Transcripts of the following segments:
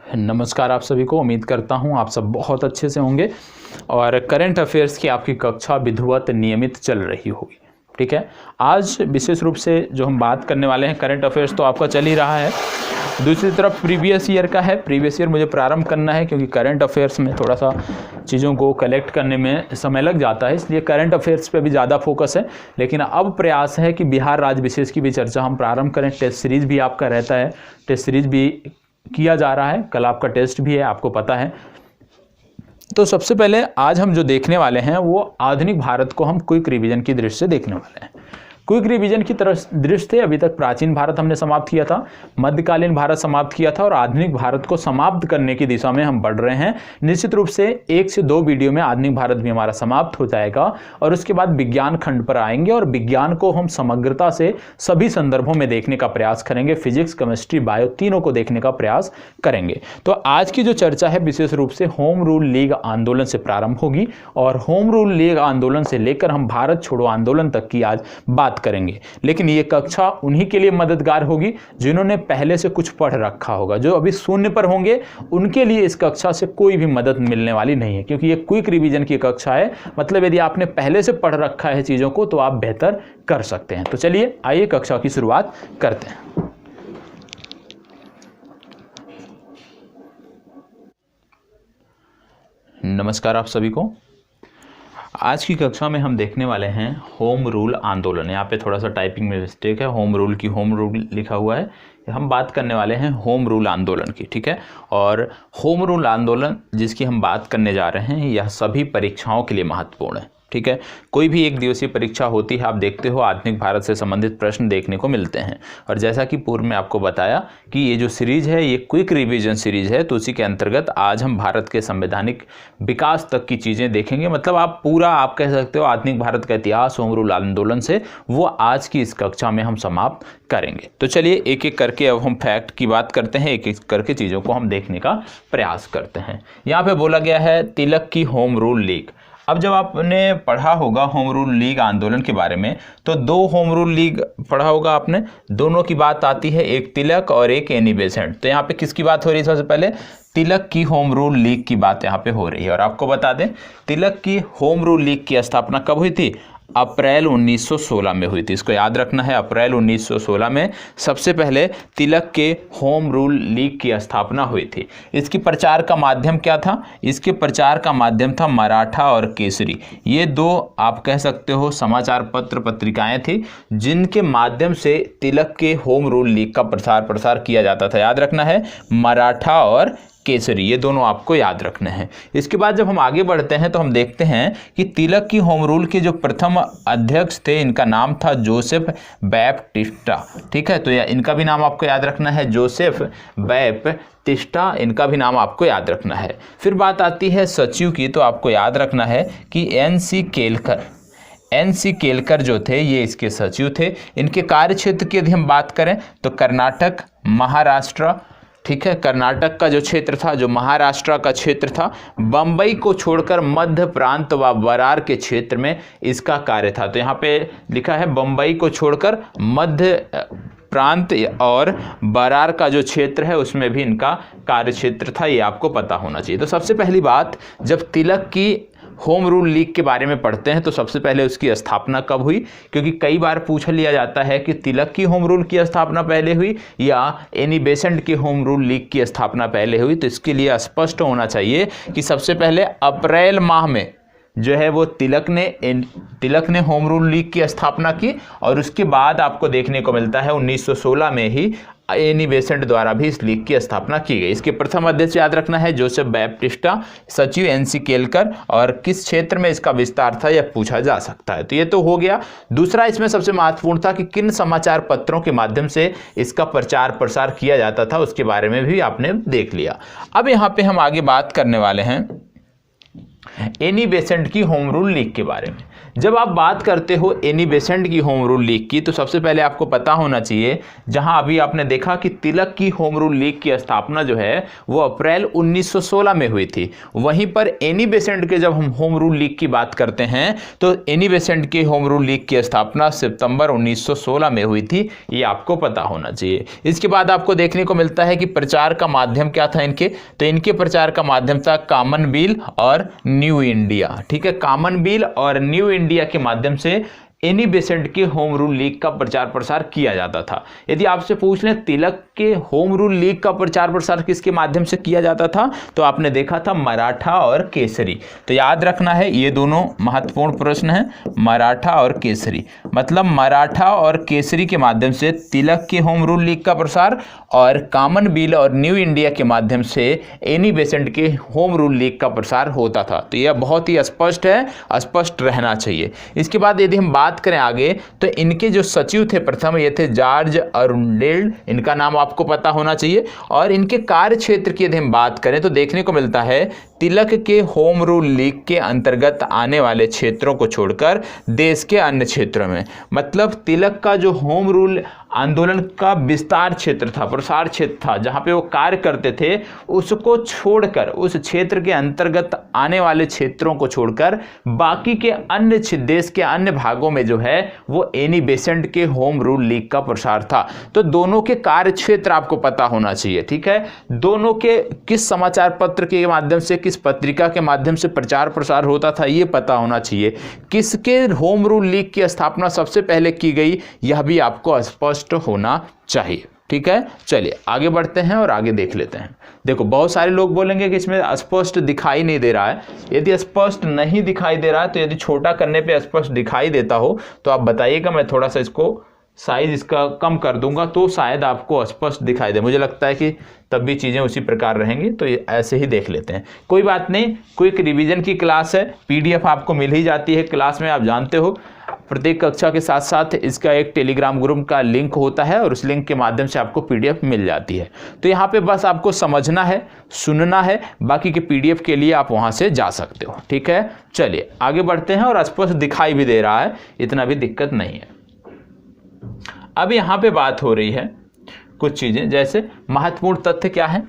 नमस्कार आप सभी को। उम्मीद करता हूं आप सब बहुत अच्छे से होंगे और करंट अफेयर्स की आपकी कक्षा विधिवत नियमित चल रही होगी। ठीक है, आज विशेष रूप से जो हम बात करने वाले हैं, करंट अफेयर्स तो आपका चल ही रहा है, दूसरी तरफ प्रीवियस ईयर का है। प्रीवियस ईयर मुझे प्रारंभ करना है क्योंकि करंट अफेयर्स में थोड़ा सा चीज़ों को कलेक्ट करने में समय लग जाता है, इसलिए करंट अफेयर्स पे भी ज़्यादा फोकस है। लेकिन अब प्रयास है कि बिहार राज्य विशेष की भी चर्चा हम प्रारंभ करें। टेस्ट सीरीज भी आपका रहता है, टेस्ट सीरीज भी किया जा रहा है, कल आपका टेस्ट भी है, आपको पता है। तो सबसे पहले आज हम जो देखने वाले हैं वो आधुनिक भारत को हम क्विक रिवीजन की दृष्टि से देखने वाले हैं। क्विक रिवीजन की दृष्टि से अभी तक प्राचीन भारत हमने समाप्त किया था, मध्यकालीन भारत समाप्त किया था और आधुनिक भारत को समाप्त करने की दिशा में हम बढ़ रहे हैं। निश्चित रूप से 1 से 2 वीडियो में आधुनिक भारत भी हमारा समाप्त हो जाएगा और उसके बाद विज्ञान खंड पर आएंगे और विज्ञान को हम समग्रता से सभी संदर्भों में देखने का प्रयास करेंगे। फिजिक्स, केमिस्ट्री, बायो तीनों को देखने का प्रयास करेंगे। तो आज की जो चर्चा है विशेष रूप से होम रूल लीग आंदोलन से प्रारंभ होगी और होम रूल लीग आंदोलन से लेकर हम भारत छोड़ो आंदोलन तक की आज बात करेंगे। लेकिन ये कक्षा उन्हीं के लिए मददगार होगी जिन्होंने पहले से कुछ पढ़ रखा होगा। जो अभी शून्य पर होंगे उनके लिए इस कक्षा से कोई भी मदद मिलने वाली नहीं है, क्योंकि ये क्विक रिवीजन की कक्षा है। मतलब यदि आपने पहले से पढ़ रखा है चीजों को तो आप बेहतर कर सकते हैं। तो चलिए आइए कक्षा की शुरुआत करते हैं। नमस्कार आप सभी को। आज की कक्षा में हम देखने वाले हैं होम रूल आंदोलन। यहाँ पे थोड़ा सा टाइपिंग में मिस्टेक है, होम रूल की होम रूल लिखा हुआ है। हम बात करने वाले हैं होम रूल आंदोलन की, ठीक है। और होम रूल आंदोलन जिसकी हम बात करने जा रहे हैं यह सभी परीक्षाओं के लिए महत्वपूर्ण है, ठीक है। कोई भी एक दिवसीय परीक्षा होती है, आप देखते हो आधुनिक भारत से संबंधित प्रश्न देखने को मिलते हैं। और जैसा कि पूर्व में आपको बताया कि ये जो सीरीज है ये क्विक रिवीजन सीरीज है, तो उसी के अंतर्गत आज हम भारत के संवैधानिक विकास तक की चीज़ें देखेंगे। मतलब आप कह सकते हो आधुनिक भारत का इतिहास होम रूल आंदोलन से, वो आज की इस कक्षा में हम समाप्त करेंगे। तो चलिए एक एक करके अब हम फैक्ट की बात करते हैं, एक एक करके चीज़ों को हम देखने का प्रयास करते हैं। यहाँ पे बोला गया है तिलक की होम रूल लीग। अब जब आपने पढ़ा होगा होम रूल लीग आंदोलन के बारे में तो 2 होम रूल लीग पढ़ा होगा आपने, दोनों की बात आती है, एक तिलक और एक एनी बेसेंट। तो यहाँ पे किसकी बात हो रही है? सबसे पहले तिलक की होम रूल लीग की बात यहाँ पे हो रही है। और आपको बता दें तिलक की होम रूल लीग की स्थापना कब हुई थी? अप्रैल 1916 में हुई थी। इसको याद रखना है, अप्रैल 1916 में सबसे पहले तिलक के होम रूल लीग की स्थापना हुई थी। इसकी प्रचार का माध्यम क्या था? इसके प्रचार का माध्यम था मराठा और केसरी। ये 2 आप कह सकते हो समाचार पत्र पत्रिकाएं थी जिनके माध्यम से तिलक के होम रूल लीग का प्रसार किया जाता था। याद रखना है, मराठा और केसरी, ये दोनों आपको याद रखने हैं। इसके बाद जब हम आगे बढ़ते हैं तो हम देखते हैं कि तिलक की होम रूल के जो प्रथम अध्यक्ष थे इनका नाम था जोसेफ बैप्टिस्टा, ठीक है। तो इनका भी नाम आपको याद रखना है, जोसेफ बैप्टिस्टा, इनका भी नाम आपको याद रखना है। फिर बात आती है सचिव की, तो आपको याद रखना है कि एन.सी. केलकर जो थे ये इसके सचिव थे। इनके कार्यक्षेत्र की यदि हम बात करें तो कर्नाटक, महाराष्ट्र, ठीक है, कर्नाटक का जो क्षेत्र था, जो महाराष्ट्र का क्षेत्र था, बंबई को छोड़कर मध्य प्रांत व बरार के क्षेत्र में इसका कार्य था। तो यहाँ पे लिखा है बंबई को छोड़कर मध्य प्रांत और बरार का जो क्षेत्र है उसमें भी इनका कार्य क्षेत्र था, ये आपको पता होना चाहिए। तो सबसे पहली बात, जब तिलक की होम रूल लीग के बारे में पढ़ते हैं तो सबसे पहले उसकी स्थापना कब हुई, क्योंकि कई बार पूछ लिया जाता है कि तिलक की होम रूल की स्थापना पहले हुई या एनी बेसेंट की होम रूल लीग की स्थापना पहले हुई। तो इसके लिए स्पष्ट होना चाहिए कि सबसे पहले अप्रैल माह में जो है वो तिलक ने होम रूल लीग की स्थापना की और उसके बाद आपको देखने को मिलता है 1916 में ही एनी बेसेंट द्वारा भी इस लीग की स्थापना की गई। इसके प्रथम अध्यक्ष याद रखना है जोसेफ बैप्टिस्टा, सचिव एन.सी. केलकर, और किस क्षेत्र में इसका विस्तार था यह पूछा जा सकता है। तो ये तो हो गया। दूसरा इसमें सबसे महत्वपूर्ण था कि किन समाचार पत्रों के माध्यम से इसका प्रचार प्रसार किया जाता था, उसके बारे में भी आपने देख लिया। अब यहाँ पे हम आगे बात करने वाले हैं एनी बेसेंट की होम रूल लीग के बारे में। जब आप बात करते हो एनी बेसेंट की होम रूल लीग की तो सबसे पहले आपको पता होना चाहिए, जहां अभी आपने देखा कि तिलक की होम रूल लीग की स्थापना जो है वो अप्रैल 1916 में हुई थी, वहीं पर एनी बेसेंट के जब हम होम रूल लीग की बात करते हैं तो एनी बेसेंट की होम रूल लीग की स्थापना सितंबर 1916 में हुई थी, ये आपको पता होना चाहिए। इसके बाद आपको देखने को मिलता है कि प्रचार का माध्यम क्या था इनके, तो इनके प्रचार का माध्यम था कॉमन बिल और न्यू इंडिया। ठीक है, कॉमन बिल और न्यू इंडिया के माध्यम से एनी बेसेंट के होम रूल लीग का प्रचार प्रसार किया जाता था। यदि आपसे पूछ लें तिलक के होम रूल लीग का प्रचार प्रसार किसके माध्यम से किया जाता था, तो आपने देखा था मराठा और केसरी। तो याद रखना है ये दोनों महत्वपूर्ण प्रश्न हैं, मराठा और केसरी। मतलब मराठा और केसरी के माध्यम से तिलक के होम रूल लीग का प्रसार और कॉमन बिल और न्यू इंडिया के माध्यम से एनी बेसेंट के होम रूल लीग का प्रसार होता था। तो यह बहुत ही स्पष्ट है, स्पष्ट रहना चाहिए। इसके बाद यदि हम बात करें आगे तो इनके जो सचिव थे प्रथम ये थे जॉर्ज अरुंडेल, इनका नाम आपको पता होना चाहिए। और इनके कार्य क्षेत्र की यदि हम बात करें तो देखने को मिलता है तिलक के होम रूल लीग के अंतर्गत आने वाले क्षेत्रों को छोड़कर देश के अन्य क्षेत्रों में, मतलब तिलक का जो होम रूल आंदोलन का विस्तार क्षेत्र था, प्रसार क्षेत्र था, जहां पे वो कार्य करते थे, उसको छोड़कर, उस क्षेत्र के अंतर्गत आने वाले क्षेत्रों को छोड़कर बाकी के अन्य देश के अन्य भागों में जो है वो एनी बेसेंट के होम रूल लीग का प्रसार था। तो दोनों के कार्य क्षेत्र आपको पता होना चाहिए। ठीक है, दोनों के किस समाचार पत्र के माध्यम से, किस पत्रिका के माध्यम से प्रचार प्रसार होता था ये पता होना चाहिए। किसके होम रूल लीग की स्थापना सबसे पहले की गई यह भी आपको स्पष्ट होना चाहिए। ठीक है, चलिए आगे बढ़ते हैं और आगे देख लेते हैं। देखो बहुत सारे लोग बोलेंगे कि इसमें स्पष्ट दिखाई नहीं दे रहा है। यदि स्पष्ट नहीं दिखाई दे रहा है तो यदि छोटा करने पे स्पष्ट दिखाई देता हो तो आप बताइएगा, मैं थोड़ा सा इसको साइज इसका कम कर दूंगा तो शायद आपको स्पष्ट दिखाई दे। मुझे लगता है कि तब भी चीज़ें उसी प्रकार रहेंगी, तो ऐसे ही देख लेते हैं। कोई बात नहीं, क्विक रिवीजन की क्लास है, पीडीएफ आपको मिल ही जाती है क्लास में, आप जानते हो। प्रत्येक कक्षा के साथ साथ इसका एक टेलीग्राम ग्रुप का लिंक होता है और उस लिंक के माध्यम से आपको पीडीएफ मिल जाती है। तो यहाँ पे बस आपको समझना है, सुनना है, बाकी के पीडीएफ के लिए आप वहाँ से जा सकते हो। ठीक है, चलिए आगे बढ़ते हैं। और स्पष्ट दिखाई भी दे रहा है, इतना भी दिक्कत नहीं है। अब यहाँ पे बात हो रही है कुछ चीज़ें, जैसे महत्वपूर्ण तथ्य क्या है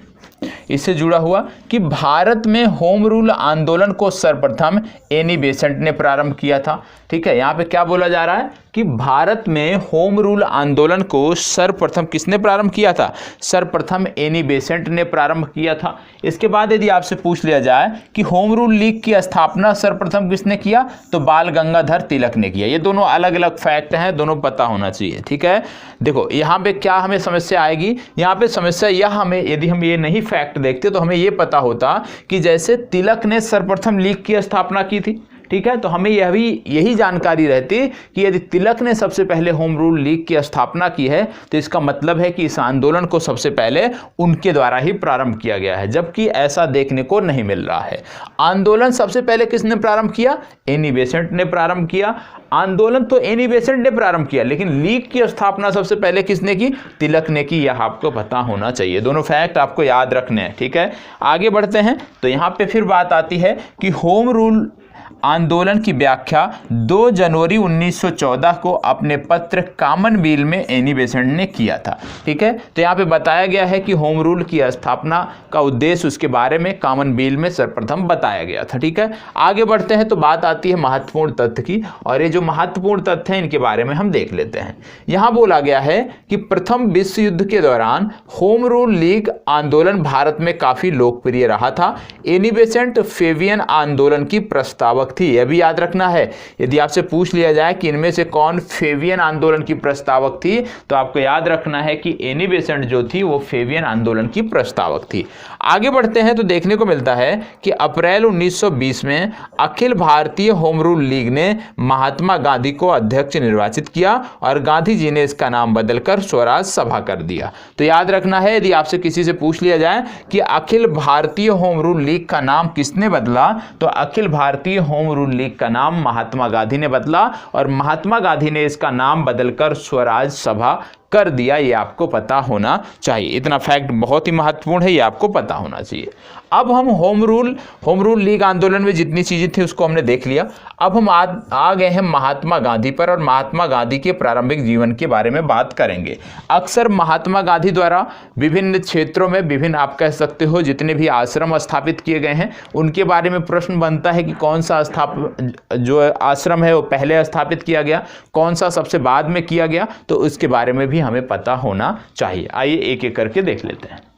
इससे जुड़ा हुआ कि भारत में होम रूल आंदोलन को सर्वप्रथम एनी बेसेंट ने प्रारंभ किया था। ठीक है, यहाँ पे क्या बोला जा रहा है कि भारत में होम रूल आंदोलन को सर्वप्रथम किसने प्रारंभ किया था, सर्वप्रथम एनी बेसेंट ने प्रारंभ किया था। इसके बाद यदि आपसे पूछ लिया जाए कि होम रूल लीग की स्थापना सर्वप्रथम किसने किया, तो बाल गंगाधर तिलक ने किया। ये दोनों अलग अलग फैक्ट हैं, दोनों पता होना चाहिए। ठीक है, देखो यहाँ पे क्या हमें समस्या आएगी, यहाँ पे समस्या यह हमें, यदि हम ये नहीं फैक्ट देखते तो हमें ये पता होता कि जैसे तिलक ने सर्वप्रथम लीग की स्थापना की थी, ठीक है, तो हमें यही जानकारी रहती कि यदि तिलक ने सबसे पहले होम रूल लीग की स्थापना की है तो इसका मतलब है कि इस आंदोलन को सबसे पहले उनके द्वारा ही प्रारंभ किया गया है, जबकि ऐसा देखने को नहीं मिल रहा है। आंदोलन सबसे पहले किसने प्रारंभ किया, एनी बेसेंट ने प्रारंभ किया। आंदोलन तो एनी बेसेंट ने प्रारंभ किया, लेकिन लीग की स्थापना सबसे पहले किसने की, तिलक ने की। यह आपको पता होना चाहिए, दोनों फैक्ट आपको याद रखने हैं। ठीक है, आगे बढ़ते हैं। तो यहाँ पे फिर बात आती है कि होम रूल आंदोलन की व्याख्या 2 जनवरी 1914 को अपने पत्र कॉमन बिल में एनी बेसेंट ने किया था। ठीक है, तो यहाँ पे बताया गया है कि होम रूल की स्थापना का उद्देश्य, उसके बारे में कॉमन बिल में सर्वप्रथम बताया गया था। ठीक है, आगे बढ़ते हैं तो बात आती है महत्वपूर्ण तथ्य की, और ये जो महत्वपूर्ण तथ्य हैं इनके बारे में हम देख लेते हैं। यहाँ बोला गया है कि प्रथम विश्व युद्ध के दौरान होम रूल लीग आंदोलन भारत में काफी लोकप्रिय रहा था। एनी बेसेंट फेबियन आंदोलन की प्रस्तावक थी, यह भी याद रखना है। यदि आपसे पूछ लिया जाए कि इनमें से कौन फेबियन आंदोलन की प्रस्तावक थी, तो आपको याद रखना है कि एनी बेसेंट जो थी वो फेबियन आंदोलन की प्रस्तावक थी। आगे बढ़ते हैं तो देखने को मिलता है कि अप्रैल 1920 में Akhil Bharatiya home rule league ने महात्मा गांधी को अध्यक्ष निर्वाचित किया और गांधी जी ने इसका नाम बदलकर स्वराज सभा कर दिया। तो याद रखना है, यदि आपसे किसी से पूछ लिया जाए कि Akhil Bharatiya home rule league का नाम किसने बदला, तो Akhil Bharatiya home rule league का नाम महात्मा गांधी ने बदला और महात्मा गांधी ने इसका नाम बदलकर स्वराज सभा कर दिया, ये आपको पता होना चाहिए। इतना फैक्ट बहुत ही महत्वपूर्ण है, ये आपको पता होना चाहिए। अब हम होम रूल लीग आंदोलन में जितनी चीज़ें थी उसको हमने देख लिया। अब हम आ गए हैं महात्मा गांधी पर, और महात्मा गांधी के प्रारंभिक जीवन के बारे में बात करेंगे। अक्सर महात्मा गांधी द्वारा विभिन्न क्षेत्रों में विभिन्न, आप कह सकते हो, जितने भी आश्रम स्थापित किए गए हैं उनके बारे में प्रश्न बनता है कि कौन सा जो आश्रम है वो पहले स्थापित किया गया, कौन सा सबसे बाद में किया गया, तो उसके बारे में भी हमें पता होना चाहिए। आइए एक एक करके देख लेते हैं।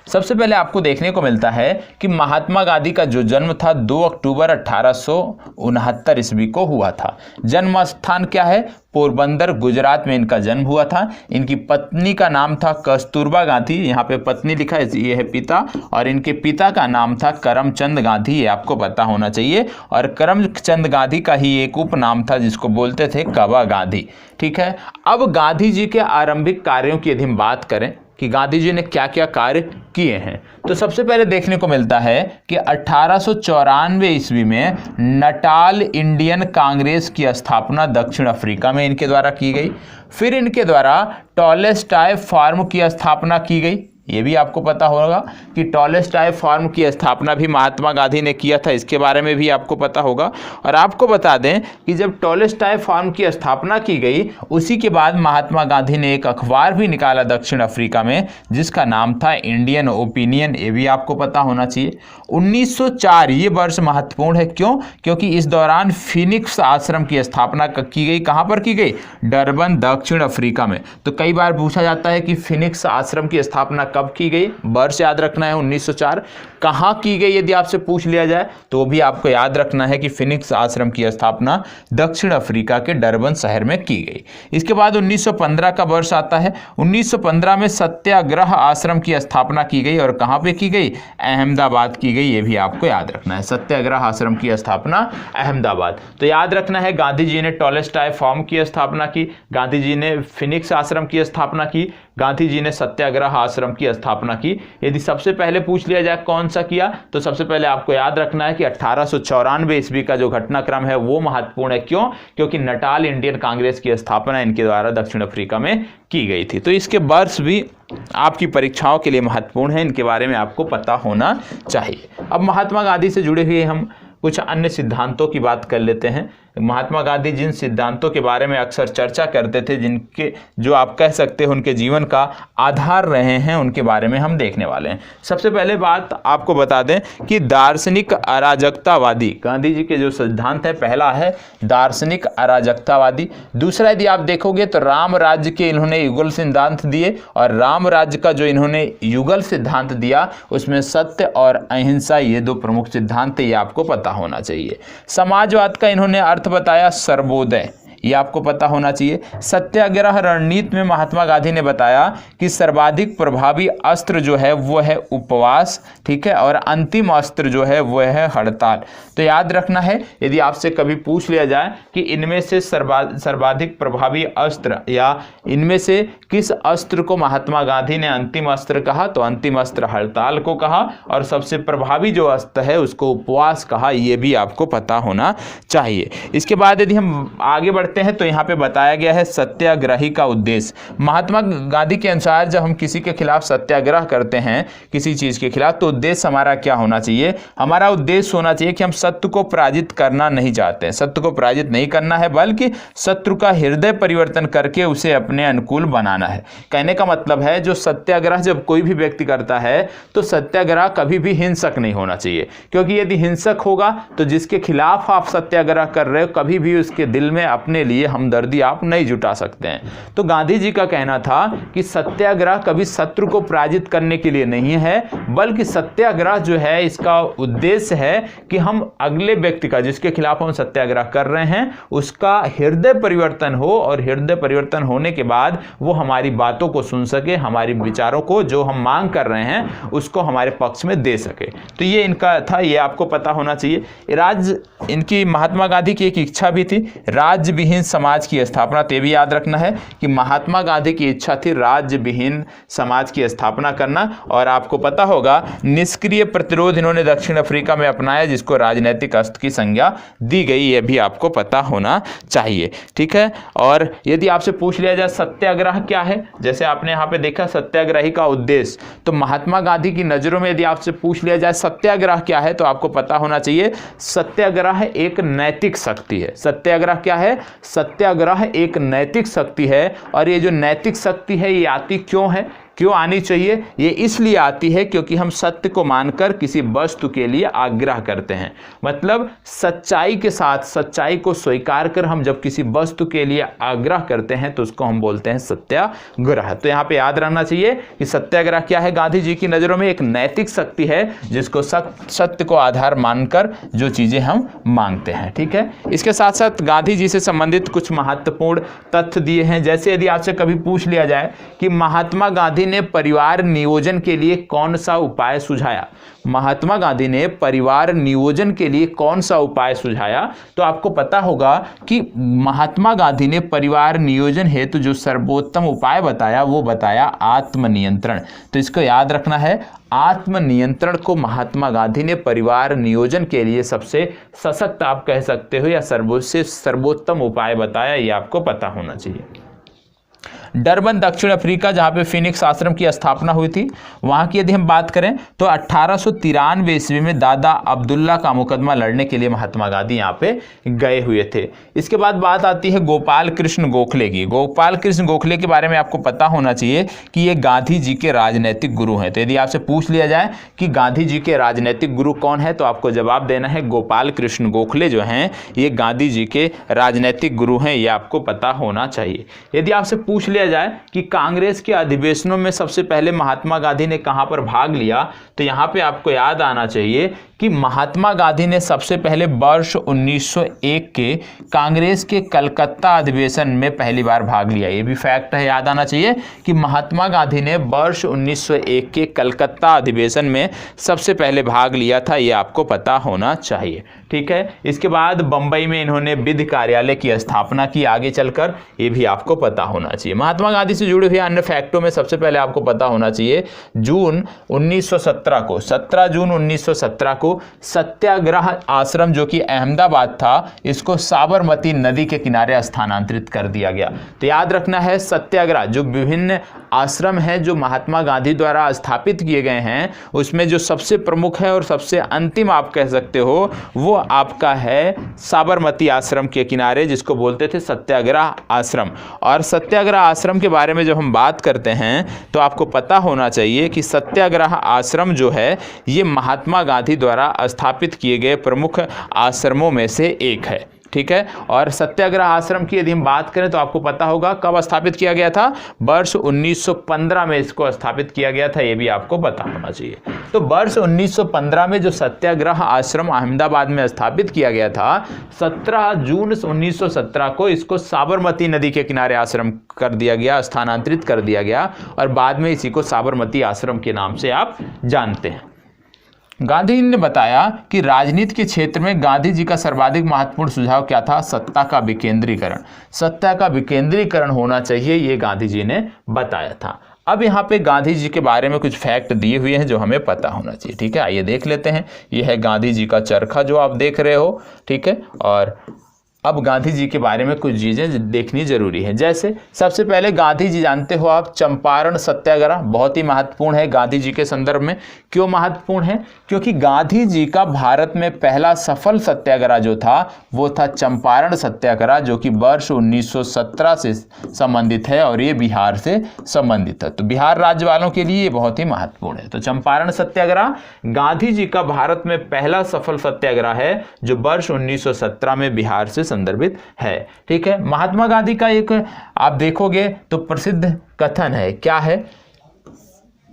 सबसे पहले आपको देखने को मिलता है कि महात्मा गांधी का जो जन्म था 2 अक्टूबर 1869 ईस्वी को हुआ था। जन्म स्थान क्या है? पोरबंदर, गुजरात में इनका जन्म हुआ था। इनकी पत्नी का नाम था कस्तूरबा गांधी, यहाँ पे पत्नी लिखा है, ये है पिता, और इनके पिता का नाम था करमचंद गांधी, ये आपको पता होना चाहिए। और करमचंद गांधी का ही एक उपनाम था जिसको बोलते थे कबा गांधी। ठीक है, अब गांधी जी के आरंभिक कार्यों की यदि हम बात करें कि गांधी जी ने क्या क्या कार्य किए हैं, तो सबसे पहले देखने को मिलता है कि 1894 ईस्वी में नटाल इंडियन कांग्रेस की स्थापना दक्षिण अफ्रीका में इनके द्वारा की गई। फिर इनके द्वारा टॉलेस्टाय फार्म की स्थापना की गई। ये भी आपको पता होगा कि टॉलेस्टाय फार्म की स्थापना भी महात्मा गांधी ने किया था, इसके बारे में भी आपको पता होगा। और आपको बता दें कि जब टॉलेस्टाय फार्म की स्थापना की गई उसी के बाद महात्मा गांधी ने एक अखबार भी निकाला दक्षिण अफ्रीका में जिसका नाम था इंडियन ओपिनियन, ये भी आपको पता होना चाहिए। 1904 ये वर्ष महत्वपूर्ण है, क्यों? क्योंकि इस दौरान फिनिक्स आश्रम की स्थापना की गई। कहाँ पर की गई? डरबन, दक्षिण अफ्रीका में। तो कई बार पूछा जाता है कि फिनिक्स आश्रम की स्थापना कब की गई, वर्ष याद रखना है 1904। कहाँ की गई यदि आपसे पूछ लिया जाए तो भी आपको याद रखना है कि फिनिक्स आश्रम की स्थापना दक्षिण अफ्रीका के डरबन शहर में की गई। इसके बाद 1915 का वर्ष आता है। 1915 में सत्याग्रह आश्रम की स्थापना की गई, और कहाँ पे की गई? अहमदाबाद की गई, ये भी आपको याद रखना है। सत्याग्रह आश्रम की स्थापना अहमदाबाद। तो याद रखना है गांधी जी ने टॉलेस्टाय फार्म की स्थापना की, गांधी जी ने फिनिक्स आश्रम की स्थापना की, गांधी जी ने सत्याग्रह आश्रम की स्थापना की। यदि सबसे पहले पूछ लिया जाए कौन सा किया, तो सबसे पहले आपको याद रखना है कि 1894 ईस्वी का जो घटनाक्रम है वो महत्वपूर्ण है। क्यों? क्योंकि नटाल इंडियन कांग्रेस की स्थापना इनके द्वारा दक्षिण अफ्रीका में की गई थी। तो इसके वर्ष भी आपकी परीक्षाओं के लिए महत्वपूर्ण है, इनके बारे में आपको पता होना चाहिए। अब महात्मा गांधी से जुड़े हुए हम कुछ अन्य सिद्धांतों की बात कर लेते हैं। महात्मा गांधी जिन सिद्धांतों के बारे में अक्सर चर्चा करते थे, जिनके जो आप कह सकते हैं उनके जीवन का आधार रहे हैं, उनके बारे में हम देखने वाले हैं। सबसे पहले बात आपको बता दें कि दार्शनिक अराजकतावादी, गांधी जी के जो सिद्धांत है, पहला है दार्शनिक अराजकतावादी। दूसरा यदि आप देखोगे तो राम राज्य के इन्होंने युगल सिद्धांत दिए, और राम राज्य का जो इन्होंने युगल सिद्धांत दिया उसमें सत्य और अहिंसा, ये दो प्रमुख सिद्धांत है, ये आपको पता होना चाहिए। समाजवाद का इन्होंने अर्थ बताया सर्वोदय, ये आपको पता होना चाहिए। सत्याग्रह रणनीति में महात्मा गांधी ने बताया कि सर्वाधिक प्रभावी अस्त्र जो है वो है उपवास, ठीक है, और अंतिम अस्त्र जो है वो है हड़ताल। तो याद रखना है, यदि आपसे कभी पूछ लिया जाए कि इनमें से सर्वाधिक प्रभावी अस्त्र या इनमें से किस अस्त्र को महात्मा गांधी ने अंतिम अस्त्र कहा, तो अंतिम अस्त्र हड़ताल को कहा, और सबसे प्रभावी जो अस्त्र है उसको उपवास कहा। ये भी आपको पता होना चाहिए। इसके बाद यदि हम आगे बढ़ते हैं तो यहाँ पे बताया गया है सत्याग्रही का उद्देश्य। महात्मा गांधी के अनुसार जब हम किसी के खिलाफ सत्याग्रह करते हैं, किसी चीज के खिलाफ, तो उद्देश्य हमारा क्या होना चाहिए? हमारा उद्देश्य होना चाहिए कि हम सत्य को पराजित करना नहीं चाहते हैं, सत्य को पराजित नहीं करना है, बल्कि शत्रु का हृदय परिवर्तन करके उसे अपने अनुकूल बनाना है। कहने का मतलब है जो सत्याग्रह जब कोई भी व्यक्ति करता है तो सत्याग्रह कभी भी हिंसक नहीं होना चाहिए, क्योंकि यदि हिंसक होगा तो जिसके खिलाफ आप सत्याग्रह कर रहे हो कभी भी उसके दिल में अपने लिए हमदर्दी आप नहीं जुटा सकते हैं। तो गांधी जी का कहना था कि सत्याग्रह कभी शत्रु को पराजित करने के लिए नहीं है, बल्कि सत्याग्रह जो है इसका उद्देश्य है कि हम अगले व्यक्ति का, जिसके खिलाफ हम सत्याग्रह कर रहे हैं, उसका हृदय परिवर्तन हो, और हृदय परिवर्तन होने के बाद वो हमारी बातों को सुन सके, हमारी विचारों को जो हम मांग कर रहे हैं उसको हमारे पक्ष में दे सके। तो ये इनका था, ये आपको पता होना चाहिए। इनकी महात्मा गांधी की एक इच्छा भी थी, राज्य विहीन समाज की स्थापना। तो ये भी याद रखना है कि महात्मा गांधी की इच्छा थी राज्य विहीन समाज की स्थापना करना। और आपको पता होगा निष्क्रिय प्रतिरोध इन्होंने दक्षिण अफ्रीका में अपनाया, जिसको राजनीतिक अस्त्र की संज्ञा दी गई, ये भी आपको पता होना चाहिए। ठीक है, और यदि आपसे पूछ लिया जाए सत्याग्रह क्या है, जैसे आपने यहाँ पे देखा सत्याग्रही का उद्देश्य, तो महात्मा गांधी की नजरों में यदि आपसे पूछ लिया जाए सत्याग्रह क्या है, तो आपको पता होना चाहिए सत्याग्रह एक नैतिक शक्ति है। सत्याग्रह क्या है? सत्याग्रह एक नैतिक शक्ति है। और ये जो नैतिक शक्ति है ये आती क्यों है, क्यों आनी चाहिए? ये इसलिए आती है क्योंकि हम सत्य को मानकर किसी वस्तु के लिए आग्रह करते हैं। मतलब सच्चाई के साथ सच्चाई को स्वीकार कर हम जब किसी वस्तु के लिए आग्रह करते हैं तो उसको हम बोलते हैं सत्याग्रह। तो यहाँ पे याद रहना चाहिए कि सत्याग्रह क्या है? गांधी जी की नज़रों में एक नैतिक शक्ति है जिसको सत्य को आधार मानकर जो चीज़ें हम मांगते हैं। ठीक है, इसके साथ साथ गांधी जी से संबंधित कुछ महत्वपूर्ण तथ्य दिए हैं। जैसे यदि आपसे कभी पूछ लिया जाए कि महात्मा गांधी ने परिवार नियोजन के लिए कौन सा उपाय सुझाया, महात्मा गांधी ने परिवार नियोजन के लिए कौन सा उपाय सुझाया, तो आपको पता होगा कि महात्मा गांधी ने परिवार नियोजन हेतु जो सर्वोत्तम उपाय बताया वो बताया आत्मनियंत्रण। तो इसको याद रखना है, आत्मनियंत्रण को महात्मा गांधी ने परिवार नियोजन के लिए सबसे सशक्त आप कह सकते हो या सर्वोत्तम उपाय बताया, ये आपको पता होना चाहिए। डरबन दक्षिण अफ्रीका जहाँ पे फिनिक्स आश्रम की स्थापना हुई थी, वहाँ की यदि हम बात करें तो 1893 ईस्वी में दादा अब्दुल्ला का मुकदमा लड़ने के लिए महात्मा गांधी यहाँ पे गए हुए थे। इसके बाद बात आती है गोपाल कृष्ण गोखले की। गोपाल कृष्ण गोखले के बारे में आपको पता होना चाहिए कि ये गांधी जी के राजनैतिक गुरु हैं। तो यदि आपसे पूछ लिया जाए कि गांधी जी के राजनैतिक गुरु कौन है, तो आपको जवाब देना है गोपाल कृष्ण गोखले जो हैं ये गांधी जी के राजनैतिक गुरु हैं, ये आपको पता होना चाहिए। यदि आपसे पूछ लिया जाए कि कांग्रेस के अधिवेशनों में सबसे पहले महात्मा गांधी ने कहां पर भाग लिया, तो यहां पे आपको याद आना चाहिए कि महात्मा गांधी ने सबसे पहले वर्ष 1901 के कांग्रेस के कलकत्ता अधिवेशन में पहली बार भाग लिया। ये भी फैक्ट है, याद आना चाहिए कि महात्मा गांधी ने वर्ष 1901 के कलकत्ता अधिवेशन में सबसे पहले भाग लिया था, ये आपको पता होना चाहिए। ठीक है, इसके बाद बंबई में इन्होंने विधि कार्यालय की स्थापना की आगे चलकर, ये भी आपको पता होना चाहिए। महात्मा गांधी से जुड़े हुए अन्य फैक्टों में सबसे पहले आपको पता होना चाहिए जून 1917 को 17 जून 1917 को सत्याग्रह आश्रम जो कि अहमदाबाद था, इसको साबरमती नदी के किनारे स्थानांतरित कर दिया गया। तो याद रखना है सत्याग्रह जो विभिन्न आश्रम हैं जो महात्मा गांधी द्वारा स्थापित किए गए हैं, उसमें जो सबसे प्रमुख है और सबसे अंतिम आप कह सकते हो वो आपका है साबरमती आश्रम के किनारे, जिसको बोलते थे सत्याग्रह आश्रम। और सत्याग्रह आश्रम के बारे में जब हम बात करते हैं तो आपको पता होना चाहिए कि सत्याग्रह आश्रम जो है ये महात्मा गांधी द्वारा स्थापित किए गए प्रमुख आश्रमों में से एक है। ठीक है, और सत्याग्रह आश्रम की यदि हम बात करें तो आपको पता होगा कब स्थापित किया गया था, वर्ष 1915 में इसको स्थापित किया गया था, ये भी आपको पता होना चाहिए। तो वर्ष 1915 में जो सत्याग्रह आश्रम अहमदाबाद में स्थापित किया गया था, 17 जून 1917 को इसको साबरमती नदी के किनारे आश्रम कर दिया गया, स्थानांतरित कर दिया गया, और बाद में इसी को साबरमती आश्रम के नाम से आप जानते हैं। गांधी ने बताया कि राजनीति के क्षेत्र में गांधी जी का सर्वाधिक महत्वपूर्ण सुझाव क्या था? सत्ता का विकेंद्रीकरण। सत्ता का विकेंद्रीकरण होना चाहिए, ये गांधी जी ने बताया था। अब यहाँ पे गांधी जी के बारे में कुछ फैक्ट दिए हुए हैं जो हमें पता होना चाहिए। ठीक है, आइए देख लेते हैं। यह है गांधी जी का चरखा जो आप देख रहे हो। ठीक है, और अब गांधी जी के बारे में कुछ चीज़ें देखनी जरूरी है। जैसे सबसे पहले गांधी जी जानते हो आप, चंपारण सत्याग्रह बहुत ही महत्वपूर्ण है गांधी जी के संदर्भ में। क्यों महत्वपूर्ण है? क्योंकि गांधी जी का भारत में पहला सफल सत्याग्रह जो था वो था चंपारण सत्याग्रह, जो कि वर्ष 1917 से संबंधित है और ये बिहार से संबंधित है। तो बिहार राज्य वालों के लिए ये बहुत ही महत्वपूर्ण है। तो चंपारण सत्याग्रह गांधी जी का भारत में पहला सफल सत्याग्रह है जो वर्ष 1917 में बिहार से संदर्भित है। ठीक है, महात्मा गांधी का एक आप देखोगे तो प्रसिद्ध कथन है, क्या है?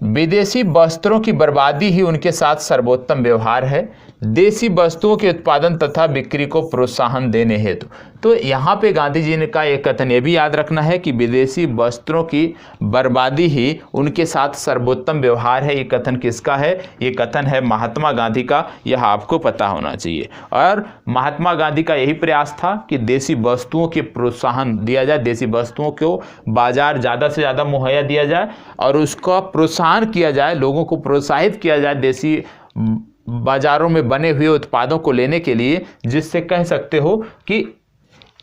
विदेशी वस्त्रों की बर्बादी ही उनके साथ सर्वोत्तम व्यवहार है। देसी वस्तुओं के उत्पादन तथा बिक्री को प्रोत्साहन देने हेतु। तो यहाँ पे गांधी जी ने का एक कथन ये भी याद रखना है कि विदेशी वस्त्रों की बर्बादी ही उनके साथ सर्वोत्तम व्यवहार है। ये कथन किसका है? ये कथन है महात्मा गांधी का, यह आपको पता होना चाहिए। और महात्मा गांधी का यही प्रयास था कि देसी वस्तुओं के प्रोत्साहन दिया जाए, देसी वस्तुओं को बाजार ज़्यादा से ज़्यादा मुहैया दिया जाए और उसका प्रोत्साहन किया जाए, लोगों को प्रोत्साहित किया जाए देसी बाजारों में बने हुए उत्पादों को लेने के लिए, जिससे कह सकते हो कि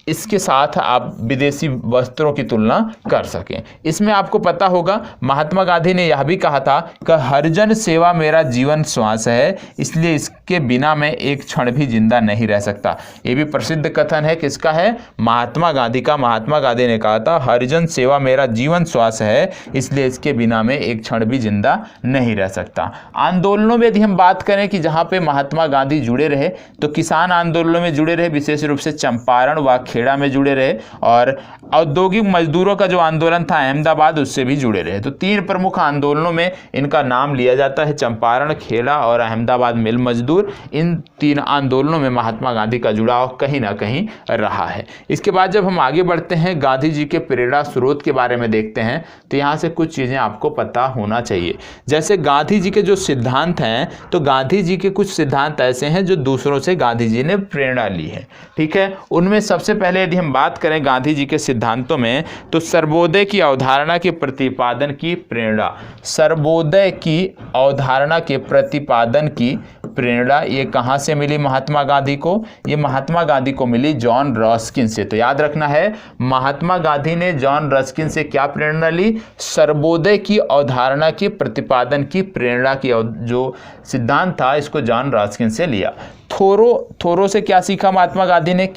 इसके साथ आप विदेशी वस्त्रों की तुलना कर सकें। इसमें आपको पता होगा महात्मा गांधी ने यह भी कहा था कि हरिजन सेवा मेरा जीवन श्वास है, इसलिए इसके बिना मैं एक क्षण भी जिंदा नहीं रह सकता। ये भी प्रसिद्ध कथन है, किसका है? महात्मा गांधी का। महात्मा गांधी ने कहा था हरिजन सेवा मेरा जीवन श्वास है, इसलिए इसके बिना मैं एक क्षण भी जिंदा नहीं रह सकता। आंदोलनों में यदि हम बात करें कि जहाँ पे महात्मा गांधी जुड़े रहे, तो किसान आंदोलनों में जुड़े रहे, विशेष रूप से चंपारण व खेड़ा में जुड़े रहे, और औद्योगिक मजदूरों का जो आंदोलन था अहमदाबाद, उससे भी जुड़े रहे। तो तीन प्रमुख आंदोलनों में इनका नाम लिया जाता है, चंपारण, खेड़ा और अहमदाबाद मिल मजदूर। इन तीन आंदोलनों में महात्मा गांधी का जुड़ाव कहीं ना कहीं रहा है। इसके बाद जब हम आगे बढ़ते हैं, गांधी जी के प्रेरणा स्रोत के बारे में देखते हैं, तो यहाँ से कुछ चीज़ें आपको पता होना चाहिए। जैसे गांधी जी के जो सिद्धांत हैं, तो गांधी जी के कुछ सिद्धांत ऐसे हैं जो दूसरों से गांधी जी ने प्रेरणा ली है। ठीक है, उनमें सबसे पहले यदि हम बात करें गांधी जी के सिद्धांतों में, तो सर्वोदय की अवधारणा के प्रतिपादन की प्रेरणा, सर्वोदय की अवधारणा के प्रतिपादन की प्रेरणा ये कहाँ से मिली महात्मा गांधी को? ये महात्मा गांधी को मिली जॉन रस्किन से। तो याद रखना है, महात्मा गांधी ने जॉन रस्किन से क्या प्रेरणा ली? सर्वोदय की अवधारणा के प्रतिपादन की प्रेरणा की जो सिद्धांत था, इसको जॉन रस्किन से लिया। थोरो से क्या सीखा महात्मा गांधी ने?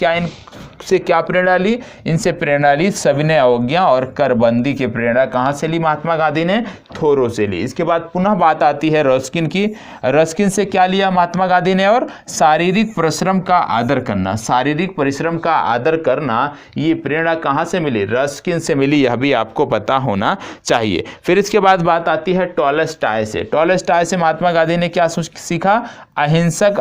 से क्या प्रेरणा ली? इनसे प्रेरणा ली सविनय अवज्ञा और करबंदी की प्रेरणा कहाँ से ली महात्मा गांधी ने? थोरो से ली। इसके बाद पुनः बात आती है रस्किन की। रस्किन से क्या लिया महात्मा गांधी ने? और शारीरिक परिश्रम का आदर करना, शारीरिक परिश्रम का आदर करना, ये प्रेरणा कहाँ से मिली? रस्किन से मिली, यह भी आपको पता होना चाहिए। फिर इसके बाद बात आती है टॉलस्टॉय से। टॉलस्टॉय से महात्मा गांधी ने क्या सीखा? अहिंसक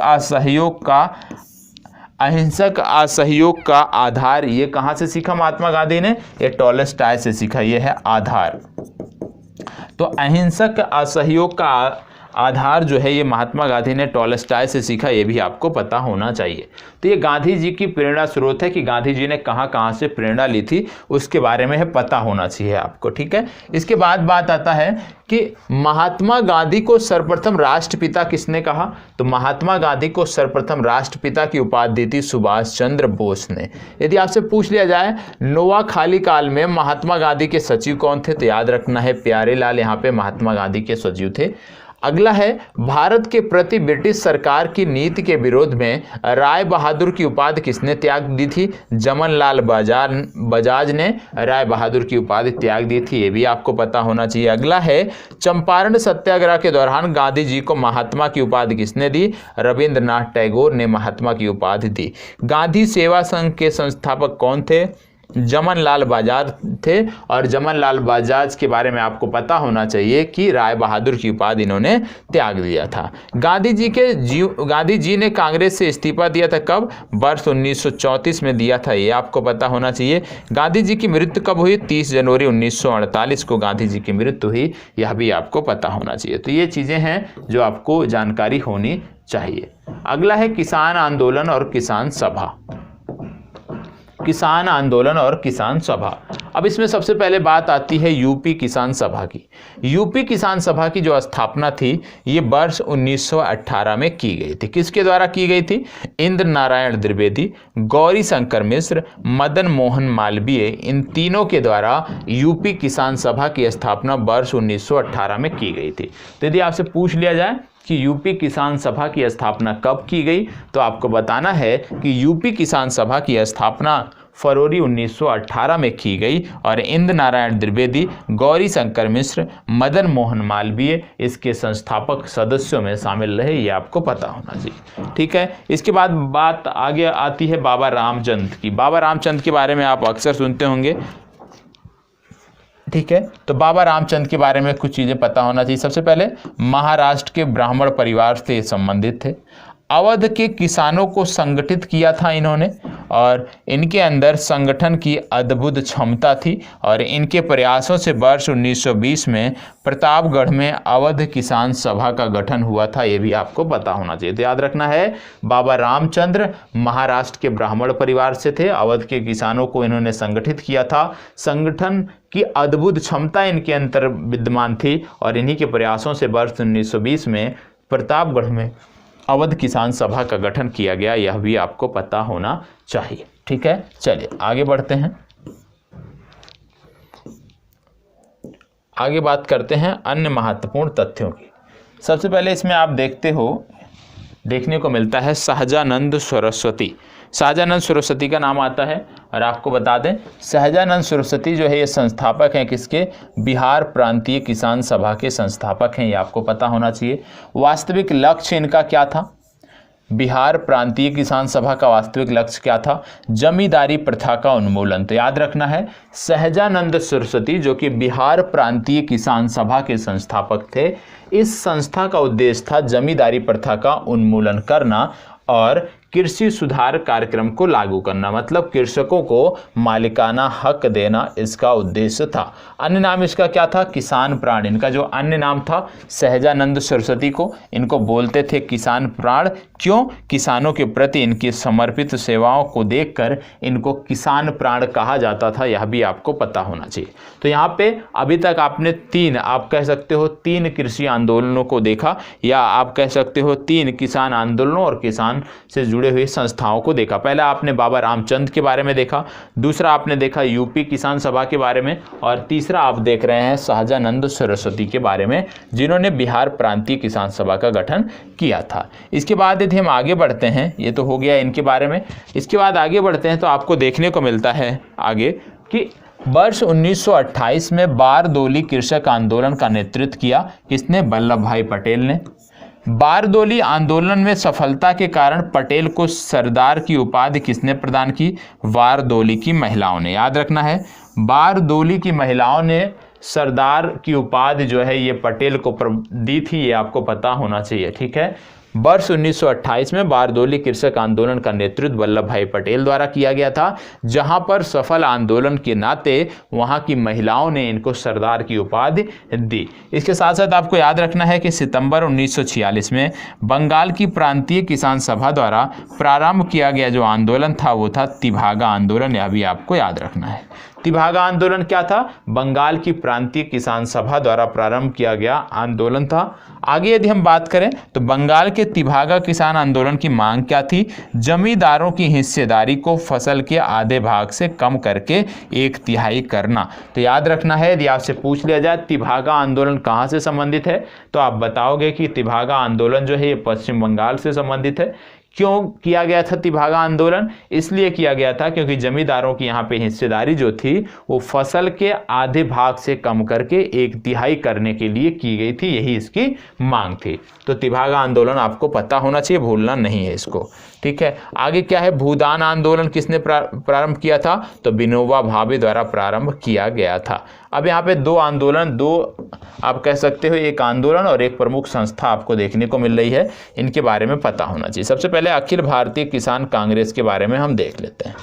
असहयोग का आधार। ये कहाँ से सीखा महात्मा गांधी ने? ये टॉलस्टॉय से सीखा। ये है आधार। तो अहिंसक असहयोग का आधार जो है, ये महात्मा गांधी ने टॉलस्टॉय से सीखा, ये भी आपको पता होना चाहिए। तो ये गांधी जी की प्रेरणा स्रोत है कि गांधी जी ने कहाँ कहाँ से प्रेरणा ली थी, उसके बारे में है पता होना चाहिए आपको। ठीक है, इसके बाद बात आता है कि महात्मा गांधी को सर्वप्रथम राष्ट्रपिता किसने कहा? तो महात्मा गांधी को सर्वप्रथम राष्ट्रपिता की उपाधि दी थी सुभाष चंद्र बोस ने। यदि आपसे पूछ लिया जाए नोआखाली काल में महात्मा गांधी के सचिव कौन थे, तो याद रखना है प्यारेलाल यहाँ पे महात्मा गांधी के सचिव थे। अगला है, भारत के प्रति ब्रिटिश सरकार की नीति के विरोध में राय बहादुर की उपाधि किसने त्याग दी थी? जमनलाल बजाज ने राय बहादुर की उपाधि त्याग दी थी, ये भी आपको पता होना चाहिए। अगला है, चंपारण सत्याग्रह के दौरान गांधी जी को महात्मा की उपाधि किसने दी? रविंद्रनाथ टैगोर ने महात्मा की उपाधि दी। गांधी सेवा संघ के संस्थापक कौन थे? जमनलाल बजाज थे, और जमनलाल बजाज के बारे में आपको पता होना चाहिए कि राय बहादुर की उपाधि इन्होंने त्याग दिया था। गांधी जी ने कांग्रेस से इस्तीफा दिया था कब? वर्ष 1934 में दिया था, ये आपको पता होना चाहिए। गांधी जी की मृत्यु कब हुई? 30 जनवरी 1948 को गांधी जी की मृत्यु हुई, यह भी आपको पता होना चाहिए। तो ये चीज़ें हैं जो आपको जानकारी होनी चाहिए। अगला है किसान आंदोलन और किसान सभा। किसान आंदोलन और किसान सभा। अब इसमें सबसे पहले बात आती है यूपी किसान सभा की। यूपी किसान सभा की जो स्थापना थी, ये वर्ष 1918 में की गई थी। किसके द्वारा की गई थी? इंद्र नारायण द्विवेदी, गौरी शंकर मिश्र, मदन मोहन मालवीय, इन तीनों के द्वारा यूपी किसान सभा की स्थापना वर्ष 1918 में की गई थी। तो यदि आपसे पूछ लिया जाए कि यूपी किसान सभा की स्थापना कब की गई, तो आपको बताना है कि यूपी किसान सभा की स्थापना फरवरी 1918 में की गई, और इंद्र नारायण द्विवेदी, गौरी शंकर मिश्र, मदन मोहन मालवीय इसके संस्थापक सदस्यों में शामिल रहे, ये आपको पता होना चाहिए। ठीक है, इसके बाद बात आगे आती है बाबा रामचंद्र की। बाबा रामचंद्र के बारे में आप अक्सर सुनते होंगे। ठीक है, तो बाबा रामचंद्र के बारे में कुछ चीज़ें पता होना चाहिए। सबसे पहले महाराष्ट्र के ब्राह्मण परिवार से संबंधित थे। अवध के किसानों को संगठित किया था इन्होंने, और इनके अंदर संगठन की अद्भुत क्षमता थी, और इनके प्रयासों से वर्ष 1920 में प्रतापगढ़ में अवध किसान सभा का गठन हुआ था। ये भी आपको पता होना चाहिए। तो याद रखना है, बाबा रामचंद्र महाराष्ट्र के ब्राह्मण परिवार से थे, अवध के किसानों को इन्होंने संगठित किया था, संगठन की अद्भुत क्षमता इनके अंदर विद्यमान थी, और इन्हीं के प्रयासों से वर्ष 1920 में प्रतापगढ़ में अवध किसान सभा का गठन किया गया। यह भी आपको पता होना चाहिए। ठीक है, चलिए आगे बढ़ते हैं। आगे बात करते हैं अन्य महत्वपूर्ण तथ्यों की। सबसे पहले इसमें आप देखने को मिलता है सहजानंद सरस्वती। सहजानंद सरस्वती का नाम आता है, और आपको बता दें सहजानंद सरस्वती जो है ये संस्थापक हैं किसके? बिहार प्रांतीय किसान सभा के संस्थापक हैं। ये आपको पता होना चाहिए। वास्तविक लक्ष्य इनका क्या था? बिहार प्रांतीय किसान सभा का वास्तविक लक्ष्य क्या था? जमींदारी प्रथा का उन्मूलन। तो याद रखना है, सहजानंद सरस्वती जो कि बिहार प्रांतीय किसान सभा के संस्थापक थे, इस संस्था का उद्देश्य था जमींदारी प्रथा का उन्मूलन करना और कृषि सुधार कार्यक्रम को लागू करना, मतलब कृषकों को मालिकाना हक देना इसका उद्देश्य था। अन्य नाम इसका क्या था? किसान प्राण। इनका जो अन्य नाम था सहजानंद सरस्वती को, इनको बोलते थे किसान प्राण। क्यों? किसानों के प्रति इनकी समर्पित सेवाओं को देखकर इनको किसान प्राण कहा जाता था। यह भी आपको पता होना चाहिए। तो यहाँ पे अभी तक आपने आप कह सकते हो तीन कृषि आंदोलनों को देखा, या आप कह सकते हो तीन किसान आंदोलनों और किसान से जुड़े हुए संस्थाओं को देखा। पहला आपने बाबा रामचंद्र के बारे में देखा, दूसरा आपने देखा यूपी किसान सभा के बारे में, और तीसरा आप देख रहे हैं सहजानंद सरस्वती के बारे में, जिन्होंने बिहार प्रांतीय किसान सभा का गठन किया था। इसके बाद यदि हम आगे बढ़ते हैं, ये तो हो गया इनके बारे में, इसके बाद आगे बढ़ते हैं तो आपको देखने को मिलता है आगे कि वर्ष 1928 में बारदोली कृषक आंदोलन का नेतृत्व किया। किसने? वल्लभ भाई पटेल ने। बारदोली आंदोलन में सफलता के कारण पटेल को सरदार की उपाधि किसने प्रदान की? बारदोली की महिलाओं ने। याद रखना है, बारदोली की महिलाओं ने सरदार की उपाधि जो है ये पटेल को दी थी। ये आपको पता होना चाहिए। ठीक है, वर्ष 1928 में बारदोली कृषक आंदोलन का नेतृत्व वल्लभ भाई पटेल द्वारा किया गया था, जहां पर सफल आंदोलन के नाते वहां की महिलाओं ने इनको सरदार की उपाधि दी। इसके साथ साथ आपको याद रखना है कि सितंबर 1946 में बंगाल की प्रांतीय किसान सभा द्वारा प्रारंभ किया गया जो आंदोलन था वो था तिभागा आंदोलन। यह भी आपको याद रखना है। तिभागा आंदोलन क्या था? बंगाल की प्रांतीय किसान सभा द्वारा प्रारंभ किया गया आंदोलन था। आगे यदि हम बात करें तो बंगाल के तिभागा किसान आंदोलन की मांग क्या थी? जमींदारों की हिस्सेदारी को फसल के आधे भाग से कम करके 1/3 करना। तो याद रखना है, यदि आपसे पूछ लिया जाए तिभागा आंदोलन कहाँ से संबंधित है, तो आप बताओगे कि तिभागा आंदोलन जो है ये पश्चिम बंगाल से संबंधित है। क्यों किया गया था तिभागा आंदोलन? इसलिए किया गया था क्योंकि जमींदारों की यहाँ पे हिस्सेदारी जो थी वो फसल के आधे भाग से कम करके 1/3 करने के लिए की गई थी। यही इसकी मांग थी। तो तिभागा आंदोलन आपको पता होना चाहिए, भूलना नहीं है इसको। ठीक है, आगे क्या है? भूदान आंदोलन किसने प्रारंभ किया था? तो विनोबा भावे द्वारा प्रारंभ किया गया था। अब यहाँ पे दो आप कह सकते हो एक आंदोलन और एक प्रमुख संस्था आपको देखने को मिल रही है, इनके बारे में पता होना चाहिए। सबसे पहले अखिल भारतीय किसान कांग्रेस के बारे में हम देख लेते हैं।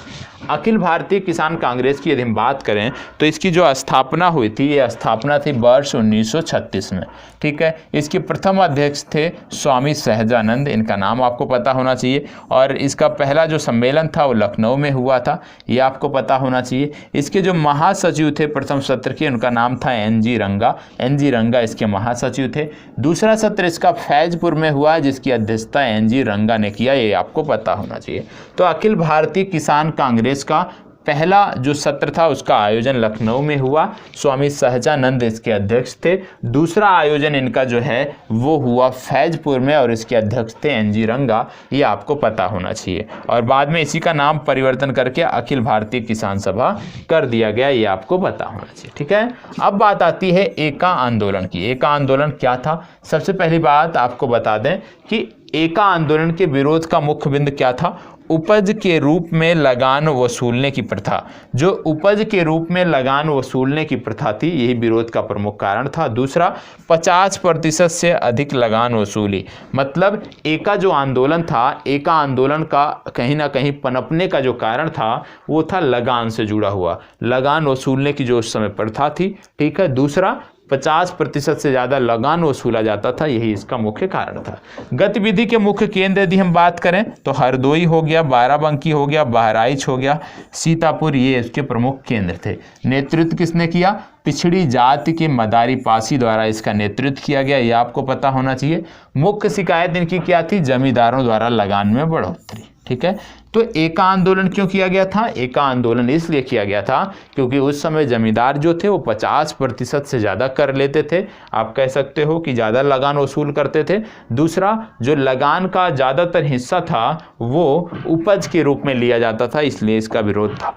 अखिल भारतीय किसान कांग्रेस की यदि हम बात करें तो इसकी जो स्थापना हुई थी, ये स्थापना थी वर्ष 1936 में। ठीक है, इसके प्रथम अध्यक्ष थे स्वामी सहजानंद, इनका नाम आपको पता होना चाहिए, और इसका पहला जो सम्मेलन था वो लखनऊ में हुआ था, ये आपको पता होना चाहिए। इसके जो महासचिव थे प्रथम सत्र के, उनका नाम था NG रंगा। NG रंगा इसके महासचिव थे। दूसरा सत्र इसका फैजपुर में हुआ, जिसकी अध्यक्षता NG रंगा ने किया, ये आपको पता होना चाहिए। तो अखिल भारतीय किसान कांग्रेस का पहला जो सत्र था उसका आयोजन लखनऊ में हुआ, स्वामी सहजानंद इसके अध्यक्ष थे। दूसरा आयोजन इनका जो है वो हुआ फैजपुर में, और इसके अध्यक्ष थे NG रंगा, ये आपको पता होना चाहिए। और बाद में इसी का नाम परिवर्तन करके अखिल भारतीय किसान सभा कर दिया गया, ये आपको पता होना चाहिए। ठीक है, अब बात आती है एका आंदोलन की। एका आंदोलन क्या था? सबसे पहली बात आपको बता दें कि एका आंदोलन के विरोध का मुख्य बिंदु क्या था? उपज के रूप में लगान वसूलने की प्रथा। जो उपज के रूप में लगान वसूलने की प्रथा थी, यही विरोध का प्रमुख कारण था। दूसरा, 50% से अधिक लगान वसूली। मतलब एका जो आंदोलन था, एका आंदोलन का कहीं ना कहीं पनपने का जो कारण था वो था लगान से जुड़ा हुआ, लगान वसूलने की जो उस समय प्रथा थी। ठीक है। दूसरा, 50% से ज़्यादा लगान वसूला जाता था, यही इसका मुख्य कारण था। गतिविधि के मुख्य केंद्र यदि हम बात करें तो हरदोई हो गया, बाराबंकी हो गया, बहराइच हो गया, सीतापुर, ये इसके प्रमुख केंद्र थे। नेतृत्व किसने किया? पिछड़ी जाति के मदारी पासी द्वारा इसका नेतृत्व किया गया, ये आपको पता होना चाहिए। मुख्य शिकायत इनकी क्या थी? जमींदारों द्वारा लगान में बढ़ोतरी। ठीक है। तो एका आंदोलन क्यों किया गया था? एका आंदोलन इसलिए किया गया था क्योंकि उस समय जमींदार जो थे वो 50% से ज़्यादा कर लेते थे। आप कह सकते हो कि ज़्यादा लगान वसूल करते थे। दूसरा, जो लगान का ज़्यादातर हिस्सा था वो उपज के रूप में लिया जाता था, इसलिए इसका विरोध था।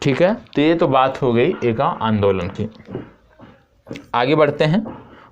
ठीक है। तो ये तो बात हो गई एका आंदोलन की। आगे बढ़ते हैं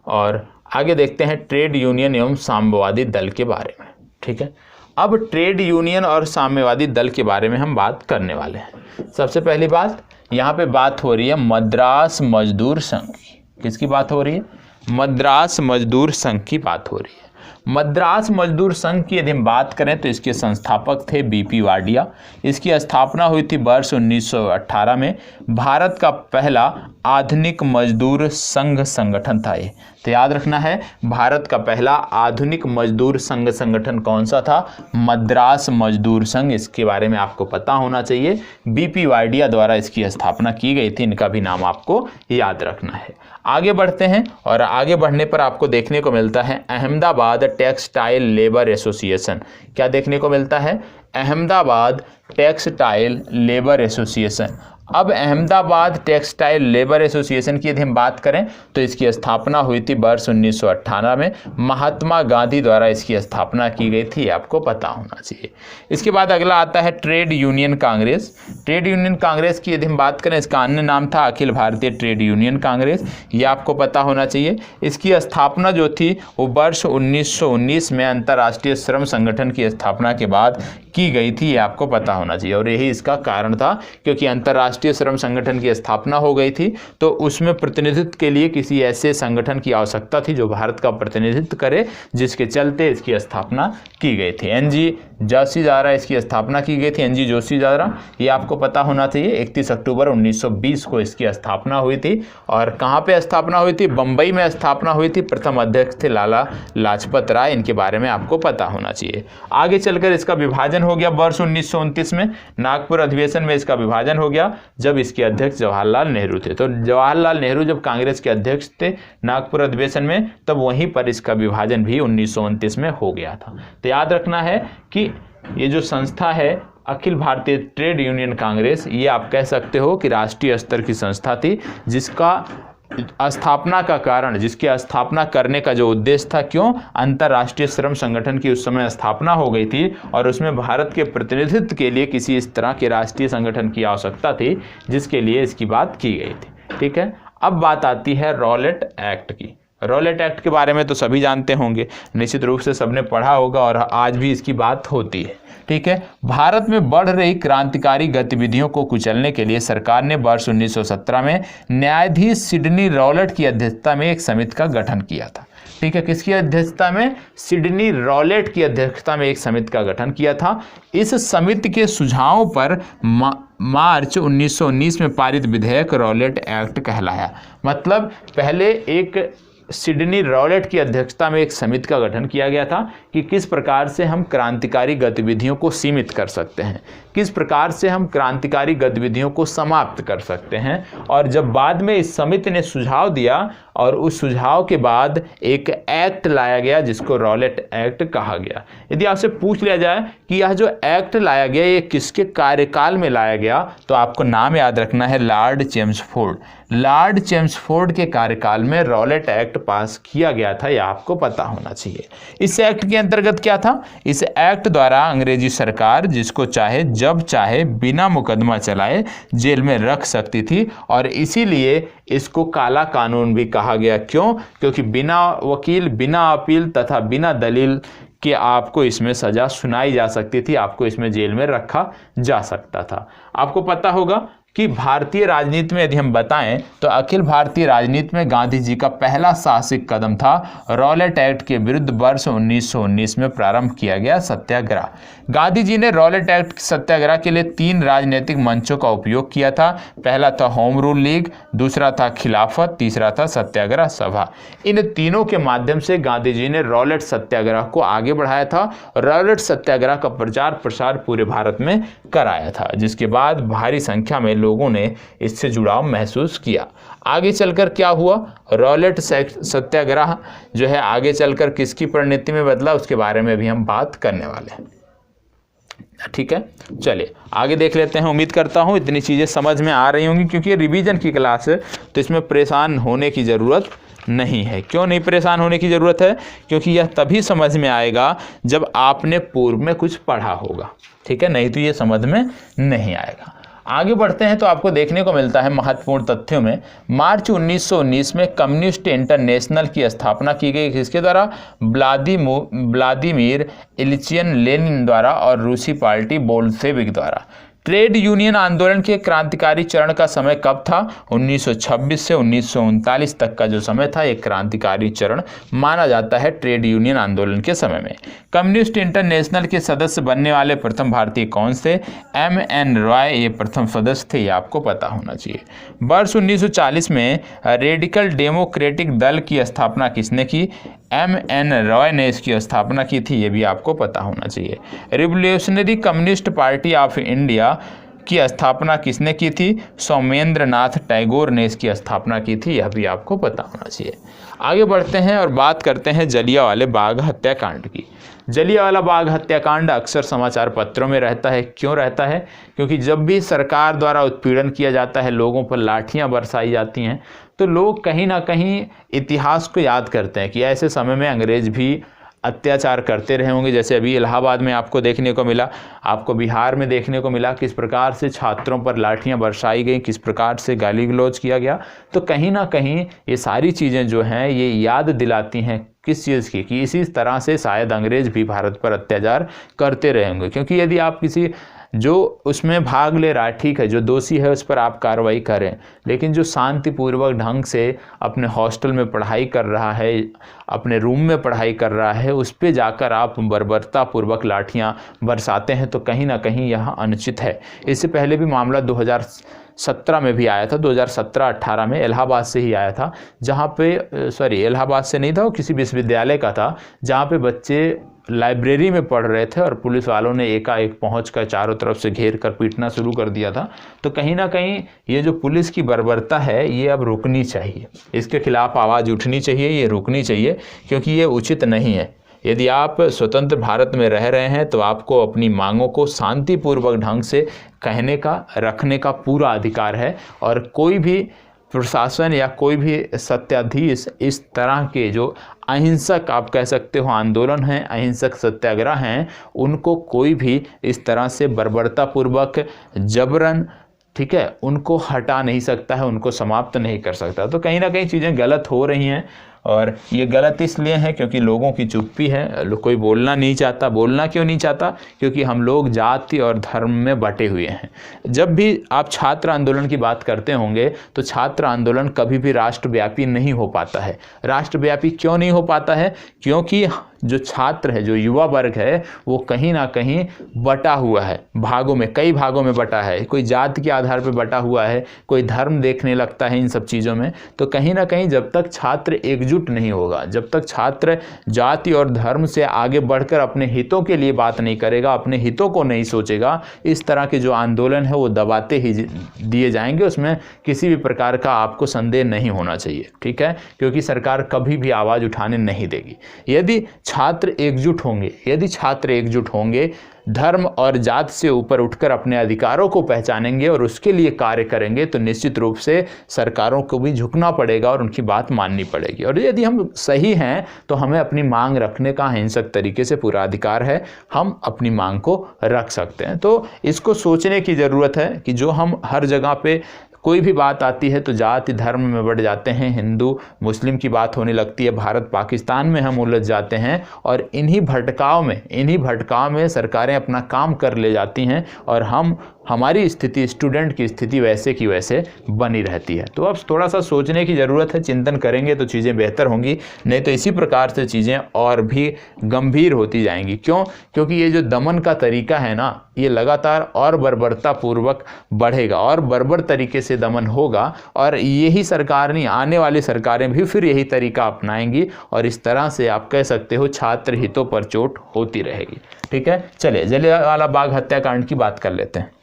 और आगे देखते हैं ट्रेड यूनियन एवं साम्यवादी दल के बारे में। ठीक है। अब ट्रेड यूनियन और साम्यवादी दल के बारे में हम बात करने वाले हैं। सबसे पहली बात, यहाँ पे बात हो रही है मद्रास मजदूर संघ की। किसकी बात हो रही है? मद्रास मजदूर संघ की बात हो रही है। मद्रास मजदूर संघ की यदि हम बात करें तो इसके संस्थापक थे बीपी वाडिया। इसकी स्थापना हुई थी वर्ष 1918 में। भारत का पहला आधुनिक मजदूर संघ संगठन था ये। तो याद रखना है, भारत का पहला आधुनिक मजदूर संघ संगठन कौन सा था? मद्रास मजदूर संघ। इसके बारे में आपको पता होना चाहिए। बीपी वाडिया द्वारा इसकी स्थापना की गई थी। इनका भी नाम आपको याद रखना है। आगे बढ़ते हैं और आगे बढ़ने पर आपको देखने को मिलता है अहमदाबाद टेक्सटाइल लेबर एसोसिएशन। क्या देखने को मिलता है? Ahmedabad textile labour association. अब अहमदाबाद टेक्सटाइल लेबर एसोसिएशन की यदि हम बात करें तो इसकी स्थापना हुई थी वर्ष 1918 में। महात्मा गांधी द्वारा इसकी स्थापना की गई थी, आपको पता होना चाहिए। इसके बाद अगला आता है trade union Congress. Trade union Congress की यदि हम बात करें, इसका अन्य नाम था अखिल भारतीय ट्रेड यूनियन कांग्रेस, ये आपको पता होना चाहिए। इसकी स्थापना जो थी वो वर्ष 1919 में अंतर्राष्ट्रीय श्रम संगठन की स्थापना के बाद की गई थी, ये आपको पता होना चाहिए। और यही इसका कारण था, क्योंकि अंतर्राष्ट्रीय श्रम संगठन की स्थापना हो गई थी तो उसमें प्रतिनिधित्व के लिए किसी ऐसे संगठन की आवश्यकता थी जो भारत का प्रतिनिधित्व करे, जिसके चलते इसकी स्थापना की गई थी। एनजी जोशी द्वारा इसकी स्थापना की गई थी। एनजी जोशी द्वारा, ये आपको पता होना चाहिए। 31 अक्टूबर 1920 को इसकी स्थापना हुई थी। और कहाँ पे स्थापना हुई थी? बम्बई में स्थापना हुई थी। प्रथम अध्यक्ष थे लाला लाजपत राय। इनके बारे में आपको पता होना चाहिए। आगे चलकर इसका विभाजन हो गया वर्ष 1929 में। नागपुर अधिवेशन में इसका विभाजन हो गया जब इसके अध्यक्ष जवाहरलाल नेहरू थे। तो जवाहरलाल नेहरू जब कांग्रेस के अध्यक्ष थे नागपुर अधिवेशन में, तब वहीं पर इसका विभाजन भी 1929 में हो गया था। तो याद रखना है कि ये जो संस्था है अखिल भारतीय ट्रेड यूनियन कांग्रेस, ये आप कह सकते हो कि राष्ट्रीय स्तर की संस्था थी, जिसका स्थापना का कारण, जिसके स्थापना करने का जो उद्देश्य था, क्यों? अंतर्राष्ट्रीय श्रम संगठन की उस समय स्थापना हो गई थी और उसमें भारत के प्रतिनिधित्व के लिए किसी इस तरह के राष्ट्रीय संगठन की आवश्यकता थी, जिसके लिए इसकी बात की गई थी। ठीक है। अब बात आती है रॉलेट एक्ट की। रॉलेट एक्ट के बारे में तो सभी जानते होंगे, निश्चित रूप से सबने पढ़ा होगा और आज भी इसकी बात होती है। ठीक है। भारत में बढ़ रही क्रांतिकारी गतिविधियों को कुचलने के लिए सरकार ने वर्ष 1917 में न्यायाधीश सिडनी रॉलेट की अध्यक्षता में एक समिति का गठन किया था। ठीक है। किसकी अध्यक्षता में? सिडनी रॉलेट की अध्यक्षता में एक समिति का गठन किया था। इस समिति के सुझावों पर मार्च 1919 में पारित विधेयक रॉलेट एक्ट कहलाया। मतलब पहले एक सिडनी रॉलेट की अध्यक्षता में एक समिति का गठन किया गया था कि किस प्रकार से हम क्रांतिकारी गतिविधियों को सीमित कर सकते हैं, किस प्रकार से हम क्रांतिकारी गतिविधियों को समाप्त कर सकते हैं। और जब बाद में इस समिति ने सुझाव दिया और उस सुझाव के बाद एक एक्ट लाया गया जिसको रॉलेट एक्ट कहा गया। यदि आपसे पूछ लिया जाए कि यह जो एक्ट लाया गया ये किसके कार्यकाल में लाया गया, तो आपको नाम याद रखना है लॉर्ड चेम्सफोर्ड। लॉर्ड चेम्सफोर्ड के कार्यकाल में रॉलेट एक्ट पास किया गया था, यह आपको पता होना चाहिए। इस एक्ट के अंतर्गत क्या था? इस एक्ट द्वारा अंग्रेजी सरकार जिसको चाहे जब चाहे बिना मुकदमा चलाए जेल में रख सकती थी और इसीलिए इसको काला कानून भी कहा गया। क्यों? क्योंकि बिना वकील, बिना अपील तथा बिना दलील कि आपको इसमें सज़ा सुनाई जा सकती थी, आपको इसमें जेल में रखा जा सकता था। आपको पता होगा कि भारतीय राजनीति में यदि हम बताएं तो अखिल भारतीय राजनीति में गांधी जी का पहला साहसिक कदम था रॉलेट एक्ट के विरुद्ध वर्ष 1919 में प्रारंभ किया गया सत्याग्रह। गांधी जी ने रॉलेट एक्ट सत्याग्रह के लिए 3 राजनीतिक मंचों का उपयोग किया था। पहला था होम रूल लीग, दूसरा था खिलाफत, तीसरा था सत्याग्रह सभा। इन तीनों के माध्यम से गांधी जी ने रॉलेट सत्याग्रह को आगे बढ़ाया था। रॉलेट सत्याग्रह का प्रचार प्रसार पूरे भारत में कराया था, जिसके बाद भारी संख्या में लोगों ने इससे जुड़ाव महसूस किया। आगे चलकर क्या हुआ, रॉलेट सत्याग्रह जो है आगे चलकर किसकी परिणति में बदला, उसके बारे में भी हम बात करने वाले हैं। ठीक है, चलिए आगे देख लेते हैं। उम्मीद करता हूँ इतनी चीज़ें समझ में आ रही होंगी, क्योंकि ये रिवीजन की क्लास है तो इसमें परेशान होने की ज़रूरत नहीं है। क्यों नहीं परेशान होने की ज़रूरत है, क्योंकि यह तभी समझ में आएगा जब आपने पूर्व में कुछ पढ़ा होगा। ठीक है, नहीं तो ये समझ में नहीं आएगा। आगे बढ़ते हैं तो आपको देखने को मिलता है महत्वपूर्ण तथ्यों में, मार्च 1919 में कम्युनिस्ट इंटरनेशनल की स्थापना की गई। किसके द्वारा, व्लादिमीर इलियच लेनिन द्वारा और रूसी पार्टी बोल्शेविक द्वारा। ट्रेड यूनियन आंदोलन के क्रांतिकारी चरण का समय कब था, 1926 से 1939 तक का जो समय था एक क्रांतिकारी चरण माना जाता है ट्रेड यूनियन आंदोलन के समय में। कम्युनिस्ट इंटरनेशनल के सदस्य बनने वाले प्रथम भारतीय कौन से, M.N. रॉय ये प्रथम सदस्य थे, ये आपको पता होना चाहिए। वर्ष 1940 में रेडिकल डेमोक्रेटिक दल की स्थापना किसने की, M.N. रॉय ने इसकी स्थापना की थी, ये भी आपको पता होना चाहिए। Revolutionary communist party of India की स्थापना किसने की थी, सोमेंद्र नाथ टैगोर ने इसकी स्थापना की थी, यह भी आपको पता होना चाहिए। आगे बढ़ते हैं और बात करते हैं जलियांवाला बाग हत्याकांड की। जलियांवाला बाग हत्याकांड अक्सर समाचार पत्रों में रहता है। क्यों रहता है, क्योंकि जब भी सरकार द्वारा उत्पीड़न किया जाता है, लोगों पर लाठियां बरसाई जाती हैं, तो लोग कहीं ना कहीं इतिहास को याद करते हैं कि ऐसे समय में अंग्रेज भी अत्याचार करते रहे होंगे। जैसे अभी इलाहाबाद में आपको देखने को मिला, आपको बिहार में देखने को मिला, किस प्रकार से छात्रों पर लाठियां बरसाई गई, किस प्रकार से गाली गलौज किया गया। तो कहीं ना कहीं ये सारी चीज़ें जो हैं ये याद दिलाती हैं किस चीज़ की, कि इसी तरह से शायद अंग्रेज भी भारत पर अत्याचार करते रहेंगे। क्योंकि यदि आप किसी जो उसमें भाग ले रहा है, ठीक है, जो दोषी है उस पर आप कार्रवाई करें, लेकिन जो शांतिपूर्वक ढंग से अपने हॉस्टल में पढ़ाई कर रहा है, अपने रूम में पढ़ाई कर रहा है, उस पे जाकर आप बर्बरतापूर्वक लाठियां बरसाते हैं, तो कहीं ना कहीं यह अनुचित है। इससे पहले भी मामला 2017 में भी आया था, 2017-18 में इलाहाबाद से ही आया था, जहाँ पे इलाहाबाद से नहीं था, वो किसी विश्वविद्यालय का था, जहाँ पे बच्चे लाइब्रेरी में पढ़ रहे थे और पुलिस वालों ने एकाएक पहुंचकर चारों तरफ से घेर कर पीटना शुरू कर दिया था। तो कहीं ना कहीं ये जो पुलिस की बर्बरता है ये अब रुकनी चाहिए, इसके खिलाफ आवाज़ उठनी चाहिए, ये रुकनी चाहिए, क्योंकि ये उचित नहीं है। यदि आप स्वतंत्र भारत में रह रहे हैं तो आपको अपनी मांगों को शांतिपूर्वक ढंग से कहने का, रखने का पूरा अधिकार है। और कोई भी प्रशासन या कोई भी सत्ताधीश इस तरह के जो अहिंसक आप कह सकते हो आंदोलन हैं, अहिंसक सत्याग्रह हैं, उनको कोई भी इस तरह से बर्बरतापूर्वक जबरन, ठीक है, उनको हटा नहीं सकता है, उनको समाप्त नहीं कर सकता। तो कहीं ना कहीं चीज़ें गलत हो रही हैं, और ये गलत इसलिए है क्योंकि लोगों की चुप्पी है, कोई बोलना नहीं चाहता। बोलना क्यों नहीं चाहता, क्योंकि हम लोग जाति और धर्म में बटे हुए हैं। जब भी आप छात्र आंदोलन की बात करते होंगे तो छात्र आंदोलन कभी भी राष्ट्रव्यापी नहीं हो पाता है। राष्ट्रव्यापी क्यों नहीं हो पाता है, क्योंकि जो छात्र है, जो युवा वर्ग है, वो कहीं ना कहीं बटा हुआ है, भागों में, कई भागों में बटा है। कोई जाति के आधार पर बटा हुआ है, कोई धर्म देखने लगता है इन सब चीज़ों में। तो कहीं ना कहीं जब तक छात्र एकजुट नहीं होगा, जब तक छात्र जाति और धर्म से आगे बढ़कर अपने हितों के लिए बात नहीं करेगा, अपने हितों को नहीं सोचेगा, इस तरह के जो आंदोलन है वो दबाते ही दिए जाएंगे। उसमें किसी भी प्रकार का आपको संदेह नहीं होना चाहिए, ठीक है, क्योंकि सरकार कभी भी आवाज़ उठाने नहीं देगी। यदि छात्र एकजुट होंगे, यदि छात्र एकजुट होंगे, धर्म और जात से ऊपर उठकर अपने अधिकारों को पहचानेंगे और उसके लिए कार्य करेंगे, तो निश्चित रूप से सरकारों को भी झुकना पड़ेगा और उनकी बात माननी पड़ेगी। और यदि हम सही हैं तो हमें अपनी मांग रखने का अहिंसक तरीके से पूरा अधिकार है, हम अपनी मांग को रख सकते हैं। तो इसको सोचने की ज़रूरत है कि जो हम हर जगह पे कोई भी बात आती है तो जाति धर्म में बढ़ जाते हैं, हिंदू मुस्लिम की बात होने लगती है, भारत पाकिस्तान में हम उलझ जाते हैं और इन्हीं भटकाव में सरकारें अपना काम कर ले जाती हैं और हमारी स्थिति, स्टूडेंट की स्थिति वैसे की वैसे बनी रहती है। तो अब थोड़ा सा सोचने की ज़रूरत है, चिंतन करेंगे तो चीज़ें बेहतर होंगी, नहीं तो इसी प्रकार से चीज़ें और भी गंभीर होती जाएंगी। क्यों? क्योंकि ये जो दमन का तरीका है ना, ये लगातार और बर्बरतापूर्वक बढ़ेगा और बर्बर तरीके से दमन होगा और यही सरकार नहीं, आने वाली सरकारें भी फिर यही तरीका अपनाएंगी और इस तरह से आप कह सकते हो छात्र हितों पर चोट होती रहेगी। ठीक है, चलिए जलियांवाला बाग हत्याकांड की बात कर लेते हैं।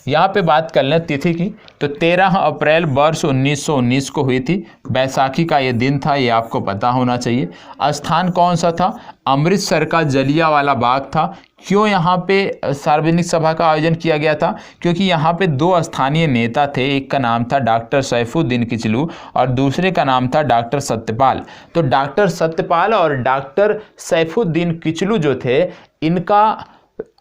यहाँ पे बात कर लें तिथि की, तो 13 अप्रैल वर्ष 1919 को हुई थी। बैसाखी का ये दिन था, ये आपको पता होना चाहिए। स्थान कौन सा था? अमृतसर का जलियांवाला बाग था। क्यों यहाँ पे सार्वजनिक सभा का आयोजन किया गया था? क्योंकि यहाँ पे दो स्थानीय नेता थे, एक का नाम था डॉक्टर सैफुद्दीन किचलू और दूसरे का नाम था डॉक्टर सत्यपाल। तो डॉक्टर सत्यपाल और डॉक्टर सैफुद्दीन किचलू जो थे, इनका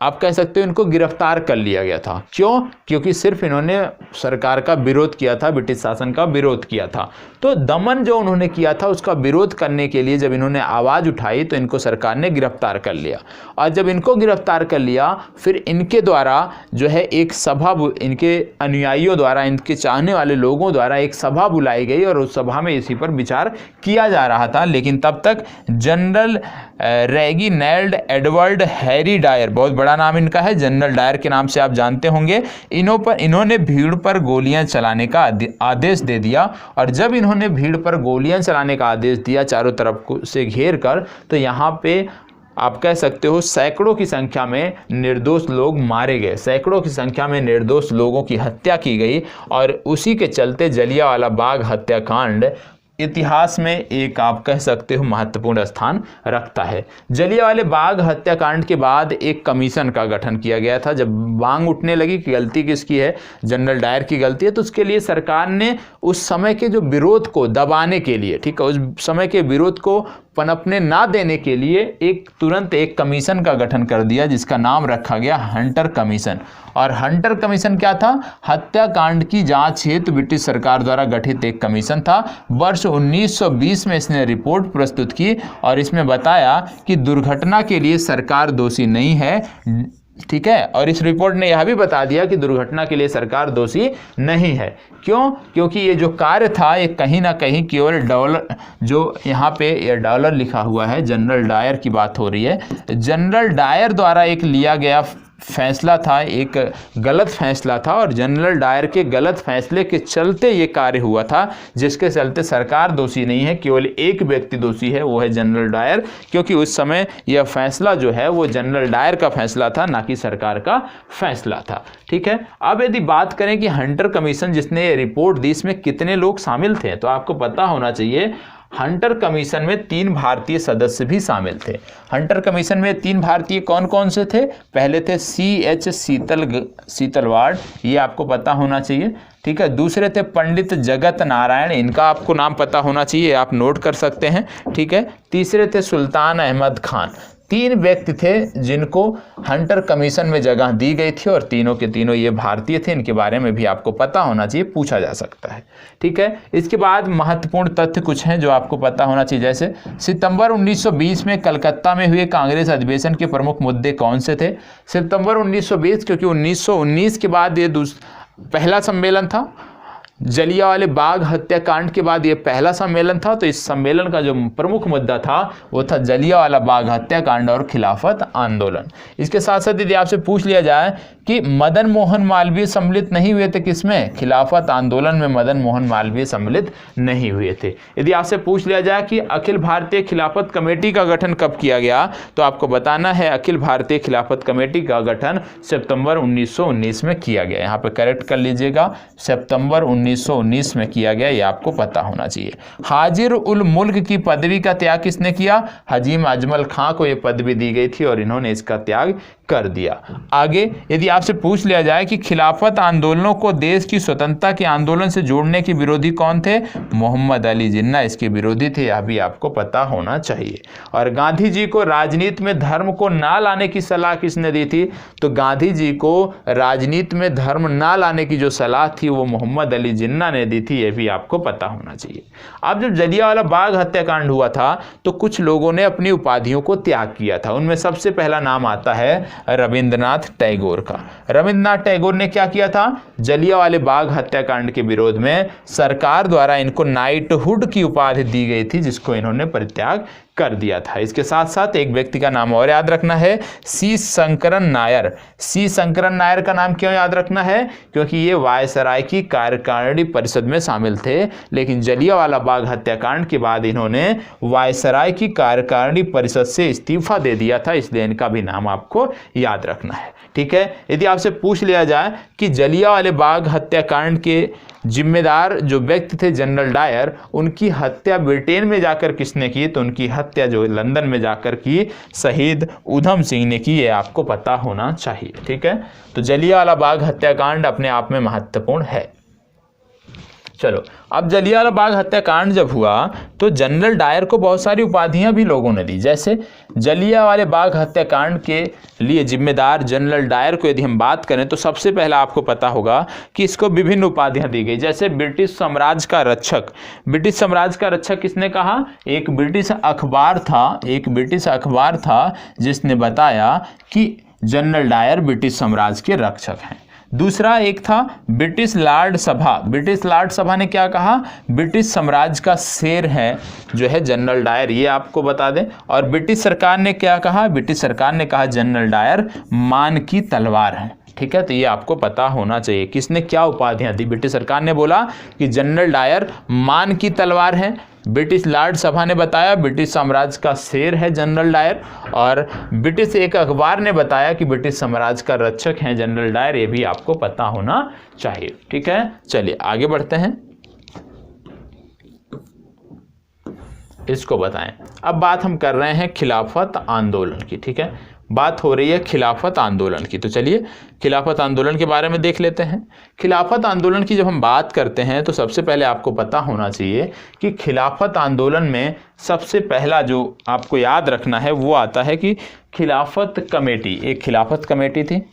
आप कह सकते हो इनको गिरफ्तार कर लिया गया था। क्यों? क्योंकि सिर्फ इन्होंने सरकार का विरोध किया था, ब्रिटिश शासन का विरोध किया था। तो दमन जो उन्होंने किया था उसका विरोध करने के लिए जब इन्होंने आवाज़ उठाई तो इनको सरकार ने गिरफ्तार कर लिया और जब इनको गिरफ्तार कर लिया फिर इनके द्वारा जो है एक सभा, इनके अनुयायियों द्वारा, इनके चाहने वाले लोगों द्वारा एक सभा बुलाई गई और उस सभा में इसी पर विचार किया जा रहा था। लेकिन तब तक general Reginald Edward Harry Dyer, बहुत बड़ा नाम इनका है, जनरल डायर के नाम से आप जानते होंगे, इन्होंने भीड़ पर गोलियां चलाने का आदेश दे दिया और जब इन्होंने भीड़ पर गोलियां चलाने का आदेश दिया चारों तरफ से घेर कर, तो यहाँ पे आप कह सकते हो सैकड़ों की संख्या में निर्दोष लोग मारे गए, सैकड़ों की संख्या में निर्दोष लोगों की हत्या की गई और उसी के चलते जलियांवाला बाग हत्याकांड इतिहास में एक आप कह सकते हो महत्वपूर्ण स्थान रखता है। जलियांवाले बाग हत्याकांड के बाद एक कमीशन का गठन किया गया था। जब मांग उठने लगी कि गलती किसकी है, जनरल डायर की गलती है, तो उसके लिए सरकार ने उस समय के जो विरोध को दबाने के लिए, ठीक है, उस समय के विरोध को पनपने ना देने के लिए तुरंत एक कमीशन का गठन कर दिया जिसका नाम रखा गया हंटर कमीशन। और हंटर कमीशन क्या था? हत्याकांड की जांच हेतु ब्रिटिश सरकार द्वारा गठित एक कमीशन था। वर्ष 1920 में इसने रिपोर्ट प्रस्तुत की और इसमें बताया कि दुर्घटना के लिए सरकार दोषी नहीं है, ठीक है, और इस रिपोर्ट ने यह भी बता दिया कि दुर्घटना के लिए सरकार दोषी नहीं है। क्यों? क्योंकि ये जो कार्य था ये कहीं ना कहीं केवल डॉलर, जो यहाँ पे ये डॉलर लिखा हुआ है, जनरल डायर की बात हो रही है, जनरल डायर द्वारा एक लिया गया फैसला था, एक गलत फैसला था और जनरल डायर के गलत फैसले के चलते ये कार्य हुआ था, जिसके चलते सरकार दोषी नहीं है, केवल एक व्यक्ति दोषी है, वो है जनरल डायर, क्योंकि उस समय यह फैसला जो है वो जनरल डायर का फैसला था, ना कि सरकार का फैसला था। ठीक है, अब यदि बात करें कि हंटर कमीशन जिसने रिपोर्ट दी इसमें कितने लोग शामिल थे, तो आपको पता होना चाहिए हंटर कमीशन में 3 भारतीय सदस्य भी शामिल थे। हंटर कमीशन में 3 भारतीय कौन कौन से थे? पहले थे C.H. सीतलवाड़, ये आपको पता होना चाहिए, ठीक है। दूसरे थे पंडित जगत नारायण, इनका आपको नाम पता होना चाहिए, आप नोट कर सकते हैं, ठीक है। तीसरे थे सुल्तान अहमद खान। 3 व्यक्ति थे जिनको हंटर कमीशन में जगह दी गई थी और तीनों के तीनों ये भारतीय थे, इनके बारे में भी आपको पता होना चाहिए, पूछा जा सकता है, ठीक है। इसके बाद महत्वपूर्ण तथ्य कुछ हैं जो आपको पता होना चाहिए, जैसे सितंबर 1920 में कलकत्ता में हुए कांग्रेस अधिवेशन के प्रमुख मुद्दे कौन से थे? सितंबर 1920, क्योंकि 1919 के बाद ये पहला सम्मेलन था, जलियांवाले बाग हत्याकांड के बाद ये पहला सम्मेलन था, तो इस सम्मेलन का जो प्रमुख मुद्दा था वो था जलियांवाला बाग हत्याकांड और खिलाफत आंदोलन। इसके साथ साथ यदि आपसे पूछ लिया जाए कि मदन मोहन मालवीय सम्मिलित नहीं हुए थे किसमें? खिलाफत आंदोलन में मदन मोहन मालवीय सम्मिलित नहीं हुए थे। यदि आपसे पूछ लिया जाए कि अखिल भारतीय खिलाफत कमेटी का गठन कब किया गया, तो आपको बताना है अखिल भारतीय खिलाफत कमेटी का गठन सितंबर 1919 में किया गया। यहाँ पे करेक्ट कर लीजिएगा, सितंबर 1919 में किया गया, ये आपको पता होना चाहिए। हाजिर उल मुल्क की पदवी का त्याग किसने किया? हजीम अजमल खां को ये पदवी दी गई थी और इन्होंने इसका त्याग कर दिया। आगे यदि आपसे पूछ लिया जाए कि खिलाफत आंदोलनों को देश की स्वतंत्रता के आंदोलन से जोड़ने के विरोधी कौन थे, मोहम्मद अली जिन्ना इसके विरोधी थे, यह भी आपको पता होना चाहिए। और गांधी जी को राजनीति में धर्म को ना लाने की सलाह किसने दी थी, तो गांधी जी को राजनीति में धर्म ना लाने की जो सलाह थी वो मोहम्मद अली जिन्ना ने दी थी, यह भी आपको पता होना चाहिए। अब जब जलियांवाला बाग हत्याकांड हुआ था तो कुछ लोगों ने अपनी उपाधियों को त्याग किया था। उनमें सबसे पहला नाम आता है रविंद्रनाथ टैगोर का। रविंद्रनाथ टैगोर ने क्या किया था, जलियांवाले बाग हत्याकांड के विरोध में सरकार द्वारा इनको नाइटहुड की उपाधि दी गई थी, जिसको इन्होंने परित्याग कर दिया था। इसके साथ साथ एक व्यक्ति का नाम और याद रखना है, सी शंकरन नायर। सी शंकरन नायर का नाम क्यों याद रखना है, क्योंकि ये वायसराय की कार्यकारिणी परिषद में शामिल थे, लेकिन जलियांवाला बाग हत्याकांड के बाद इन्होंने वायसराय की कार्यकारिणी परिषद से इस्तीफा दे दिया था, इसलिए इनका भी नाम आपको याद रखना है। ठीक है, यदि आपसे पूछ लिया जाए कि जलियांवाले बाग हत्याकांड के जिम्मेदार जो व्यक्ति थे जनरल डायर, उनकी हत्या ब्रिटेन में जाकर किसने की, तो उनकी हत्या जो लंदन में जाकर की शहीद उधम सिंह ने की, ये आपको पता होना चाहिए। ठीक है, तो जलियांवाला बाग हत्याकांड अपने आप में महत्वपूर्ण है। चलो, अब जलियांवाला बाग हत्याकांड जब हुआ तो जनरल डायर को बहुत सारी उपाधियां भी लोगों ने दी। जैसे जलियांवाले बाग हत्याकांड के लिए जिम्मेदार जनरल डायर को यदि हम बात करें तो सबसे पहला आपको पता होगा कि इसको विभिन्न उपाधियां दी गई। जैसे ब्रिटिश साम्राज्य का रक्षक। ब्रिटिश साम्राज्य का रक्षक किसने कहा, एक ब्रिटिश अखबार था जिसने बताया कि जनरल डायर ब्रिटिश साम्राज्य के रक्षक हैं। दूसरा एक था ब्रिटिश लॉर्ड सभा। ब्रिटिश लॉर्ड सभा ने क्या कहा, ब्रिटिश साम्राज्य का शेर है जो है जनरल डायर, ये आपको बता दें। और ब्रिटिश सरकार ने क्या कहा, ब्रिटिश सरकार ने कहा जनरल डायर मान की तलवार है। ठीक है, तो ये आपको पता होना चाहिए किसने क्या उपाधियां दी। ब्रिटिश सरकार ने बोला कि जनरल डायर मान की तलवार है, ब्रिटिश लॉर्ड सभा ने बताया ब्रिटिश साम्राज्य का शेर है जनरल डायर, और ब्रिटिश एक अखबार ने बताया कि ब्रिटिश साम्राज्य का रक्षक है जनरल डायर, ये भी आपको पता होना चाहिए। ठीक है, चलिए आगे बढ़ते हैं, इसको बताएं। अब बात हम कर रहे हैं खिलाफत आंदोलन की। ठीक है, बात हो रही है खिलाफत आंदोलन की, तो चलिए खिलाफत आंदोलन के बारे में देख लेते हैं। खिलाफत आंदोलन की जब हम बात करते हैं तो सबसे पहले आपको पता होना चाहिए कि खिलाफत आंदोलन में सबसे पहला जो आपको याद रखना है वो आता है कि खिलाफत कमेटी, एक खिलाफत कमेटी थी।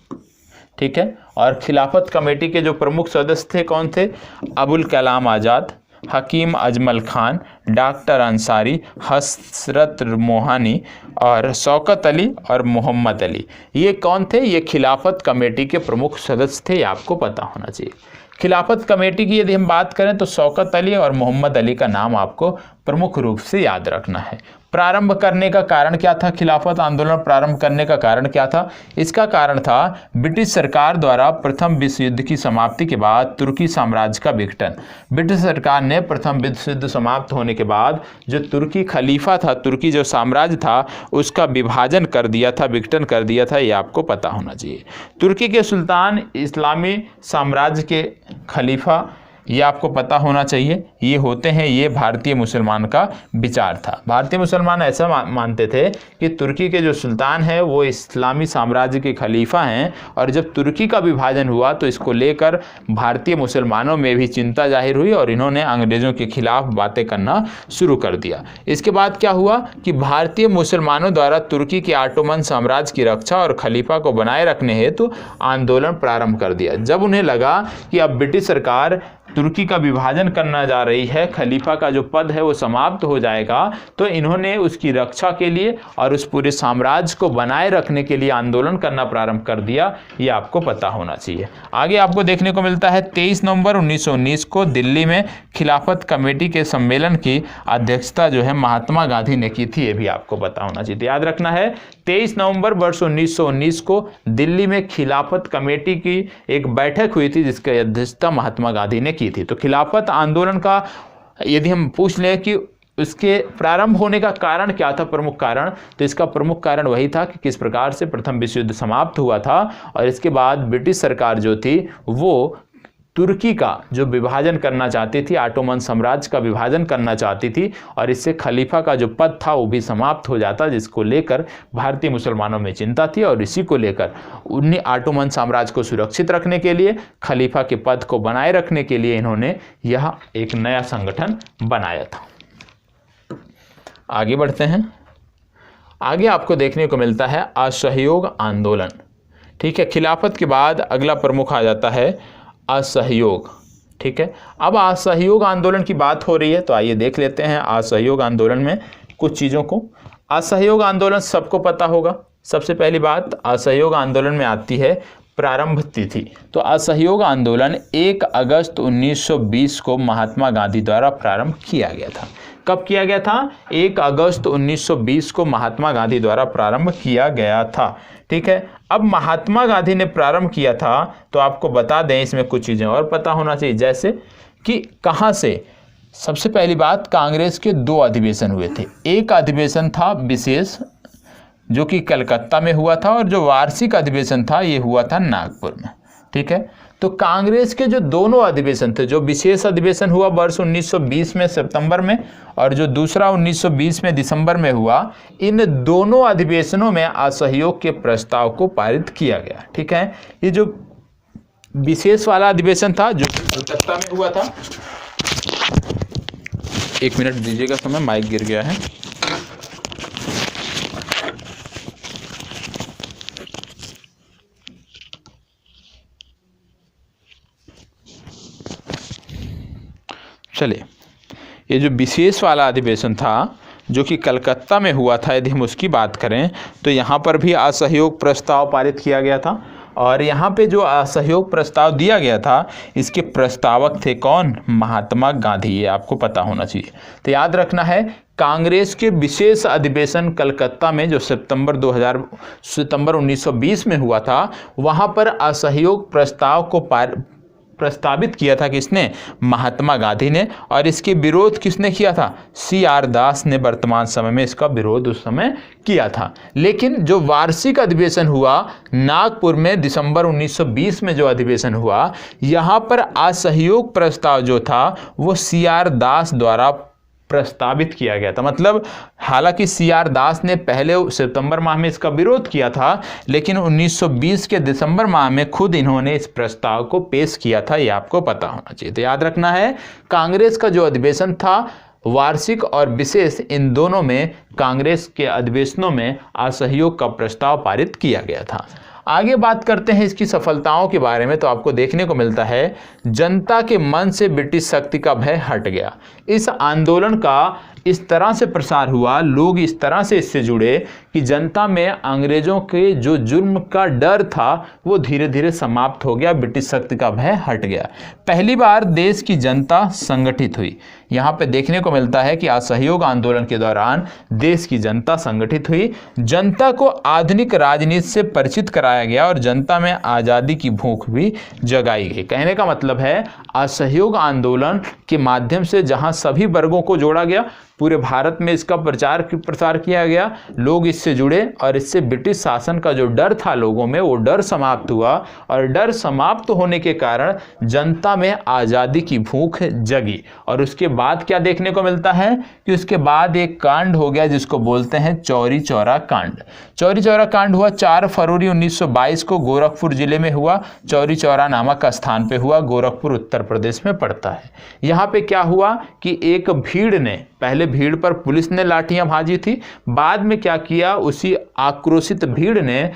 ठीक है, और खिलाफत कमेटी के जो प्रमुख सदस्य थे कौन थे, अबुल कलाम आज़ाद, हकीम अजमल खान, डॉक्टर अंसारी, हसरत मोहानी और शौकत अली और मोहम्मद अली। ये कौन थे, ये खिलाफत कमेटी के प्रमुख सदस्य थे, ये आपको पता होना चाहिए। खिलाफत कमेटी की यदि हम बात करें तो शौकत अली और मोहम्मद अली का नाम आपको प्रमुख रूप से याद रखना है। प्रारंभ करने का कारण क्या था, खिलाफत आंदोलन प्रारंभ करने का कारण क्या था, इसका कारण था ब्रिटिश सरकार द्वारा प्रथम विश्व युद्ध की समाप्ति के बाद तुर्की साम्राज्य का विघटन। ब्रिटिश सरकार ने प्रथम विश्व युद्ध समाप्त होने के बाद जो तुर्की खलीफा था, तुर्की जो साम्राज्य था, उसका विभाजन कर दिया था, विघटन कर दिया था, ये आपको पता होना चाहिए। तुर्की के सुल्तान इस्लामी साम्राज्य के खलीफा, ये आपको पता होना चाहिए, ये होते हैं, ये भारतीय मुसलमान का विचार था। भारतीय मुसलमान ऐसा मानते थे कि तुर्की के जो सुल्तान हैं वो इस्लामी साम्राज्य के खलीफा हैं, और जब तुर्की का विभाजन हुआ तो इसको लेकर भारतीय मुसलमानों में भी चिंता जाहिर हुई और इन्होंने अंग्रेज़ों के खिलाफ बातें करना शुरू कर दिया। इसके बाद क्या हुआ कि भारतीय मुसलमानों द्वारा तुर्की के ऑटोमन साम्राज्य की रक्षा और खलीफा को बनाए रखने हेतु आंदोलन प्रारंभ कर दिया। जब उन्हें लगा कि अब ब्रिटिश सरकार तुर्की का विभाजन करना जा रही है, खलीफा का जो पद है वो समाप्त हो जाएगा, तो इन्होंने उसकी रक्षा के लिए और उस पूरे साम्राज्य को बनाए रखने के लिए आंदोलन करना प्रारंभ कर दिया, ये आपको पता होना चाहिए। आगे आपको देखने को मिलता है 23 नवंबर 1919 को दिल्ली में खिलाफत कमेटी के सम्मेलन की अध्यक्षता जो है महात्मा गांधी ने की थी, ये भी आपको पता होना चाहिए। तो याद रखना है 23 नवंबर वर्ष 1919 को दिल्ली में खिलाफत कमेटी की एक बैठक हुई थी जिसकी अध्यक्षता महात्मा गांधी ने की थी। तो खिलाफत आंदोलन का यदि हम पूछ लें कि उसके प्रारंभ होने का कारण क्या था, प्रमुख कारण, तो इसका प्रमुख कारण वही था कि किस प्रकार से प्रथम विश्व युद्ध समाप्त हुआ था और इसके बाद ब्रिटिश सरकार जो थी वो तुर्की का जो विभाजन करना चाहती थी, ऑटोमन साम्राज्य का विभाजन करना चाहती थी, और इससे खलीफा का जो पद था वो भी समाप्त हो जाता, जिसको लेकर भारतीय मुसलमानों में चिंता थी। और इसी को लेकर उन्हीं ऑटोमन साम्राज्य को सुरक्षित रखने के लिए, खलीफा के पद को बनाए रखने के लिए इन्होंने यह एक नया संगठन बनाया था। आगे बढ़ते हैं। आगे आपको देखने को मिलता है असहयोग आंदोलन। ठीक है, खिलाफत के बाद अगला प्रमुख आ जाता है असहयोग। ठीक है, अब असहयोग आंदोलन की बात हो रही है, तो आइए देख लेते हैं असहयोग आंदोलन में कुछ चीज़ों को। असहयोग आंदोलन सबको पता होगा। सबसे पहली बात असहयोग आंदोलन में आती है प्रारंभ तिथि। तो असहयोग आंदोलन 1 अगस्त 1920 को महात्मा गांधी द्वारा प्रारंभ किया गया था। कब किया गया था? 1 अगस्त 1920 को महात्मा गांधी द्वारा प्रारंभ किया गया था। ठीक है, अब महात्मा गांधी ने प्रारंभ किया था, तो आपको बता दें इसमें कुछ चीज़ें और पता होना चाहिए, जैसे कि कहाँ से। सबसे पहली बात, कांग्रेस के 2 अधिवेशन हुए थे। एक अधिवेशन था विशेष, जो कि कलकत्ता में हुआ था, और जो वार्षिक अधिवेशन था ये हुआ था नागपुर में। ठीक है, तो कांग्रेस के जो दोनों अधिवेशन थे, जो विशेष अधिवेशन हुआ वर्ष 1920 में सितंबर में, और जो दूसरा 1920 में दिसंबर में हुआ, इन दोनों अधिवेशनों में असहयोग के प्रस्ताव को पारित किया गया। ठीक है, ये जो विशेष वाला अधिवेशन था जो कलकत्ता में हुआ था, 1 मिनट दीजिएगा समय, माइक गिर गया है। चलिए, ये जो विशेष वाला अधिवेशन था जो कि कलकत्ता में हुआ था, यदि हम उसकी बात करें तो यहाँ पर भी असहयोग प्रस्ताव पारित किया गया था। और यहाँ पे जो असहयोग प्रस्ताव दिया गया था, इसके प्रस्तावक थे कौन? महात्मा गांधी। ये आपको पता होना चाहिए। तो याद रखना है, कांग्रेस के विशेष अधिवेशन कलकत्ता में जो सितंबर 1920 में हुआ था, वहाँ पर असहयोग प्रस्ताव को प्रस्तावित किया था किसने? महात्मा गांधी ने। और इसके विरोध किसने किया था? CR दास ने वर्तमान समय में इसका विरोध उस समय किया था। लेकिन जो वार्षिक अधिवेशन हुआ नागपुर में दिसंबर 1920 में जो अधिवेशन हुआ, यहाँ पर असहयोग प्रस्ताव जो था वो CR दास द्वारा प्रस्तावित किया गया था। मतलब हालांकि CR दास ने पहले सितंबर माह में इसका विरोध किया था, लेकिन 1920 के दिसंबर माह में खुद इन्होंने इस प्रस्ताव को पेश किया था। ये आपको पता होना चाहिए। तो याद रखना है, कांग्रेस का जो अधिवेशन था वार्षिक और विशेष, इन दोनों में कांग्रेस के अधिवेशनों में असहयोग का प्रस्ताव पारित किया गया था। आगे बात करते हैं इसकी सफलताओं के बारे में। तो आपको देखने को मिलता है, जनता के मन से ब्रिटिश शक्ति का भय हट गया। इस आंदोलन का इस तरह से प्रसार हुआ, लोग इस तरह से इससे जुड़े कि जनता में अंग्रेजों के जो जुर्म का डर था वो धीरे धीरे समाप्त हो गया, ब्रिटिश शक्ति का भय हट गया। पहली बार देश की जनता संगठित हुई। यहाँ पे देखने को मिलता है कि असहयोग आंदोलन के दौरान देश की जनता संगठित हुई, जनता को आधुनिक राजनीति से परिचित कराया गया और जनता में आज़ादी की भूख भी जगाई गई। कहने का मतलब है, असहयोग आंदोलन के माध्यम से जहाँ सभी वर्गों को जोड़ा गया, पूरे भारत में इसका प्रसार किया गया, लोग इससे जुड़े और इससे ब्रिटिश शासन का जो डर था लोगों में, वो डर समाप्त हुआ। और डर समाप्त होने के कारण जनता में आज़ादी की भूख जगी। और उसके बाद क्या देखने को मिलता है कि उसके बाद एक कांड हो गया जिसको बोलते हैं चौरी चौरा कांड। चौरी चौरा कांड हुआ 4 फरवरी 1922 को गोरखपुर जिले में हुआ। चौरी चौरा नामक स्थान पे हुआ, गोरखपुर उत्तर प्रदेश में पड़ता है। यहाँ पे क्या हुआ कि एक भीड़ ने, पहले भीड़ पर पुलिस ने लाठियां भाजी थी, बाद में क्या किया, उसी आक्रोशित भीड़ ने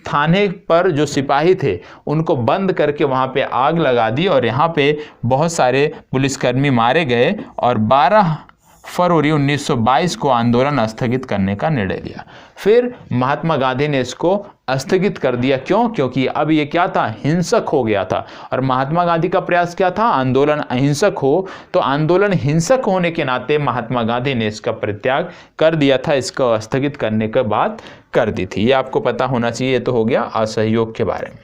थाने पर जो सिपाही थे उनको बंद करके वहां पे आग लगा दी और यहाँ पे बहुत सारे पुलिसकर्मी मारे गए। और 12 फरवरी 1922 को आंदोलन स्थगित करने का निर्णय लिया। फिर महात्मा गांधी ने इसको स्थगित कर दिया। क्यों? क्योंकि अब ये क्या था, हिंसक हो गया था। और महात्मा गांधी का प्रयास क्या था, आंदोलन अहिंसक हो। तो आंदोलन हिंसक होने के नाते महात्मा गांधी ने इसका परित्याग कर दिया था, इसको स्थगित करने के बाद कर दी थी। ये आपको पता होना चाहिए। ये तो हो गया असहयोग के बारे में।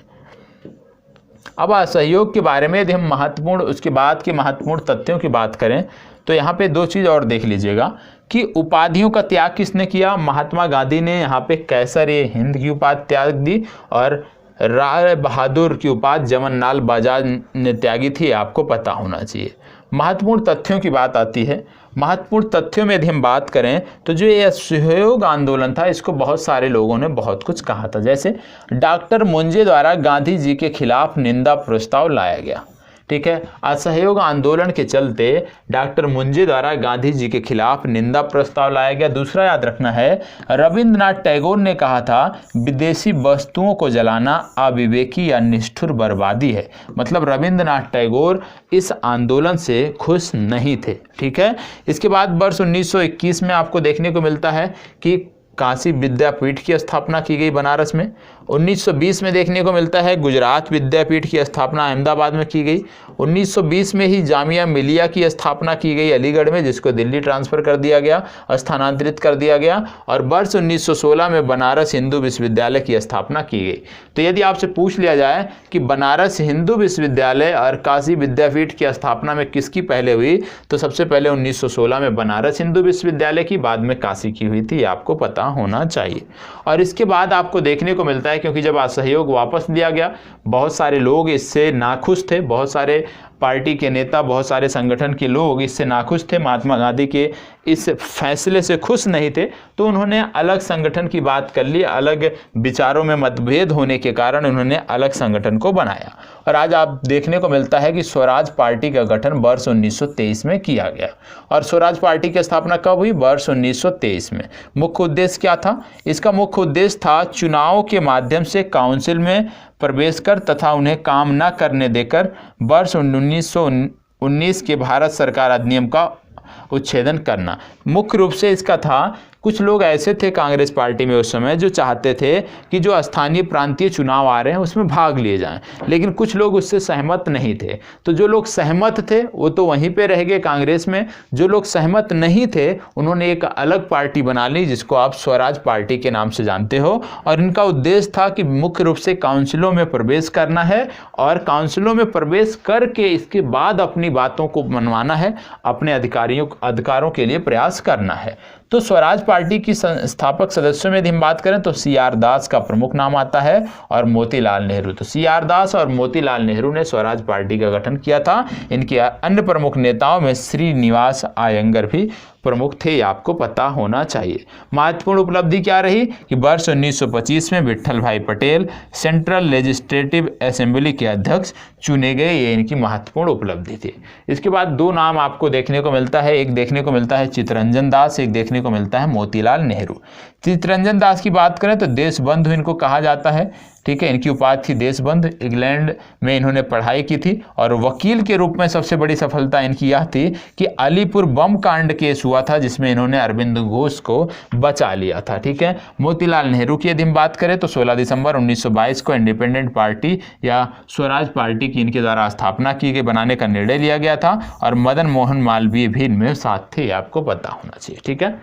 अब असहयोग के बारे में यदि हम उसके बाद के महत्वपूर्ण तथ्यों की बात करें तो यहाँ पे 2 चीज़ और देख लीजिएगा कि उपाधियों का त्याग किसने किया। महात्मा गांधी ने यहाँ पे कैसर-ए-हिंद की उपाधि त्याग दी और राय बहादुर की उपाधि जमनलाल बजाज ने त्यागी थी, आपको पता होना चाहिए। महत्वपूर्ण तथ्यों की बात आती है। महत्वपूर्ण तथ्यों में यदि हम बात करें तो जो ये असहयोग आंदोलन था, इसको बहुत सारे लोगों ने बहुत कुछ कहा था। जैसे डॉक्टर मुंजे द्वारा गांधी जी के खिलाफ निंदा प्रस्ताव लाया गया, ठीक है। असहयोग आंदोलन के चलते डॉक्टर मुंजे द्वारा गांधी जी के खिलाफ निंदा प्रस्ताव लाया गया। दूसरा याद रखना है, रविंद्रनाथ टैगोर ने कहा था विदेशी वस्तुओं को जलाना अविवेकी या निष्ठुर बर्बादी है। मतलब रविंद्रनाथ टैगोर इस आंदोलन से खुश नहीं थे, ठीक है। इसके बाद वर्ष 1921 में आपको देखने को मिलता है कि काशी विद्यापीठ की स्थापना की गई बनारस में। 1920 में देखने को मिलता है गुजरात विद्यापीठ की स्थापना अहमदाबाद में की गई। 1920 में ही जामिया मिलिया की स्थापना की गई अलीगढ़ में, जिसको दिल्ली ट्रांसफ़र कर दिया गया, स्थानांतरित कर दिया गया। और वर्ष 1916 में बनारस हिंदू विश्वविद्यालय की स्थापना की गई। तो यदि आपसे पूछ लिया जाए कि बनारस हिंदू विश्वविद्यालय और काशी विद्यापीठ की स्थापना में किसकी पहले हुई, तो सबसे पहले 1916 में बनारस हिंदू विश्वविद्यालय की, बाद में काशी की हुई थी, आपको पता होना चाहिए। और इसके बाद आपको देखने को मिलता है, क्योंकि जब असहयोग वापस लिया गया, बहुत सारे लोग इससे नाखुश थे, बहुत सारे पार्टी के नेता, बहुत सारे संगठन के लोग इससे नाखुश थे, महात्मा गांधी के इस फैसले से खुश नहीं थे, तो उन्होंने अलग संगठन की बात कर ली। अलग विचारों में मतभेद होने के कारण उन्होंने अलग संगठन को बनाया। और आज आप देखने को मिलता है कि स्वराज पार्टी का गठन वर्ष 1923 में किया गया। और स्वराज पार्टी की स्थापना कब हुई? वर्ष 1923 में। मुख्य उद्देश्य क्या था? इसका मुख्य उद्देश्य था चुनाव के माध्यम से काउंसिल में प्रवेश कर तथा उन्हें काम न करने देकर वर्ष 1919 के भारत सरकार अधिनियम का उच्छेदन करना। मुख्य रूप से इसका था, कुछ लोग ऐसे थे कांग्रेस पार्टी में उस समय जो चाहते थे कि जो स्थानीय प्रांतीय चुनाव आ रहे हैं उसमें भाग लिए जाएं, लेकिन कुछ लोग उससे सहमत नहीं थे। तो जो लोग सहमत थे वो तो वहीं पे रह गए कांग्रेस में, जो लोग सहमत नहीं थे उन्होंने एक अलग पार्टी बना ली, जिसको आप स्वराज पार्टी के नाम से जानते हो। और इनका उद्देश्य था कि मुख्य रूप से काउंसिलों में प्रवेश करना है और काउंसिलों में प्रवेश करके इसके बाद अपनी बातों को मनवाना है, अपने अधिकारों के लिए प्रयास करना है। तो स्वराज पार्टी की संस्थापक सदस्यों में यदि हम बात करें तो CR दास का प्रमुख नाम आता है और मोतीलाल नेहरू। तो CR दास और मोतीलाल नेहरू ने स्वराज पार्टी का गठन किया था। इनके अन्य प्रमुख नेताओं में श्रीनिवास अयंगर भी प्रमुख थे, ये आपको पता होना चाहिए। महत्वपूर्ण उपलब्धि क्या रही कि वर्ष 1925 में विट्ठल भाई पटेल सेंट्रल लेजिस्लेटिव असेंबली के अध्यक्ष चुने गए, ये इनकी महत्वपूर्ण उपलब्धि थी। इसके बाद दो नाम आपको देखने को मिलता है, एक देखने को मिलता है चित्तरंजन दास, एक देखने को मिलता है मोतीलाल नेहरू। चित्तरंजन दास की बात करें तो देशबंधु इनको कहा जाता है, ठीक है। इनकी उपाधि थी देशबंधु। इंग्लैंड में इन्होंने पढ़ाई की थी और वकील के रूप में सबसे बड़ी सफलता इनकी यह थी कि अलीपुर बम कांड केस हुआ था जिसमें इन्होंने अरविंद घोष को बचा लिया था, ठीक है। मोतीलाल नेहरू की यदि हम बात करें तो 16 दिसंबर 1922 को इंडिपेंडेंट पार्टी या स्वराज पार्टी की इनके द्वारा स्थापना की गई, बनाने का निर्णय लिया गया था। और मदन मोहन मालवीय भी इनमें साथ थे, आपको पता होना चाहिए, ठीक है।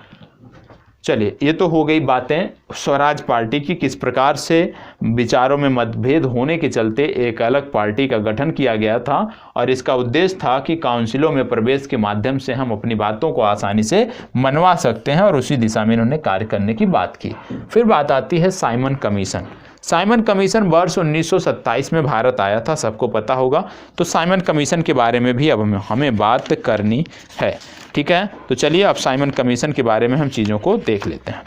चलिए, ये तो हो गई बातें स्वराज पार्टी की, किस प्रकार से विचारों में मतभेद होने के चलते एक अलग पार्टी का गठन किया गया था और इसका उद्देश्य था कि काउंसिलों में प्रवेश के माध्यम से हम अपनी बातों को आसानी से मनवा सकते हैं, और उसी दिशा में इन्होंने कार्य करने की बात की। फिर बात आती है साइमन कमीशन। साइमन कमीशन वर्ष 1927 में भारत आया था, सबको पता होगा। तो साइमन कमीशन के बारे में भी अब हमें बात करनी है, ठीक है। तो चलिए अब साइमन कमीशन के बारे में हम चीज़ों को देख लेते हैं।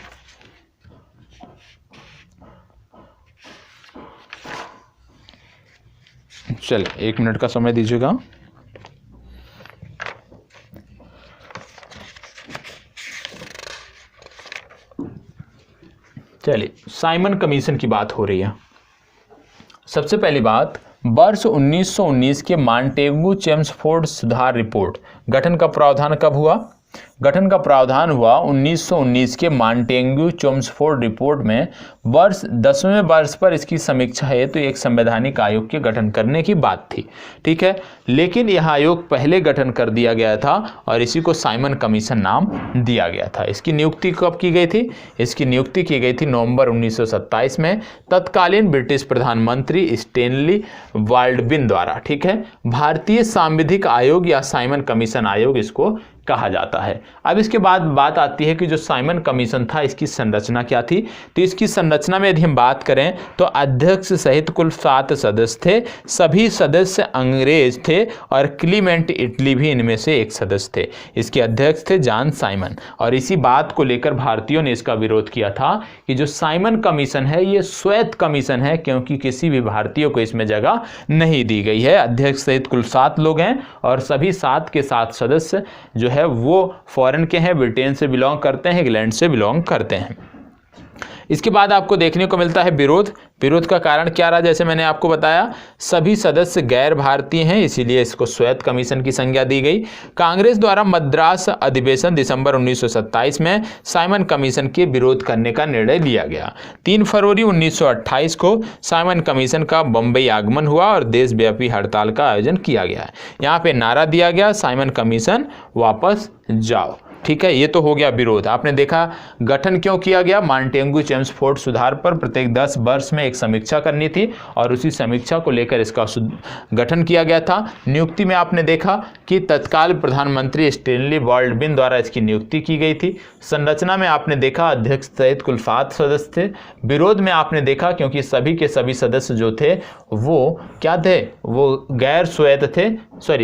चलिए 1 मिनट का समय दीजिएगा। चलिए, साइमन कमीशन की बात हो रही है। सबसे पहली बात, वर्ष 1919 के मॉन्टेगू चेम्सफोर्ड सुधार रिपोर्ट गठन का प्रावधान कब हुआ? गठन का प्रावधान हुआ 1919 के मॉन्टेगू चेम्सफोर्ड रिपोर्ट में। वर्ष 10वें वर्ष पर इसकी समीक्षा है तो एक संवैधानिक आयोग के गठन करने की बात थी, ठीक है। लेकिन यह आयोग पहले गठन कर दिया गया था और इसी को साइमन कमीशन नाम दिया गया था। इसकी नियुक्ति कब की गई थी? इसकी नियुक्ति की गई थी नवंबर 1927 में तत्कालीन ब्रिटिश प्रधानमंत्री स्टेनली बाल्डविन द्वारा, ठीक है। भारतीय सांविधिक आयोग या साइमन कमीशन आयोग इसको कहा जाता है। अब इसके बाद बात आती है कि जो साइमन कमीशन था इसकी संरचना क्या थी। तो इसकी संरचना में यदि हम बात करें तो अध्यक्ष सहित कुल 7 सदस्य थे। सभी सदस्य अंग्रेज थे और क्लीमेंट इटली भी इनमें से एक सदस्य थे। इसके अध्यक्ष थे जॉन साइमन। और इसी बात को लेकर भारतीयों ने इसका विरोध किया था कि जो साइमन कमीशन है ये श्वेत कमीशन है, क्योंकि किसी भी भारतीय को इसमें जगह नहीं दी गई है। अध्यक्ष सहित कुल 7 लोग हैं और सभी 7 के 7 सदस्य जो है वो फॉरेन के हैं, ब्रिटेन से बिलोंग करते हैं, इंग्लैंड से बिलोंग करते हैं। इसके बाद आपको देखने को मिलता है विरोध। विरोध का कारण क्या रहा, जैसे मैंने आपको बताया सभी सदस्य गैर भारतीय हैं, इसीलिए इसको श्वेत कमीशन की संज्ञा दी गई। कांग्रेस द्वारा मद्रास अधिवेशन दिसंबर 1927 में साइमन कमीशन के विरोध करने का निर्णय लिया गया। 3 फरवरी 1928 को साइमन कमीशन का बम्बई आगमन हुआ और देशव्यापी हड़ताल का आयोजन किया गया। यहाँ पे नारा दिया गया साइमन कमीशन वापस जाओ। ठीक है, ये तो हो गया विरोध। आपने देखा गठन क्यों किया गया, मांटेगू चेम्सफोर्ड सुधार पर प्रत्येक 10 वर्ष में एक समीक्षा करनी थी और उसी समीक्षा को लेकर इसका गठन किया गया था। नियुक्ति में आपने देखा कि तत्काल प्रधानमंत्री स्टैनली बॉल्डविन द्वारा इसकी नियुक्ति की गई थी। संरचना में आपने देखा अध्यक्ष सहित कुल 7 सदस्य थे। विरोध में आपने देखा क्योंकि सभी के सभी सदस्य जो थे वो क्या थे, वो गैर श्वेत थे,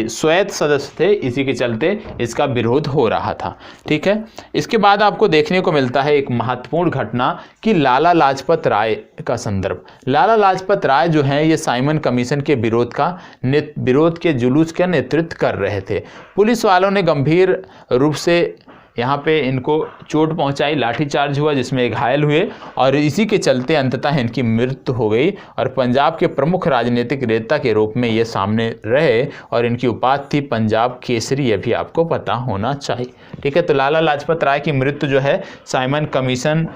श्वेत सदस्य थे, इसी के चलते इसका विरोध हो रहा था। ठीक है, इसके बाद आपको देखने को मिलता है एक महत्वपूर्ण घटना कि लाला लाजपत राय का संदर्भ। लाला लाजपत राय जो हैं ये साइमन कमीशन के विरोध के जुलूस का नेतृत्व कर रहे थे। पुलिस वालों ने गंभीर रूप से यहाँ पे इनको चोट पहुंचाई, लाठीचार्ज हुआ जिसमें एक घायल हुए और इसी के चलते अंततः इनकी मृत्यु हो गई और पंजाब के प्रमुख राजनीतिक नेता के रूप में ये सामने रहे और इनकी उपाधि थी पंजाब केसरी, ये भी आपको पता होना चाहिए। ठीक है, तो लाला लाजपत राय की मृत्यु जो है साइमन कमीशन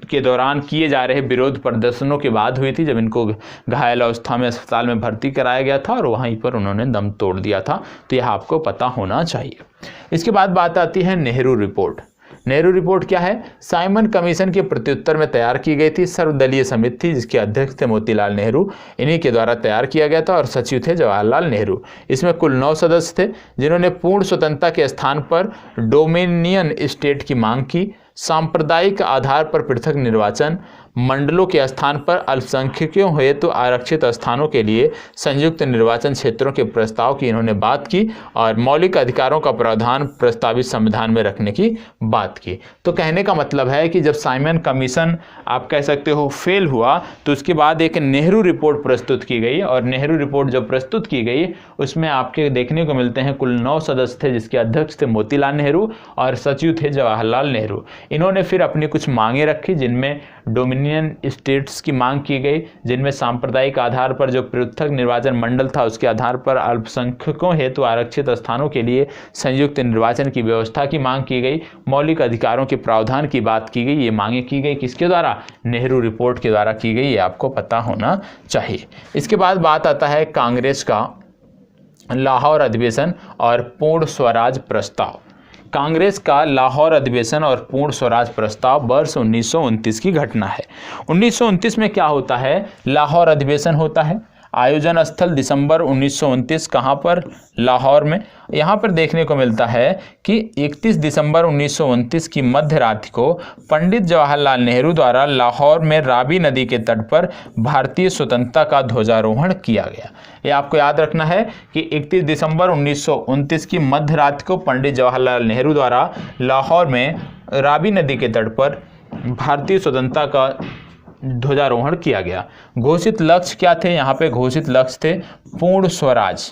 के दौरान किए जा रहे विरोध प्रदर्शनों के बाद हुई थी, जब इनको घायल अवस्था में अस्पताल में भर्ती कराया गया था और वहीं पर उन्होंने दम तोड़ दिया था। तो यह आपको पता होना चाहिए। इसके बाद बात आती है नेहरू रिपोर्ट। नेहरू रिपोर्ट क्या है, साइमन कमीशन के प्रत्युत्तर में तैयार की गई थी। सर्वदलीय समिति थी जिसके अध्यक्ष थे मोतीलाल नेहरू, इन्हीं के द्वारा तैयार किया गया था और सचिव थे जवाहरलाल नेहरू। इसमें कुल 9 सदस्य थे जिन्होंने पूर्ण स्वतंत्रता के स्थान पर डोमिनियन स्टेट की मांग की, सांप्रदायिक आधार पर पृथक निर्वाचन, मंडलों के स्थान पर अल्पसंख्यकों हेतु आरक्षित स्थानों के लिए संयुक्त निर्वाचन क्षेत्रों के प्रस्ताव की इन्होंने बात की और मौलिक अधिकारों का प्रावधान प्रस्तावित संविधान में रखने की बात की। तो कहने का मतलब है कि जब साइमन कमीशन आप कह सकते हो फेल हुआ तो उसके बाद एक नेहरू रिपोर्ट प्रस्तुत की गई और नेहरू रिपोर्ट जब प्रस्तुत की गई उसमें आपके देखने को मिलते हैं कुल 9 सदस्य थे जिसके अध्यक्ष थे मोतीलाल नेहरू और सचिव थे जवाहरलाल नेहरू। इन्होंने फिर अपनी कुछ मांगे रखी जिनमें डोमिनियन स्टेट्स की मांग की गई, जिनमें सांप्रदायिक आधार पर जो पृथक निर्वाचन मंडल था उसके आधार पर अल्पसंख्यकों हेतु आरक्षित स्थानों के लिए संयुक्त निर्वाचन की व्यवस्था की मांग की गई, मौलिक अधिकारों के प्रावधान की बात की गई। ये मांगे की गई किसके द्वारा, नेहरू रिपोर्ट के द्वारा की गई, ये आपको पता होना चाहिए। इसके बाद बात आता है कांग्रेस का लाहौर अधिवेशन और पूर्ण स्वराज प्रस्ताव। कांग्रेस का लाहौर अधिवेशन और पूर्ण स्वराज प्रस्ताव वर्ष 1929 की घटना है। 1929 में क्या होता है, लाहौर अधिवेशन होता है। आयोजन स्थल दिसंबर 1929 कहाँ पर, लाहौर में। यहाँ पर देखने को मिलता है कि 31 दिसंबर 1929 की मध्य रात्रि को पंडित जवाहरलाल नेहरू द्वारा लाहौर में रावी नदी के तट पर भारतीय स्वतंत्रता का ध्वजारोहण किया गया। ये आपको याद रखना है कि 31 दिसंबर 1929 की मध्य रात्रि को पंडित जवाहरलाल नेहरू द्वारा लाहौर में रावी नदी के तट पर भारतीय स्वतंत्रता का ध्वजारोहण किया गया। घोषित लक्ष्य क्या थे, यहाँ पे घोषित लक्ष्य थे पूर्ण स्वराज,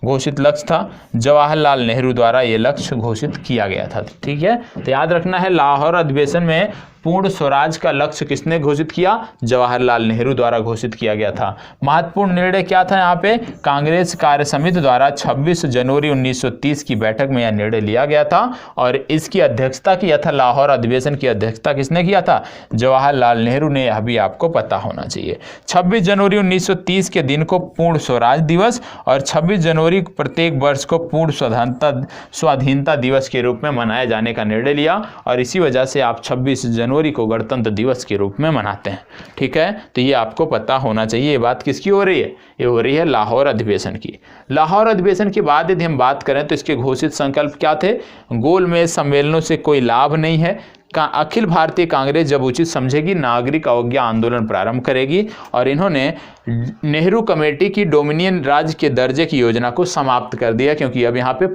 घोषित लक्ष्य था जवाहरलाल नेहरू द्वारा ये लक्ष्य घोषित किया गया था। ठीक है, तो याद रखना है लाहौर अधिवेशन में पूर्ण स्वराज का लक्ष्य किसने घोषित किया, जवाहरलाल नेहरू द्वारा घोषित किया गया था। महत्वपूर्ण निर्णय क्या था, यहाँ पे कांग्रेस कार्य समिति द्वारा 26 जनवरी 1930 की बैठक में यह निर्णय लिया गया था और इसकी अध्यक्षता किया था, लाहौर अधिवेशन की अध्यक्षता किसने किया था, जवाहरलाल नेहरू ने, यह भी आपको पता होना चाहिए। 26 जनवरी 1930 के दिन को पूर्ण स्वराज दिवस और 26 जनवरी प्रत्येक वर्ष को पूर्ण स्वाधीनता दिवस के रूप में मनाए जाने का निर्णय लिया और इसी वजह से आप 26 जनवरी जनवरी को गणतंत्र दिवस के रूप में मनाते हैं। ठीक है, तो ये आपको पता होना चाहिए। ये बात किसकी हो रही है? ये हो रही है लाहौर अधिवेशन की। लाहौर अधिवेशन के बाद यदि हम बात करें तो इसके घोषित संकल्प क्या थे? गोलमेज सम्मेलनों से कोई लाभ नहीं है, अखिल भारतीय कांग्रेस जब उचित समझेगी नागरिक अवज्ञा आंदोलन प्रारंभ करेगी, और इन्होंने नेहरू कमेटी की डोमिनियन राज्य के दर्जे की योजना को समाप्त कर दिया, क्योंकि अब यहाँ पे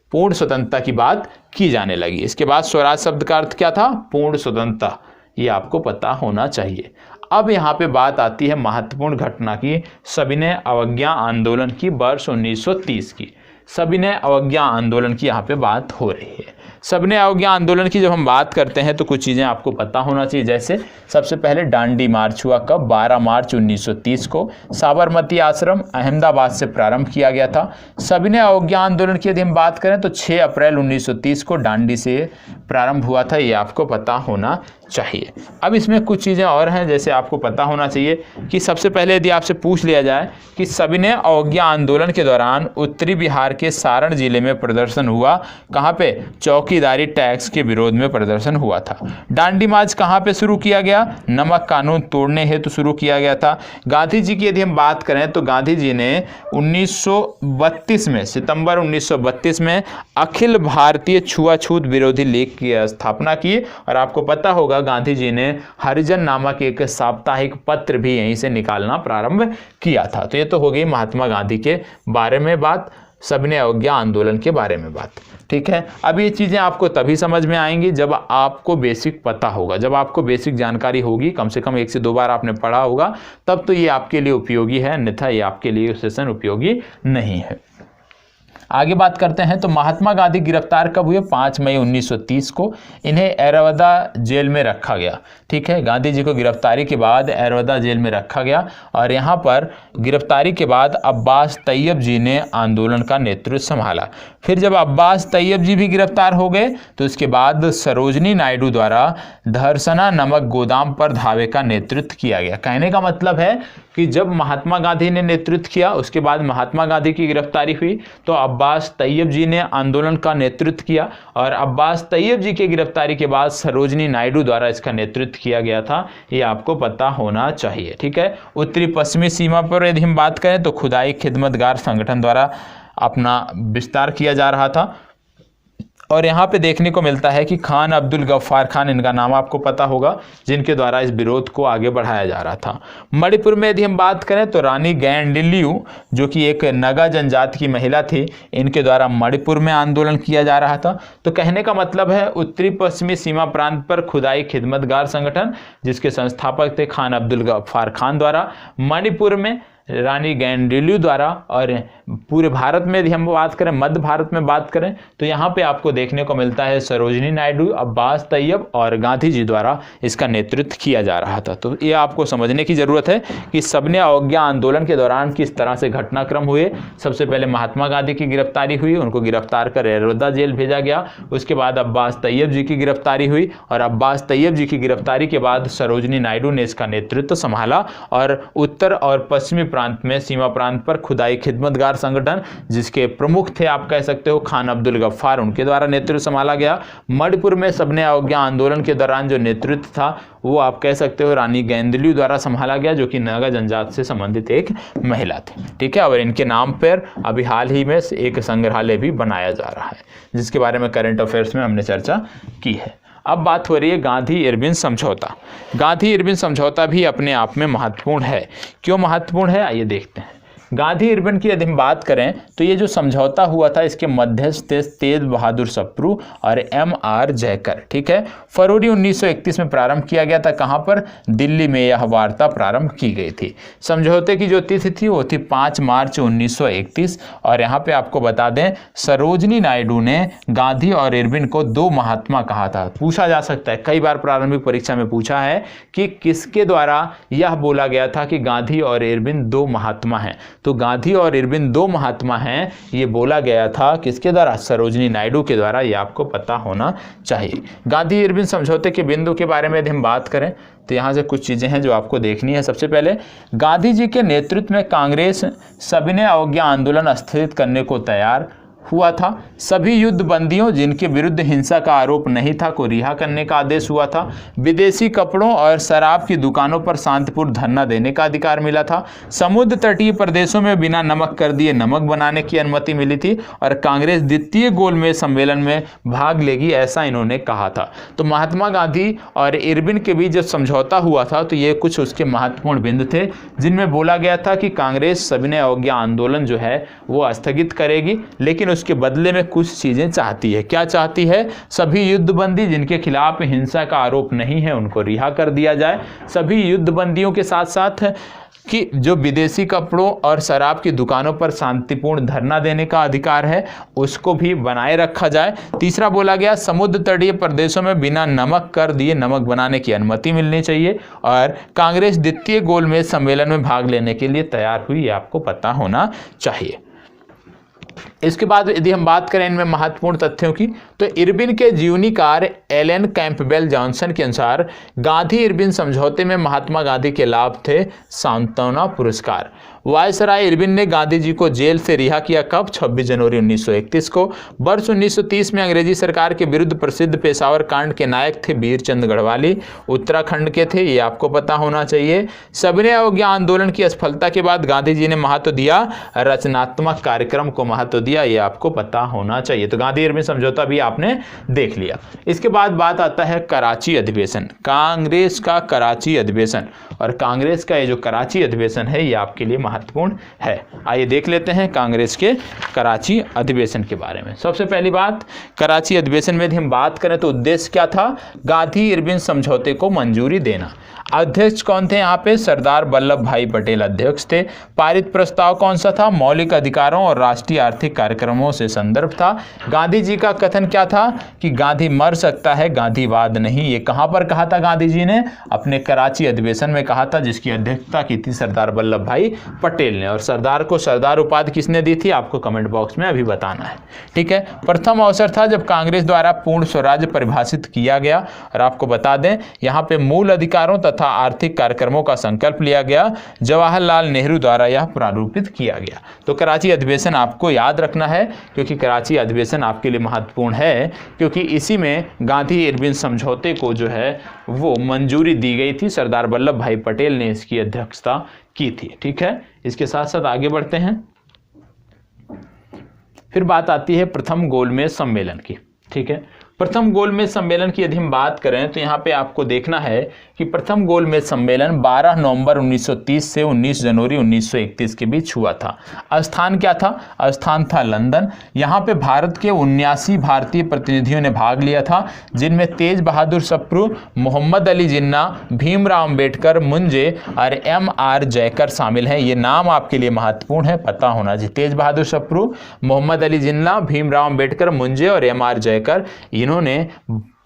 पूर्ण स्वतंत्रता की बात की जाने लगी। इसके बाद स्वराज शब्द का अर्थ क्या था? पूर्ण स्वतंत्रता। ये आपको पता होना चाहिए। अब यहाँ पे बात आती है महत्वपूर्ण घटना की, सविनय अवज्ञा आंदोलन की, वर्ष 1930 की। सविनय अवज्ञा आंदोलन की यहाँ पे बात हो रही है। सविनय अवज्ञा आंदोलन की जब हम बात करते हैं तो कुछ चीज़ें आपको पता होना चाहिए। जैसे सबसे पहले दांडी मार्च हुआ कब? 12 मार्च 1930 को साबरमती आश्रम अहमदाबाद से प्रारंभ किया गया था। सविनय अवज्ञा आंदोलन की यदि हम बात करें तो 6 अप्रैल 1930 को दांडी से प्रारंभ हुआ था। ये आपको पता होना चाहिए। अब इसमें कुछ चीज़ें और हैं जैसे आपको पता होना चाहिए कि सबसे पहले यदि आपसे पूछ लिया जाए कि सविनय अवज्ञा आंदोलन के दौरान उत्तरी बिहार के सारण जिले में प्रदर्शन हुआ, कहाँ पे? चौकीदारी टैक्स के विरोध में प्रदर्शन हुआ था। दांडी मार्च कहाँ पे शुरू किया गया? नमक कानून तोड़ने हेतु शुरू किया गया था। गांधी जी की यदि हम बात करें तो गांधी जी ने 1932 में, सितंबर 1932 में अखिल भारतीय छुआछूत विरोधी लीग की स्थापना की, और आपको पता होगा गांधी जी ने हरिजन नामक एक साप्ताहिक पत्र भी यहीं से निकालना प्रारंभ किया था। तो ये तो हो गई महात्मा गांधी के बारे में बात, सविनय अवज्ञा आंदोलन के बारे में बात। ठीक है, अब ये चीज़ें आपको तभी समझ में आएंगी जब आपको बेसिक पता होगा, जब आपको बेसिक जानकारी होगी, कम से कम 1 से 2 बार आपने पढ़ा होगा, तब तो ये आपके लिए उपयोगी है, अन्यथा ये आपके लिए सेशन उपयोगी नहीं है। आगे बात करते हैं तो महात्मा गांधी गिरफ्तार कब हुए? 5 मई 1930 को। इन्हें एरवदा जेल में रखा गया। ठीक है, गांधी जी को गिरफ्तारी के बाद एरवदा जेल में रखा गया, और यहाँ पर गिरफ्तारी के बाद अब्बास तैयब जी ने आंदोलन का नेतृत्व संभाला। फिर जब अब्बास तैयब जी भी गिरफ्तार हो गए तो इसके बाद सरोजनी नायडू द्वारा धरसना नमक गोदाम पर धावे का नेतृत्व किया गया। कहने का मतलब है कि जब महात्मा गांधी ने नेतृत्व किया, उसके बाद महात्मा गांधी की गिरफ्तारी हुई तो अब्बास तैयब जी ने आंदोलन का नेतृत्व किया, और अब्बास तैयब जी की गिरफ्तारी के बाद सरोजनी नायडू द्वारा इसका नेतृत्व किया गया था। ये आपको पता होना चाहिए। ठीक है, उत्तरी पश्चिमी सीमा पर यदि हम बात करें तो खुदाई खिदमतगार संगठन द्वारा अपना विस्तार किया जा रहा था, और यहाँ पे देखने को मिलता है कि खान अब्दुल गफ्फार खान, इनका नाम आपको पता होगा, जिनके द्वारा इस विरोध को आगे बढ़ाया जा रहा था। मणिपुर में यदि हम बात करें तो रानी गैंडिल्यू, जो कि एक नगा जनजाति की महिला थी, इनके द्वारा मणिपुर में आंदोलन किया जा रहा था। तो कहने का मतलब है उत्तरी पश्चिमी सीमा प्रांत पर खुदाई खिदमतगार संगठन, जिसके संस्थापक थे खान अब्दुल गफ्फार खान द्वारा, मणिपुर में रानी गैंडिल्यू द्वारा, और पूरे भारत में यदि हम बात करें, मध्य भारत में बात करें तो यहाँ पे आपको देखने को मिलता है सरोजनी नायडू, अब्बास तैयब और गांधी जी द्वारा इसका नेतृत्व किया जा रहा था। तो ये आपको समझने की ज़रूरत है कि सविनय अवज्ञा आंदोलन के दौरान किस तरह से घटनाक्रम हुए। सबसे पहले महात्मा गांधी की गिरफ्तारी हुई, उनको गिरफ्तार कर एरवदा जेल भेजा गया। उसके बाद अब्बास तैयब जी की गिरफ्तारी हुई, और अब्बास तैयब जी की गिरफ्तारी के बाद सरोजनी नायडू ने इसका नेतृत्व संभाला, और उत्तर और पश्चिमी प्रांत में, सीमा प्रांत पर खुदाई खिदमतगार संगठन, जिसके प्रमुख थे आप कह सकते हो खान अब्दुल गफ्फार, उनके द्वारा नेतृत्व संभाला गया। मणिपुर में सविनय अवज्ञा आंदोलन के दौरान जो नेतृत्व था वो आप कह सकते हो रानी गैंडिल्यू द्वारा संभाला गया, जो कि नागा जनजाति से संबंधित एक महिला थी। ठीक है, और इनके नाम पर अभी हाल ही में एक संग्रहालय भी बनाया जा रहा है, जिसके बारे में करंट अफेयर्स में हमने चर्चा की है। अब बात हो रही है गांधी इरविन समझौता। गांधी इरविन समझौता भी अपने आप में महत्वपूर्ण है। क्यों महत्वपूर्ण है, आइए देखते हैं। गांधी इरविन की यदि हम बात करें तो ये जो समझौता हुआ था, इसके मध्यस्थ तेज बहादुर सप्रू और M.R. जयकर। ठीक है, फरवरी 1931 में प्रारंभ किया गया था। कहाँ पर? दिल्ली में यह वार्ता प्रारंभ की गई थी। समझौते की जो तिथि थी वो थी 5 मार्च 1931, और यहाँ पे आपको बता दें सरोजनी नायडू ने गांधी और इरविन को 2 महात्मा कहा था। पूछा जा सकता है, कई बार प्रारंभिक परीक्षा में पूछा है कि किसके द्वारा यह बोला गया था कि गांधी और इरविन 2 महात्मा हैं। तो गांधी और इरविन 2 महात्मा हैं, ये बोला गया था किसके द्वारा? सरोजनी नायडू के द्वारा। ये आपको पता होना चाहिए। गांधी इरविन समझौते के बिंदु के बारे में यदि हम बात करें तो यहाँ से कुछ चीज़ें हैं जो आपको देखनी है। सबसे पहले, गांधी जी के नेतृत्व में कांग्रेस सविनय अवज्ञा आंदोलन स्थगित करने को तैयार हुआ था। सभी युद्ध बंदियों जिनके विरुद्ध हिंसा का आरोप नहीं था को रिहा करने का आदेश हुआ था। विदेशी कपड़ों और शराब की दुकानों पर शांतिपूर्ण धरना देने का अधिकार मिला था। समुद्र तटीय प्रदेशों में बिना नमक कर दिए नमक बनाने की अनुमति मिली थी और कांग्रेस द्वितीय गोलमेज सम्मेलन में भाग लेगी, ऐसा इन्होंने कहा था। तो महात्मा गांधी और इरविन के बीच जब समझौता हुआ था तो ये कुछ उसके महत्वपूर्ण बिंदु थे जिनमें बोला गया था कि कांग्रेस सविनय अवज्ञा आंदोलन जो है वो स्थगित करेगी, लेकिन उसके बदले में कुछ चीजें चाहती है। क्या चाहती है? सभी युद्धबंदी जिनके खिलाफ हिंसा का आरोप नहीं है उनको रिहा कर दिया जाए। सभी युद्धबंदियों के साथ साथ कि जो विदेशी कपड़ों और शराब की दुकानों पर शांतिपूर्ण धरना देने का अधिकार है उसको भी बनाए रखा जाए। तीसरा बोला गया समुद्र तटीय प्रदेशों में बिना नमक कर दिए नमक बनाने की अनुमति मिलनी चाहिए और कांग्रेस द्वितीय गोलमेज सम्मेलन में भाग लेने के लिए तैयार हुई, ये आपको पता होना चाहिए। इसके बाद यदि हम बात करें इनमें महत्वपूर्ण तथ्यों की तो इरविन के जीवनीकार एलन कैंपबेल जॉनसन के अनुसार गांधी इरविन समझौते में महात्मा गांधी के लाभ थे सांत्वना पुरस्कार। वायसराय इरविन ने गांधी जी को जेल से रिहा किया कब? 26 जनवरी 1931 को। वर्ष 1930 में अंग्रेजी सरकार के विरुद्ध प्रसिद्ध पेशावर कांड के नायक थे वीरचंद गढ़वाली, उत्तराखंड के थे, ये आपको पता होना चाहिए। सविनय अवज्ञा आंदोलन की असफलता के बाद गांधी जी ने महत्व दिया रचनात्मक कार्यक्रम को महत्व दिया, ये आपको पता होना चाहिए। तो गांधी इरविन समझौता भी आपने देख लिया। इसके बाद बात आता है कराची अधिवेशन, कांग्रेस का कराची अधिवेशन, और कांग्रेस का ये जो कराची अधिवेशन है ये आपके लिए महत्वपूर्ण है। आइए देख लेते हैं कांग्रेस के कराची अधिवेशन के बारे में। सबसे पहली बात, कराची अधिवेशन में यदि हम बात करें तो उद्देश्य क्या था? गांधी इरविन समझौते को मंजूरी देना। अध्यक्ष कौन थे यहाँ पे? सरदार वल्लभ भाई पटेल अध्यक्ष थे। पारित प्रस्ताव कौन सा था? मौलिक अधिकारों और राष्ट्रीय आर्थिक कार्यक्रमों से संदर्भ था। गांधी जी का कथन क्या था कि गांधी मर सकता है, गांधीवाद नहीं। ये कहां पर कहा था गांधी जी ने? अपने कराची अधिवेशन में कहा था, जिसकी अध्यक्षता की थी सरदार वल्लभ भाई पटेल ने। और सरदार को सरदार उपाधि किसने दी थी? आपको कमेंट बॉक्स में अभी बताना है, ठीक है। प्रथम अवसर था जब कांग्रेस द्वारा पूर्ण स्वराज्य परिभाषित किया गया, और आपको बता दें यहाँ पे मूल अधिकारों तथा आर्थिक कार्यक्रमों का संकल्प लिया गया। जवाहरलाल नेहरू द्वारा यह प्रारूपित किया गया। तो कराची अधिवेशन आपको याद रखना है, क्योंकि कराची अधिवेशन आपके लिए महत्वपूर्ण है, क्योंकि इसी में गांधी इरविन समझौते को जो है वो मंजूरी दी गई थी। सरदार वल्लभ भाई पटेल ने इसकी अध्यक्षता की थी, ठीक है। इसके साथ साथ आगे बढ़ते हैं। फिर बात आती है प्रथम गोलमेज सम्मेलन की, ठीक है। प्रथम गोलमेज सम्मेलन की यदि हम बात करें तो यहाँ पे आपको देखना है कि प्रथम गोलमेज सम्मेलन 12 नवंबर 1930 से 19 जनवरी 1931 के बीच हुआ था। स्थान क्या था? स्थान था लंदन। यहाँ पे भारत के 79 भारतीय प्रतिनिधियों ने भाग लिया था, जिनमें तेज बहादुर सप्रू, मोहम्मद अली जिन्ना, भीमराव अंबेडकर, मुंजे और MR जयकर शामिल हैं। ये नाम आपके लिए महत्वपूर्ण है, पता होना चाहिए। तेज बहादुर सप्रू, मोहम्मद अली जिन्ना, भीमराव अंबेडकर, मुंजे और MR जयकर, इन्होंने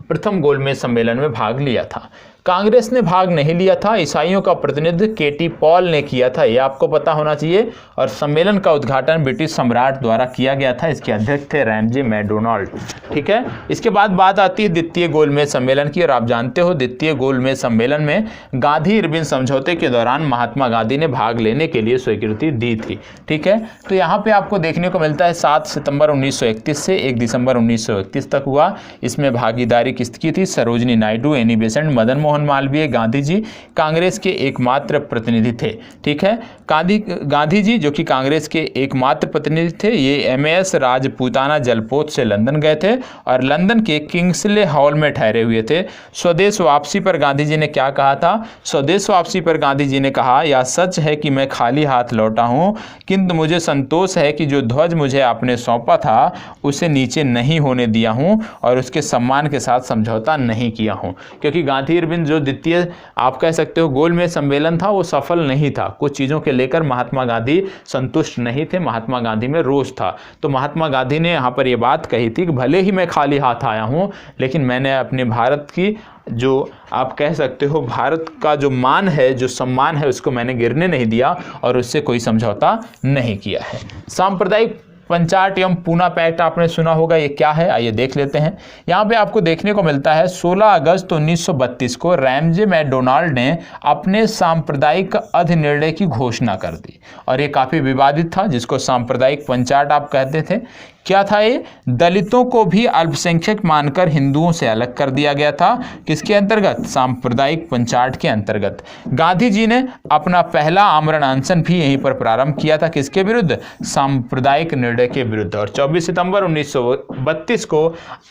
प्रथम गोलमेज सम्मेलन में भाग लिया था। कांग्रेस ने भाग नहीं लिया था, ईसाइयों का प्रतिनिधित्व KT पॉल ने किया था, यह आपको पता होना चाहिए। और सम्मेलन का उद्घाटन ब्रिटिश सम्राट द्वारा किया गया था। इसके अध्यक्ष थे रैमजे मैकडोनाल्ड, ठीक है। इसके बाद बात आती है द्वितीय गोलमेज सम्मेलन की, और आप जानते हो द्वितीय गोलमेज सम्मेलन में गांधी इरविन समझौते के दौरान महात्मा गांधी ने भाग लेने के लिए स्वीकृति दी थी, ठीक है। तो यहाँ पे आपको देखने को मिलता है 7 सितंबर 1931 से 1 दिसंबर 1931 तक हुआ। इसमें भागीदारी किसकी थी? Sarojini Naidu, Annie Besant, Madan Mohan Malviya. गांधी जी कांग्रेस के एकमात्र प्रतिनिधि थे, ठीक है। गांधी जी जो कि कांग्रेस के एकमात्र प्रतिनिधि थे, ये MS राजपूताना जलपोत से लंदन गए थे और लंदन के किंग्सले हॉल में ठहरे हुए थे। स्वदेश वापसी पर गांधी जी ने क्या कहा था? स्वदेश वापसी पर गांधी जी ने कहा, यह सच है कि मैं खाली हाथ लौटा हूं, किंतु मुझे संतोष है कि जो ध्वज मुझे आपने सौंपा था उसे नीचे नहीं होने दिया हूं और उसके सम्मान के साथ समझौता नहीं किया हूं। क्योंकि गांधी इरविन जो द्वितीय आप कह सकते हो गोलमेज सम्मेलन था वो सफल नहीं था। कुछ चीज़ों के लेकर महात्मा गांधी संतुष्ट नहीं थे, महात्मा गांधी में रोष था। तो महात्मा गांधी ने यहाँ पर ये बात कही थी कि भले ही मैं खाली हाथ आया हूँ, लेकिन मैंने अपने भारत की जो आप कह सकते हो भारत का जो मान है, जो सम्मान है, उसको मैंने गिरने नहीं दिया और उससे कोई समझौता नहीं किया है। सांप्रदायिक पंचाट एवं पूना पैक्ट आपने सुना होगा, ये क्या है? आइए देख लेते हैं। यहाँ पे आपको देखने को मिलता है 16 अगस्त 1932 को रैमजे मैकडोनाल्ड ने अपने सांप्रदायिक अधिनिर्णय की घोषणा कर दी और ये काफ़ी विवादित था, जिसको सांप्रदायिक पंचाट आप कहते थे। क्या था ये? दलितों को भी अल्पसंख्यक मानकर हिंदुओं से अलग कर दिया गया था। किसके अंतर्गत? सांप्रदायिक पंचाट के अंतर्गत। गांधी जी ने अपना पहला आमरण अनशन भी यहीं पर प्रारंभ किया था। किसके विरुद्ध? सांप्रदायिक निर्णय के विरुद्ध। और 24 सितंबर 1932 को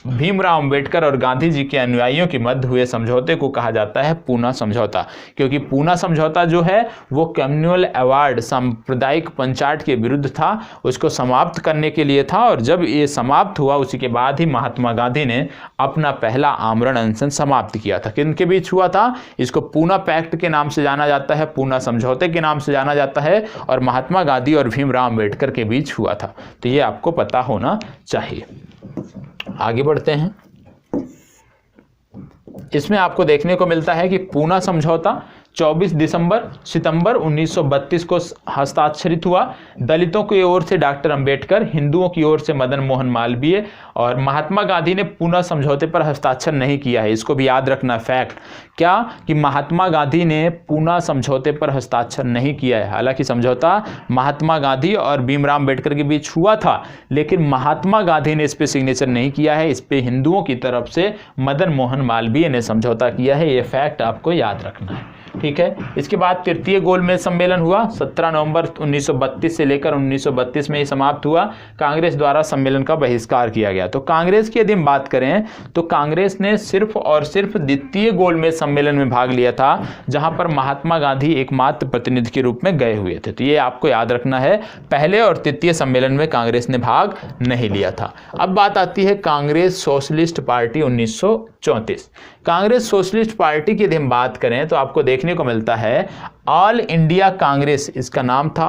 भीमराव अंबेडकर और गांधी जी के अनुयायियों के मध्य हुए समझौते को कहा जाता है पूना समझौता, क्योंकि पूना समझौता जो है वो कम्युनल अवार्ड सांप्रदायिक पंचाट के विरुद्ध था, उसको समाप्त करने के लिए था। और जब ये समाप्त हुआ उसी के बाद ही महात्मा गांधी ने अपना पहला आमरण अनशन समाप्त किया था। किनके बीच हुआ था? इसको पूना पैक्ट के नाम से जाना जाता है, पूना समझौते के नाम से जाना जाता है, और महात्मा गांधी और भीमराव अंबेडकर के बीच हुआ था। तो ये आपको पता होना चाहिए। आगे बढ़ते हैं। इसमें आपको देखने को मिलता है कि पूना समझौता 24 सितंबर 1932 को हस्ताक्षरित हुआ। दलितों की ओर से डॉक्टर अंबेडकर, हिंदुओं की ओर से मदन मोहन मालवीय, और महात्मा गांधी ने पूना समझौते पर हस्ताक्षर नहीं किया है। इसको भी याद रखना फैक्ट, क्या कि महात्मा गांधी ने पूना समझौते पर हस्ताक्षर नहीं किया है। हालांकि समझौता महात्मा गांधी और भीमराव अंबेडकर के बीच हुआ था, लेकिन महात्मा गांधी ने इस पर सिग्नेचर नहीं किया है। इस पे हिंदुओं की तरफ से मदन मोहन मालवीय ने समझौता किया है। ये फैक्ट आपको याद रखना है, ठीक है। इसके बाद तृतीय गोलमेज सम्मेलन हुआ 17 नवंबर 1932 से लेकर 1932 में ही समाप्त हुआ। कांग्रेस द्वारा सम्मेलन का बहिष्कार किया गया। तो कांग्रेस की यदि हम बात करें तो कांग्रेस ने सिर्फ और सिर्फ द्वितीय गोलमेज सम्मेलन में भाग लिया था, जहां पर महात्मा गांधी एकमात्र प्रतिनिधि के रूप में गए हुए थे। तो ये आपको याद रखना है, पहले और तृतीय सम्मेलन में कांग्रेस ने भाग नहीं लिया था। अब बात आती है Congress socialist party 1934। Congress socialist party की यदि हम बात करें तो आपको देखने को मिलता है ऑल इंडिया कांग्रेस, इसका नाम था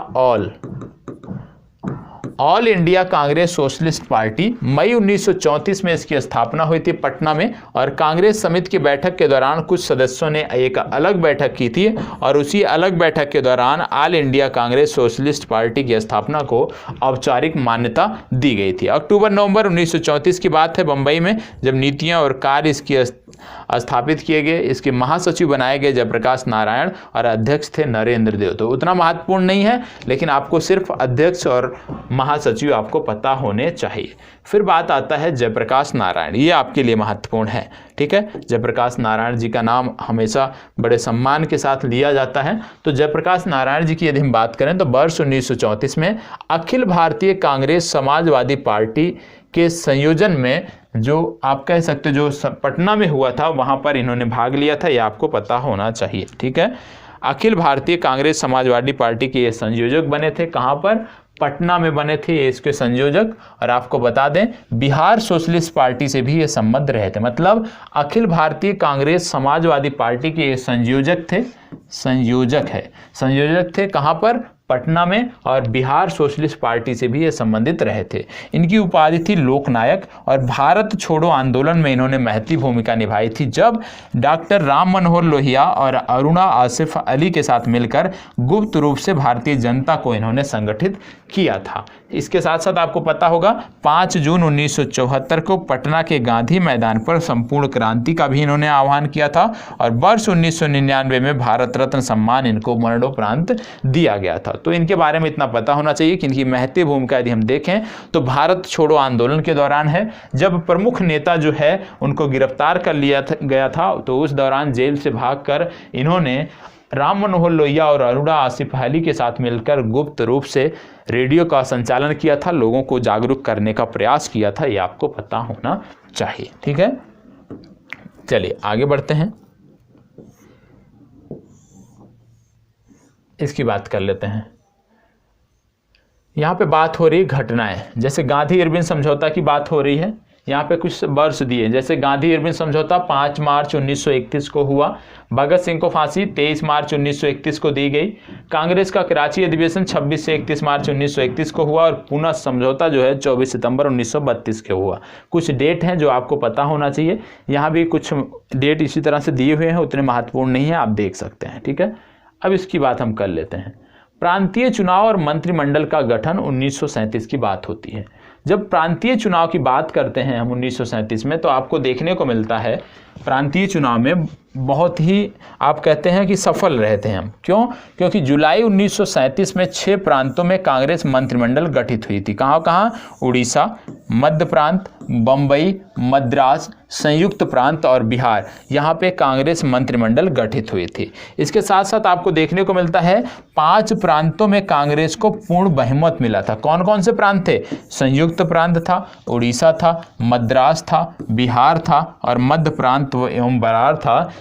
all India Congress socialist party. मई 1934 में इसकी स्थापना हुई थी पटना में, और कांग्रेस समिति की बैठक के दौरान कुछ सदस्यों ने एक अलग बैठक की थी, और उसी अलग बैठक के दौरान all India Congress socialist party की स्थापना को औपचारिक मान्यता दी गई थी। अक्टूबर-नवंबर 1934 की बात है, बंबई में जब नीतियां और कार्य इसकी स्थापित किए गए। इसके महासचिव बनाए गए जयप्रकाश नारायण और अध्यक्ष थे नरेंद्र देव। तो उतना महत्वपूर्ण नहीं है, लेकिन आपको सिर्फ अध्यक्ष और महासचिव आपको पता होने चाहिए। फिर बात आता है जयप्रकाश नारायण, ये आपके लिए महत्वपूर्ण है, ठीक है। जयप्रकाश नारायण जी का नाम हमेशा बड़े सम्मान के साथ लिया जाता है। तो जयप्रकाश नारायण जी की यदि हम बात करें तो वर्ष 1934 में अखिल भारतीय कांग्रेस समाजवादी पार्टी के संयोजन में, जो आप कह सकते जो पटना में हुआ था, वहां पर इन्होंने भाग लिया था। यह आपको पता होना चाहिए, ठीक है। अखिल भारतीय कांग्रेस समाजवादी पार्टी के ये संयोजक बने थे। कहां पर? पटना में बने थे ये इसके संयोजक। और आपको बता दें बिहार सोशलिस्ट पार्टी से भी ये संबंध रहे थे। मतलब अखिल भारतीय कांग्रेस समाजवादी पार्टी के ये संयोजक थे। कहां पर? पटना में। और बिहार सोशलिस्ट पार्टी से भी ये संबंधित रहे थे। इनकी उपाधि थी लोकनायक, और भारत छोड़ो आंदोलन में इन्होंने महती भूमिका निभाई थी, जब डॉक्टर राम मनोहर लोहिया और अरुणा आसिफ अली के साथ मिलकर गुप्त रूप से भारतीय जनता को इन्होंने संगठित किया था। इसके साथ साथ आपको पता होगा 5 जून 1974 को पटना के गांधी मैदान पर संपूर्ण क्रांति का भी इन्होंने आह्वान किया था, और वर्ष 1999 में भारत रत्न सम्मान इनको मरणोपरांत दिया गया था। तो इनके बारे में इतना पता होना चाहिए कि इनकी महती भूमिका यदि हम देखें तो भारत छोड़ो आंदोलन के दौरान है, जब प्रमुख नेता जो है उनको गिरफ्तार कर लिया गया था। तो उस दौरान जेल से भागकर इन्होंने राम मनोहर लोहिया और अरुणा आसिफ अली के साथ मिलकर गुप्त रूप से रेडियो का संचालन किया था, लोगों को जागरूक करने का प्रयास किया था। ये आपको पता होना चाहिए, ठीक है। चलिए आगे बढ़ते हैं, इसकी बात कर लेते हैं। यहाँ पे बात हो रही घटनाएं, जैसे गांधी इरविन समझौता की बात हो रही है। यहाँ पे कुछ वर्ष दिए, जैसे गांधी इरविन समझौता 5 मार्च 1931 को हुआ। भगत सिंह को फांसी 23 मार्च 1931 को दी गई। कांग्रेस का कराची अधिवेशन 26 से 31 मार्च 1931 को हुआ, और पूना समझौता जो है 24 सितंबर 1932 को हुआ। कुछ डेट हैं जो आपको पता होना चाहिए। यहाँ भी कुछ डेट इसी तरह से दिए हुए हैं, उतने महत्वपूर्ण नहीं है, आप देख सकते हैं, ठीक है। अब इसकी बात हम कर लेते हैं। प्रांतीय चुनाव और मंत्रिमंडल का गठन 1937 की बात होती है। जब प्रांतीय चुनाव की बात करते हैं हम 1937 में, तो आपको देखने को मिलता है प्रांतीय चुनाव में बहुत ही आप कहते हैं कि सफल रहे थे हम। क्यों? क्योंकि जुलाई 1937 में 6 प्रांतों में कांग्रेस मंत्रिमंडल गठित हुई थी। कहाँ कहाँ? उड़ीसा, मध्य प्रांत, बम्बई, मद्रास, संयुक्त प्रांत और बिहार, यहाँ पे कांग्रेस मंत्रिमंडल गठित हुई थी। इसके साथ साथ आपको देखने को मिलता है 5 प्रांतों में कांग्रेस को पूर्ण बहुमत मिला था। कौन कौन से प्रांत थे? संयुक्त प्रांत था, उड़ीसा था, मद्रास था, बिहार था और मध्य प्रांत एवं बरार था,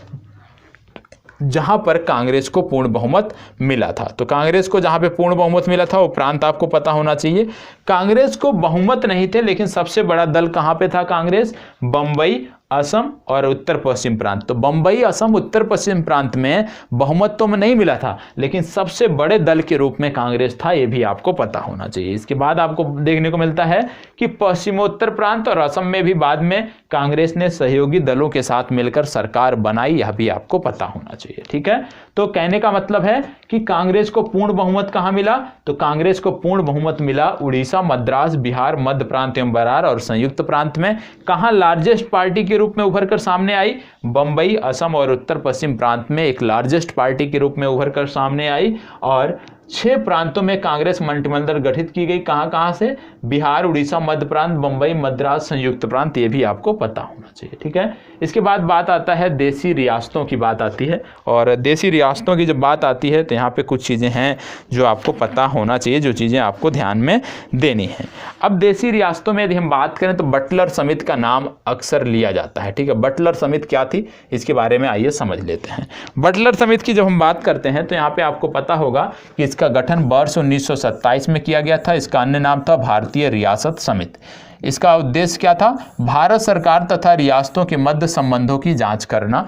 जहां पर कांग्रेस को पूर्ण बहुमत मिला था। तो कांग्रेस को जहां पे पूर्ण बहुमत मिला था वो प्रांत आपको पता होना चाहिए। कांग्रेस को बहुमत नहीं थे, लेकिन सबसे बड़ा दल कहां पे था कांग्रेस? बंबई, असम और उत्तर पश्चिम प्रांत। तो बंबई, असम, उत्तर पश्चिम प्रांत में बहुमत तो नहीं मिला था, लेकिन सबसे बड़े दल के रूप में कांग्रेस था, ये भी आपको पता होना चाहिए। इसके बाद आपको देखने को मिलता है कि पश्चिमोत्तर प्रांत और असम में भी बाद में कांग्रेस ने सहयोगी दलों के साथ मिलकर सरकार बनाई, यह भी आपको पता होना चाहिए। ठीक है, तो कहने का मतलब है कि कांग्रेस को पूर्ण बहुमत कहां मिला? तो कांग्रेस को पूर्ण बहुमत मिला उड़ीसा, मद्रास, बिहार, मध्य प्रांत एवं बरार और संयुक्त प्रांत में। कहां लार्जेस्ट पार्टी के रूप में उभर कर सामने आई? बंबई, असम और उत्तर पश्चिम प्रांत में एक लार्जेस्ट पार्टी के रूप में उभर कर सामने आई। और 6 प्रांतों में कांग्रेस मंत्रिमंडल गठित की गई। कहां कहां से? बिहार, उड़ीसा, मध्य प्रांत, बंबई, मद्रास, संयुक्त प्रांत, ये भी आपको पता होना चाहिए। ठीक है, इसके बाद बात आता है देसी रियासतों की बात आती है। और देसी रियासतों की जब बात आती है तो यहाँ पे कुछ चीज़ें हैं जो आपको पता होना चाहिए, जो चीज़ें आपको ध्यान में देनी है। अब देसी रियासतों में यदि हम बात करें तो बटलर समिति का नाम अक्सर लिया जाता है। ठीक है, बटलर समिति क्या थी इसके बारे में आइए समझ लेते हैं। बटलर समिति की जब हम बात करते हैं तो यहाँ पे आपको पता होगा कि इसका गठन वर्ष 1927 में किया गया था। इसका अन्य नाम था भारतीय रियासत समिति। इसका उद्देश्य क्या था? भारत सरकार तथा रियासतों के मध्य संबंधों की जांच करना,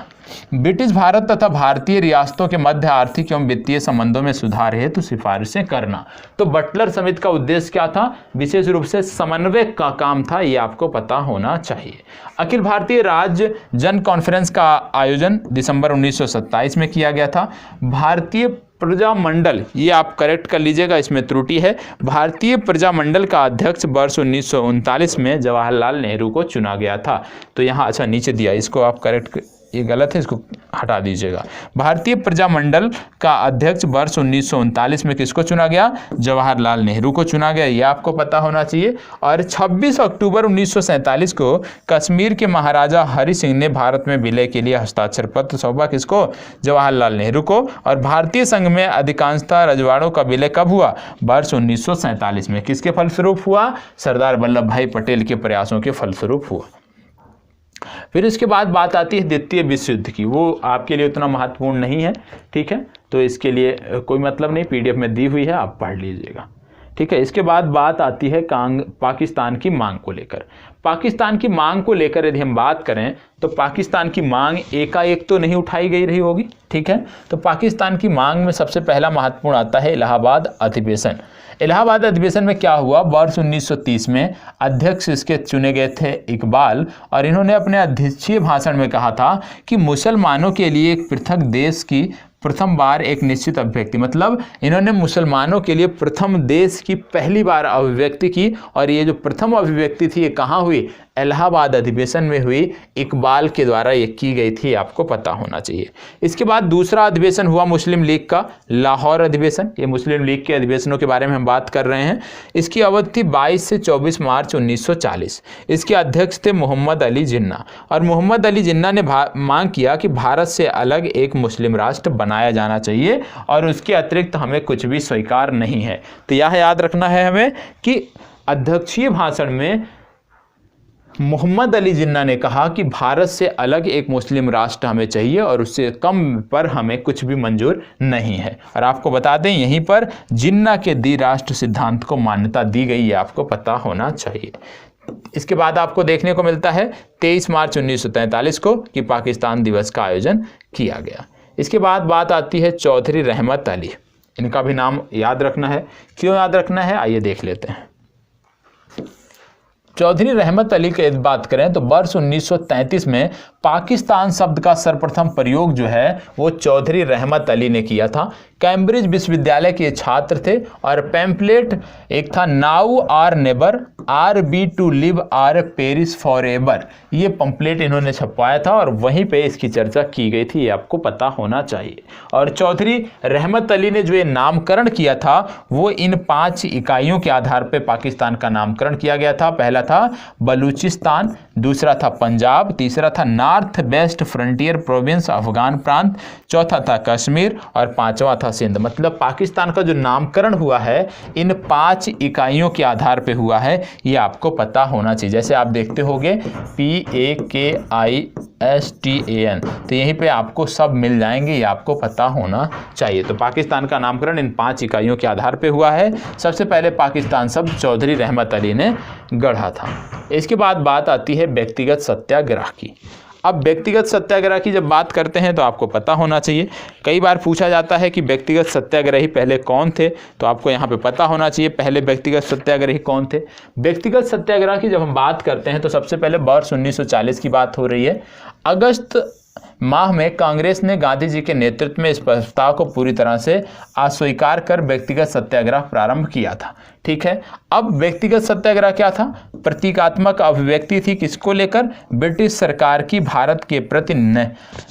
ब्रिटिश भारत तथा भारतीय रियासतों के मध्य आर्थिक एवं वित्तीय संबंधों में सुधार हेतु सिफारिशें करना। तो बटलर समिति का उद्देश्य क्या था? विशेष रूप से समन्वय का काम था, ये आपको पता होना चाहिए। अखिल भारतीय राज्य जन कॉन्फ्रेंस का आयोजन दिसंबर 1927 में किया गया था। भारतीय प्रजामंडल, ये आप करेक्ट कर लीजिएगा, इसमें त्रुटि है। भारतीय प्रजामंडल का अध्यक्ष वर्ष 1939 में जवाहरलाल नेहरू को चुना गया था। तो यहाँ अच्छा नीचे दिया, इसको आप करेक्ट, ये गलत है, इसको हटा दीजिएगा। भारतीय प्रजामंडल का अध्यक्ष वर्ष 1939 में किसको चुना गया? जवाहरलाल नेहरू को चुना गया, ये आपको पता होना चाहिए। और 26 अक्टूबर 1947 को कश्मीर के महाराजा हरि सिंह ने भारत में विलय के लिए हस्ताक्षर पत्र सौंपा, किसको? जवाहरलाल नेहरू को। और भारतीय संघ में अधिकांशतः रजवाड़ों का विलय कब हुआ? वर्ष 1947 में। किसके फलस्वरूप हुआ? सरदार वल्लभ भाई पटेल के प्रयासों के फलस्वरूप हुआ। फिर इसके बाद बात आती है द्वितीय विश्व युद्ध की। वो आपके लिए उतना महत्वपूर्ण नहीं है, ठीक है, तो इसके लिए कोई मतलब नहीं, पीडीएफ में दी हुई है, आप पढ़ लीजिएगा। ठीक है, इसके बाद बात आती है पाकिस्तान की मांग को लेकर। पाकिस्तान की मांग को लेकर यदि हम बात करें तो पाकिस्तान की मांग एकाएक तो नहीं उठाई गई रही होगी। ठीक है, तो पाकिस्तान की मांग में सबसे पहला महत्वपूर्ण आता है इलाहाबाद अधिवेशन। इलाहाबाद अधिवेशन में क्या हुआ? वर्ष 1930 में अध्यक्ष इसके चुने गए थे इकबाल, और इन्होंने अपने अध्यक्षीय भाषण में कहा था कि मुसलमानों के लिए एक पृथक देश की प्रथम बार एक निश्चित अभिव्यक्ति, मतलब इन्होंने मुसलमानों के लिए प्रथम देश की पहली बार अभिव्यक्ति की। और ये जो प्रथम अभिव्यक्ति थी ये कहाँ हुई? इलाहाबाद अधिवेशन में हुई, इकबाल के द्वारा ये की गई थी, आपको पता होना चाहिए। इसके बाद दूसरा अधिवेशन हुआ मुस्लिम लीग का, लाहौर अधिवेशन। ये मुस्लिम लीग के अधिवेशनों के बारे में हम बात कर रहे हैं। इसकी अवधि थी 22 से 24 मार्च 1940। इसके अध्यक्ष थे मोहम्मद अली जिन्ना, और मोहम्मद अली जिन्ना ने मांग किया कि भारत से अलग एक मुस्लिम राष्ट्र बनाया जाना चाहिए और उसके अतिरिक्त हमें कुछ भी स्वीकार नहीं है। तो यह याद रखना है हमें कि अध्यक्षीय भाषण में मोहम्मद अली जिन्ना ने कहा कि भारत से अलग एक मुस्लिम राष्ट्र हमें चाहिए और उससे कम पर हमें कुछ भी मंजूर नहीं है। और आपको बता दें यहीं पर जिन्ना के द्विराष्ट्र सिद्धांत को मान्यता दी गई है, आपको पता होना चाहिए। इसके बाद आपको देखने को मिलता है 23 मार्च 1943 को कि पाकिस्तान दिवस का आयोजन किया गया। इसके बाद बात आती है चौधरी रहमत अली। इनका भी नाम याद रखना है। क्यों याद रखना है आइए देख लेते हैं। चौधरी रहमत अली की बात करें तो वर्ष 1933 में पाकिस्तान शब्द का सर्वप्रथम प्रयोग जो है वो चौधरी रहमत अली ने किया था। कैम्ब्रिज विश्वविद्यालय के छात्र थे। और पैम्पलेट एक था now or never, or be to live or pariahs forever, ये पंपलेट इन्होंने छपवाया था और वहीं पे इसकी चर्चा की गई थी, ये आपको पता होना चाहिए। और चौधरी रहमत अली ने जो ये नामकरण किया था वो इन 5 इकाइयों के आधार पर पाकिस्तान का नामकरण किया गया था। पहला था बलूचिस्तान, दूसरा था पंजाब, तीसरा था north west frontier province Afghan प्रांत, चौथा था कश्मीर और पांचवा था सिंध। मतलब पाकिस्तान का जो नामकरण हुआ है इन 5 इकाइयों के आधार पे हुआ है, ये आपको पता होना चाहिए। जैसे आप देखते होंगे PAKISTAN, तो यहीं पे आपको सब मिल जाएंगे, ये आपको पता होना चाहिए। तो पाकिस्तान का नामकरण इन 5 इकाइयों के आधार पे हुआ है। सबसे पहले पाकिस्तान शब्द चौधरी रहमत अली ने गढ़ा था। इसके बाद बात आती है व्यक्तिगत सत्याग्रह की। अब व्यक्तिगत सत्याग्रह की जब बात करते हैं तो आपको पता होना चाहिए, कई बार पूछा जाता है कि व्यक्तिगत सत्याग्रही पहले कौन थे, तो आपको यहाँ पे पता होना चाहिए पहले व्यक्तिगत सत्याग्रही कौन थे। व्यक्तिगत सत्याग्रह की जब हम बात करते हैं तो सबसे पहले वर्ष 1940 की बात हो रही है। अगस्त माह में कांग्रेस ने गांधी जी के नेतृत्व में इस प्रस्ताव को पूरी तरह से अस्वीकार कर व्यक्तिगत सत्याग्रह प्रारंभ किया था। ठीक है, अब व्यक्तिगत सत्याग्रह क्या था? प्रतीकात्मक अभिव्यक्ति थी, किसको लेकर? ब्रिटिश सरकार की भारत के प्रति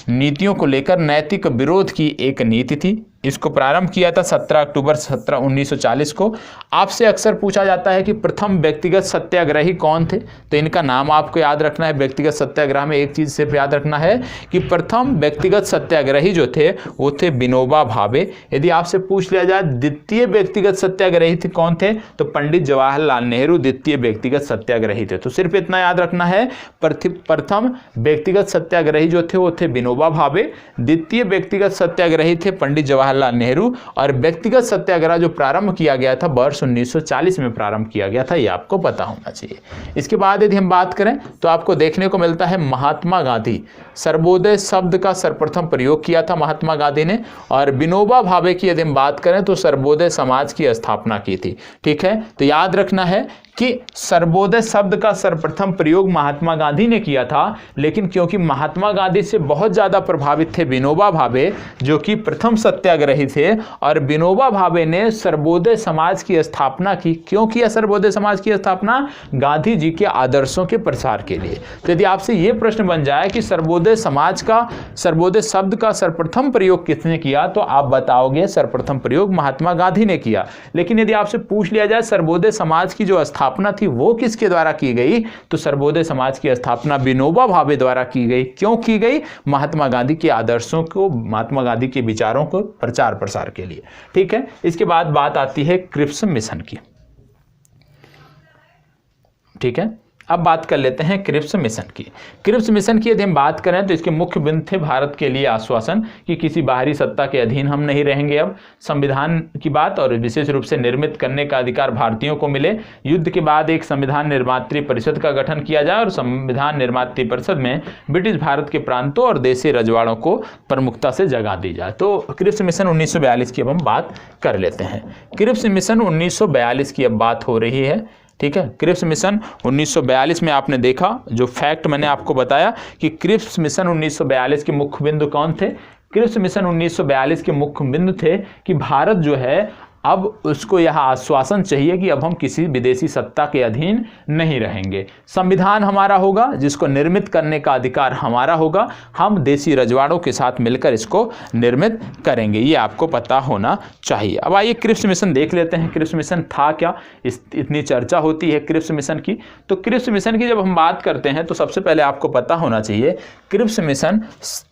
नीतियों को लेकर नैतिक विरोध की एक नीति थी। इसको प्रारंभ किया था 17 अक्टूबर 1940 को। आपसे अक्सर पूछा जाता है कि प्रथम व्यक्तिगत सत्याग्रही कौन थे, तो इनका नाम आपको याद रखना है। व्यक्तिगत सत्याग्रह में एक चीज़ सिर्फ याद रखना है कि प्रथम व्यक्तिगत सत्याग्रही जो थे वो थे विनोबा भावे। यदि आपसे पूछ लिया जाए द्वितीय व्यक्तिगत सत्याग्रही थे कौन थे, तो पंडित जवाहरलाल नेहरू द्वितीय व्यक्तिगत सत्याग्रही थे। तो सिर्फ इतना याद रखना है, प्रथम व्यक्तिगत सत्याग्रही जो थे वो थे विनोबा भावे, द्वितीय व्यक्तिगत सत्याग्रही थे पंडित जवाहरलाल नेहरू, और व्यक्तिगत सत्याग्रह जो प्रारंभ किया गया था वर्ष 1940 में प्रारंभ किया गया था, ये आपको पता होना चाहिए। इसके बाद यदि हम बात करें तो आपको देखने को मिलता है महात्मा गांधी, सर्वोदय शब्द का सर्वप्रथम प्रयोग किया था महात्मा गांधी ने। और विनोबा भावे की यदि हम बात करें तो सर्वोदय समाज की स्थापना की थी। ठीक है, तो याद रखना है कि सर्वोदय शब्द का सर्वप्रथम प्रयोग महात्मा गांधी ने किया था, लेकिन क्योंकि महात्मा गांधी से बहुत ज़्यादा प्रभावित थे विनोबा भावे जो कि प्रथम सत्याग्रही थे, और विनोबा भावे ने सर्वोदय समाज की स्थापना की। क्यों किया सर्वोदय समाज की स्थापना? गांधी जी के आदर्शों के प्रसार के लिए। तो यदि आपसे ये प्रश्न बन जाए कि सर्वोदय समाज का, सर्वोदय शब्द का सर्वप्रथम प्रयोग किसने किया, तो आप बताओगे सर्वप्रथम प्रयोग महात्मा गांधी ने किया। लेकिन यदि आपसे पूछ लिया जाए सर्वोदय समाज की जो स्थापना थी वो किसके द्वारा की गई, तो सर्वोदय समाज की स्थापना विनोबा भावे द्वारा की गई। क्यों की गई? महात्मा गांधी के आदर्शों को, महात्मा गांधी के विचारों को प्रचार प्रसार के लिए। ठीक है, इसके बाद बात आती है क्रिप्स मिशन की। ठीक है, अब बात कर लेते हैं क्रिप्स मिशन की। क्रिप्स मिशन की यदि हम बात करें तो इसके मुख्य बिंदु थे भारत के लिए आश्वासन कि किसी बाहरी सत्ता के अधीन हम नहीं रहेंगे, अब संविधान की बात, और विशेष रूप से निर्मित करने का अधिकार भारतीयों को मिले। युद्ध के बाद एक संविधान निर्मात्री परिषद का गठन किया जाए और संविधान निर्मात्री परिषद में ब्रिटिश भारत के प्रांतों और देशी रजवाड़ों को प्रमुखता से जगह दी जाए। तो क्रिप्स मिशन 1942 की अब हम बात कर लेते हैं। क्रिप्स मिशन 1942 की अब बात हो रही है। ठीक है, क्रिप्स मिशन 1942 में आपने देखा, जो फैक्ट मैंने आपको बताया कि क्रिप्स मिशन 1942 के मुख्य बिंदु कौन थे। क्रिप्स मिशन 1942 के मुख्य बिंदु थे कि भारत जो है अब उसको यह आश्वासन चाहिए कि अब हम किसी विदेशी सत्ता के अधीन नहीं रहेंगे, संविधान हमारा होगा जिसको निर्मित करने का अधिकार हमारा होगा, हम देशी रजवाड़ों के साथ मिलकर इसको निर्मित करेंगे, ये आपको पता होना चाहिए। अब आइए क्रिप्स मिशन देख लेते हैं, क्रिप्स मिशन था क्या, इतनी चर्चा होती है क्रिप्स मिशन की। तो क्रिप्स मिशन की जब हम बात करते हैं तो सबसे पहले आपको पता होना चाहिए क्रिप्स मिशन,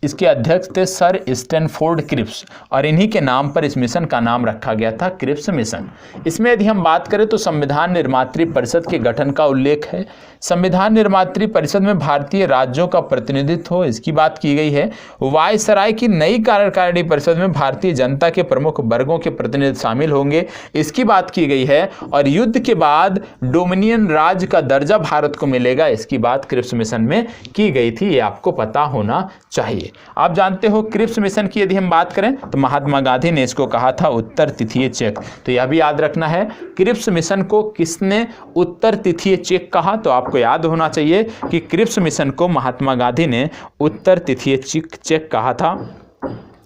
इसके अध्यक्ष थे सर स्टैनफोर्ड क्रिप्स, और इन्हीं के नाम पर इस मिशन का नाम रखा गया था क्रिप्स मिशन। इसमें यदि हम बात करें तो संविधान निर्मात्री परिषद के गठन का उल्लेख है। संविधान निर्मात्री परिषद में भारतीय राज्यों का प्रतिनिधित्व हो, इसकी बात की गई है। वायसराय की नई कार्यकारिणी परिषद में भारतीय जनता के प्रमुख वर्गों के प्रतिनिधि शामिल होंगे, इसकी बात की गई है। और युद्ध के बाद डोमिनियन राज्य का दर्जा भारत को मिलेगा, इसकी बात क्रिप्स मिशन में की गई थी, ये आपको पता होना चाहिए। आप जानते हो क्रिप्स मिशन की यदि हम बात करें तो महात्मा गांधी ने इसको कहा था उत्तर तिथीय चेक, तो यह भी याद रखना है। क्रिप्स मिशन को किसने उत्तर तिथीय चेक कहा, तो आपको याद होना चाहिए कि क्रिप्स मिशन को महात्मा गांधी ने उत्तर तिथीय चेक कहा था।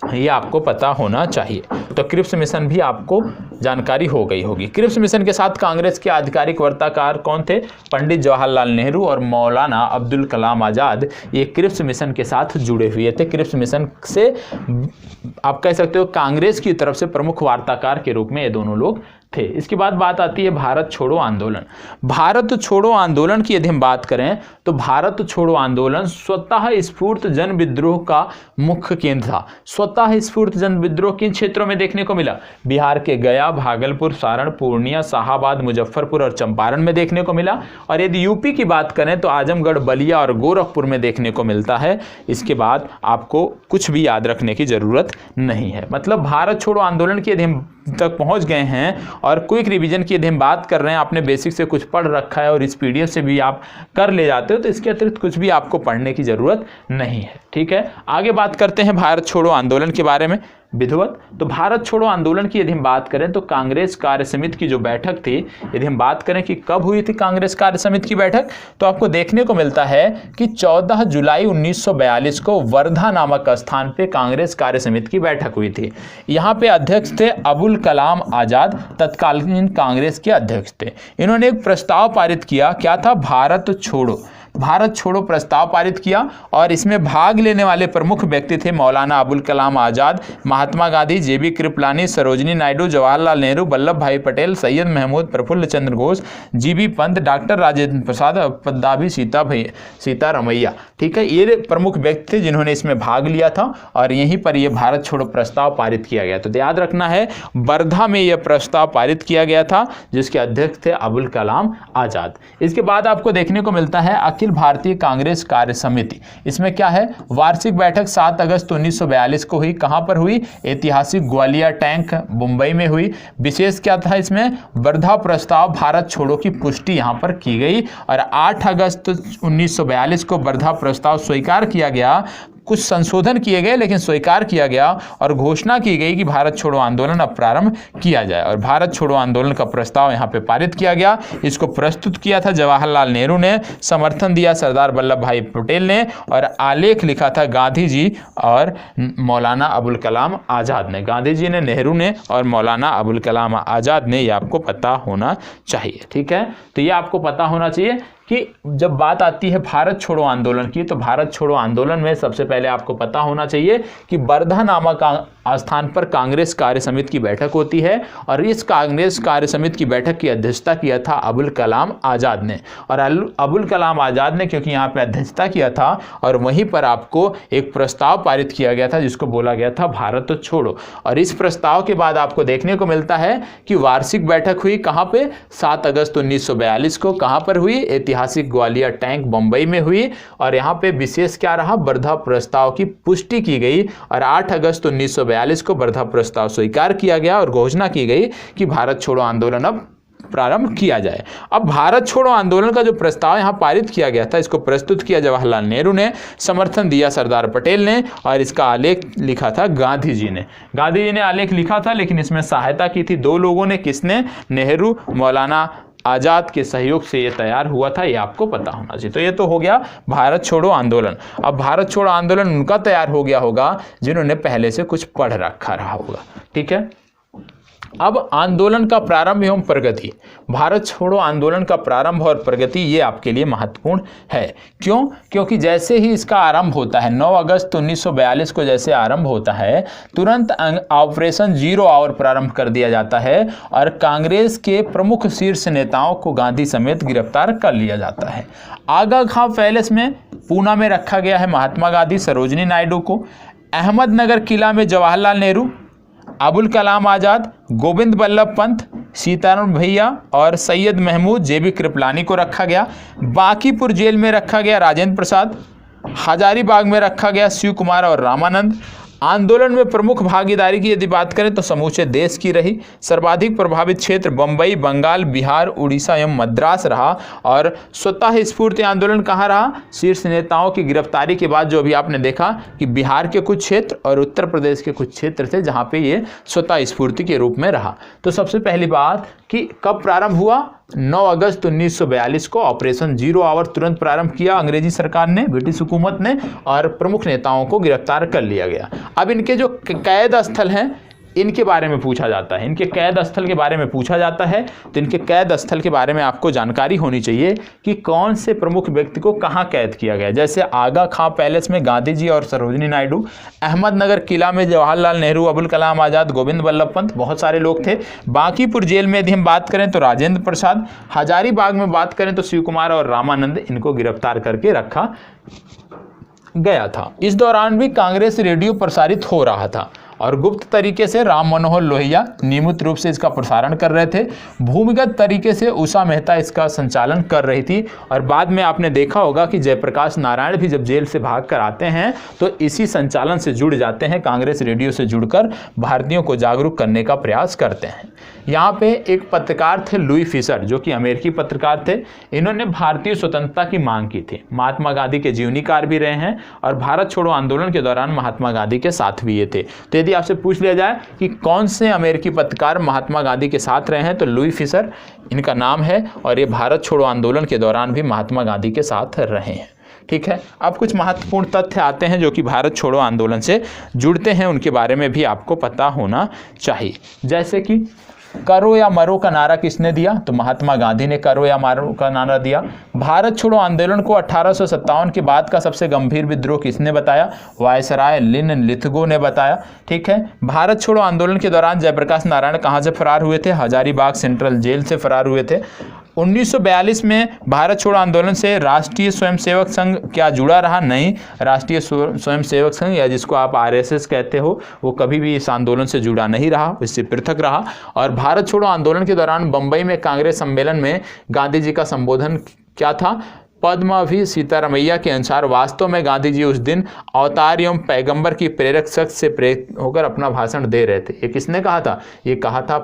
ये आपको पता होना चाहिए। तो क्रिप्स मिशन भी आपको जानकारी हो गई होगी। क्रिप्स मिशन के साथ कांग्रेस के आधिकारिक वार्ताकार कौन थे? पंडित जवाहरलाल नेहरू और मौलाना अब्दुल कलाम आज़ाद, ये क्रिप्स मिशन के साथ जुड़े हुए थे। क्रिप्स मिशन से आप कह सकते हो कांग्रेस की तरफ से प्रमुख वार्ताकार के रूप में ये दोनों लोग थे। इसके बाद बात आती है भारत छोड़ो आंदोलन। भारत छोड़ो आंदोलन की यदि हम बात करें तो भारत छोड़ो आंदोलन स्वतः स्फूर्त जन विद्रोह का मुख्य केंद्र था। स्वतः स्फूर्त जन विद्रोह किन क्षेत्रों में देखने को मिला? बिहार के गया, भागलपुर, सारण, पूर्णिया, शाहाबाद, मुजफ्फरपुर और चंपारण में देखने को मिला। और यदि यूपी की बात करें तो आजमगढ़, बलिया और गोरखपुर में देखने को मिलता है। इसके बाद आपको कुछ भी याद रखने की जरूरत नहीं है। मतलब भारत छोड़ो आंदोलन की यदि हम तक पहुंच गए हैं और क्विक रिवीजन की यदि हम बात कर रहे हैं, आपने बेसिक से कुछ पढ़ रखा है और इस पीडीएफ से भी आप कर ले जाते हो, तो इसके अतिरिक्त कुछ भी आपको पढ़ने की जरूरत नहीं है। ठीक है, आगे बात करते हैं भारत छोड़ो आंदोलन के बारे में। विधिवत तो भारत छोड़ो आंदोलन की यदि हम बात करें तो कांग्रेस कार्य समिति की जो बैठक थी, यदि हम बात करें कि कब हुई थी कांग्रेस कार्य समिति की बैठक, तो आपको देखने को मिलता है कि 14 जुलाई 1942 को वर्धा नामक स्थान पे कांग्रेस कार्य समिति की बैठक हुई थी। यहाँ पे अध्यक्ष थे अबुल कलाम आजाद, तत्कालीन कांग्रेस के अध्यक्ष थे। इन्होंने एक प्रस्ताव पारित किया, क्या था? भारत छोड़ो प्रस्ताव पारित किया और इसमें भाग लेने वाले प्रमुख व्यक्ति थे मौलाना अबुल कलाम आजाद, महात्मा गांधी, जेबी कृपलानी, सरोजिनी नायडू, जवाहरलाल नेहरू, वल्लभ भाई पटेल, सैयद महमूद, प्रफुल्ल चंद्र घोष, जीबी पंत, डॉक्टर राजेंद्र प्रसाद, पद्मावती सीतारमैया। ठीक है, ये प्रमुख व्यक्ति थे जिन्होंने इसमें भाग लिया था और यहीं पर यह भारत छोड़ो प्रस्ताव पारित किया गया। तो याद रखना है, वर्धा में यह प्रस्ताव पारित किया गया था जिसके अध्यक्ष थे अबुल कलाम आजाद। इसके बाद आपको देखने को मिलता है अखिल भारतीय कांग्रेस कार्य समिति। इसमें क्या है? वार्षिक बैठक 7 अगस्त 1942 को हुई। कहां पर हुई? ऐतिहासिक ग्वालियर टैंक मुंबई में हुई। विशेष क्या था इसमें? वर्धा प्रस्ताव भारत छोड़ो की पुष्टि यहां पर की गई और 8 अगस्त 1942 को वर्धा प्रस्ताव स्वीकार किया गया। कुछ संशोधन किए गए लेकिन स्वीकार किया गया और घोषणा की गई कि भारत छोड़ो आंदोलन अब प्रारंभ किया जाए और भारत छोड़ो आंदोलन का प्रस्ताव यहाँ पे पारित किया गया। इसको प्रस्तुत किया था जवाहरलाल नेहरू ने, समर्थन दिया सरदार वल्लभ भाई पटेल ने और आलेख लिखा था गांधी जी और मौलाना अबुल कलाम आज़ाद ने। गांधी जी ने, नेहरू ने और मौलाना अबुल कलाम आज़ाद ने। ये आपको पता होना चाहिए। ठीक है, तो ये आपको पता होना चाहिए कि जब बात आती है भारत छोड़ो आंदोलन की, तो भारत छोड़ो आंदोलन में सबसे पहले आपको पता होना चाहिए कि वर्धा नामक स्थान पर कांग्रेस कार्य समिति की बैठक होती है और इस कांग्रेस कार्य समिति की बैठक की अध्यक्षता किया था अबुल कलाम आज़ाद ने। और अबुल कलाम आज़ाद ने क्योंकि यहाँ पे अध्यक्षता किया था और वहीं पर आपको एक प्रस्ताव पारित किया गया था जिसको बोला गया था भारत छोड़ो। और इस प्रस्ताव के बाद आपको देखने को मिलता है कि वार्षिक बैठक हुई कहाँ पे? 7 अगस्त 1942 को। कहाँ पर हुई? ऐतिहासिक ग्वालियर टैंक मुंबई में हुई और यहाँ पे विशेष क्या रहा? वर्धा प्रस्ताव की पुष्टि की गई और 8 अगस्त 1942 को वर्धा प्रस्ताव स्वीकार किया गया और घोषणा की गई कि भारत छोड़ो आंदोलन अब प्रारंभ किया जाए। अब भारत छोड़ो आंदोलन का जो प्रस्ताव यहाँ पारित किया गया था, इसको प्रस्तुत किया जवाहरलाल नेहरू ने, समर्थन दिया सरदार पटेल ने और इसका आलेख लिखा था गांधी जी ने। गांधी जी ने आलेख लिखा था लेकिन इसमें सहायता की थी 2 लोगों ने। किसने? नेहरू, मौलाना आज़ाद के सहयोग से ये तैयार हुआ था। ये आपको पता होना चाहिए। तो ये तो हो गया भारत छोड़ो आंदोलन। अब भारत छोड़ो आंदोलन उनका तैयार हो गया होगा जिन्होंने पहले से कुछ पढ़ रखा रहा होगा। ठीक है, अब आंदोलन का प्रारंभ एवं प्रगति। भारत छोड़ो आंदोलन का प्रारंभ और प्रगति ये आपके लिए महत्वपूर्ण है। क्यों? क्योंकि जैसे ही इसका आरंभ होता है 9 अगस्त 1942 को जैसे आरंभ होता है, तुरंत ऑपरेशन 0 आवर प्रारंभ कर दिया जाता है और कांग्रेस के प्रमुख शीर्ष नेताओं को गांधी समेत गिरफ्तार कर लिया जाता है। आगा खां पैलेस में पूना में रखा गया है महात्मा गांधी, सरोजिनी नायडू को। अहमदनगर किला में जवाहरलाल नेहरू, अबुल कलाम आज़ाद, गोविंद बल्लभ पंत, सीताराम भैया और सैयद महमूद, जेबी कृपलानी को रखा गया। बांकीपुर जेल में रखा गया राजेंद्र प्रसाद। हजारीबाग में रखा गया शिव कुमार और रामानंद। आंदोलन में प्रमुख भागीदारी की यदि बात करें तो समूचे देश की रही। सर्वाधिक प्रभावित क्षेत्र बंबई, बंगाल, बिहार, उड़ीसा एवं मद्रास रहा। और स्वतः स्फूर्ति आंदोलन कहाँ रहा? शीर्ष नेताओं की गिरफ्तारी के बाद जो अभी आपने देखा कि बिहार के कुछ क्षेत्र और उत्तर प्रदेश के कुछ क्षेत्र थे जहाँ पे ये स्वतः स्फूर्ति के रूप में रहा। तो सबसे पहली बात कि कब प्रारंभ हुआ? 9 अगस्त 1942 को ऑपरेशन जीरो आवर तुरंत प्रारंभ किया अंग्रेजी सरकार ने, ब्रिटिश हुकूमत ने, और प्रमुख नेताओं को गिरफ्तार कर लिया गया। अब इनके जो कैद स्थल हैं इनके बारे में पूछा जाता है, इनके कैद स्थल के बारे में पूछा जाता है। तो इनके कैद स्थल के बारे में आपको जानकारी होनी चाहिए कि कौन से प्रमुख व्यक्ति को कहाँ कैद किया गया। जैसे आगा खां पैलेस में गांधी जी और सरोजिनी नायडू, अहमदनगर किला में जवाहरलाल नेहरू, अबुल कलाम आज़ाद, गोविंद वल्लभ पंत, बहुत सारे लोग थे। बांकीपुर जेल में यदि हम बात करें तो राजेंद्र प्रसाद, हजारीबाग में बात करें तो शिव कुमार और रामानंद, इनको गिरफ्तार करके रखा गया था। इस दौरान भी कांग्रेस रेडियो प्रसारित हो रहा था और गुप्त तरीके से राम मनोहर लोहिया नियमित रूप से इसका प्रसारण कर रहे थे। भूमिगत तरीके से उषा मेहता इसका संचालन कर रही थी। और बाद में आपने देखा होगा कि जयप्रकाश नारायण भी जब जेल से भाग कर आते हैं तो इसी संचालन से जुड़ जाते हैं, कांग्रेस रेडियो से जुड़कर भारतीयों को जागरूक करने का प्रयास करते हैं। यहाँ पे एक पत्रकार थे लुई फिशर, जो कि अमेरिकी पत्रकार थे। इन्होंने भारतीय स्वतंत्रता की मांग की थी, महात्मा गांधी के जीवनीकार भी रहे हैं और भारत छोड़ो आंदोलन के दौरान महात्मा गांधी के साथ भी ये थे। तो यदि आपसे पूछ लिया जाए कि कौन से अमेरिकी पत्रकार महात्मा गांधी के साथ रहे हैं तो लुई फिशर इनका नाम है और ये भारत छोड़ो आंदोलन के दौरान भी महात्मा गांधी के साथ रहे हैं। ठीक है, अब कुछ महत्वपूर्ण तथ्य आते हैं जो कि भारत छोड़ो आंदोलन से जुड़ते हैं, उनके बारे में भी आपको पता होना चाहिए। जैसे कि करो या मरो का नारा किसने दिया? तो महात्मा गांधी ने करो या मरो का नारा दिया। भारत छोड़ो आंदोलन को 1857 के बाद का सबसे गंभीर विद्रोह किसने बताया? वायसराय लिन लिथगो ने बताया। ठीक है, भारत छोड़ो आंदोलन के दौरान जयप्रकाश नारायण कहाँ से फरार हुए थे? हजारीबाग सेंट्रल जेल से फरार हुए थे। 1942 में भारत छोड़ो आंदोलन से राष्ट्रीय स्वयंसेवक संघ क्या जुड़ा रहा? नहीं, राष्ट्रीय स्वयंसेवक संघ या जिसको आप आरएसएस कहते हो वो कभी भी इस आंदोलन से जुड़ा नहीं रहा, इससे पृथक रहा। और भारत छोड़ो आंदोलन के दौरान बंबई में कांग्रेस सम्मेलन में गांधी जी का संबोधन क्या था? पद्मावती सीतारमैया के अनुसार वास्तव में गांधी जी उस दिन अवतार एवं पैगंबर की प्रेरक शक्ति से प्रेरित होकर अपना भाषण दे रहे थे। ये किसने कहा था? ये कहा था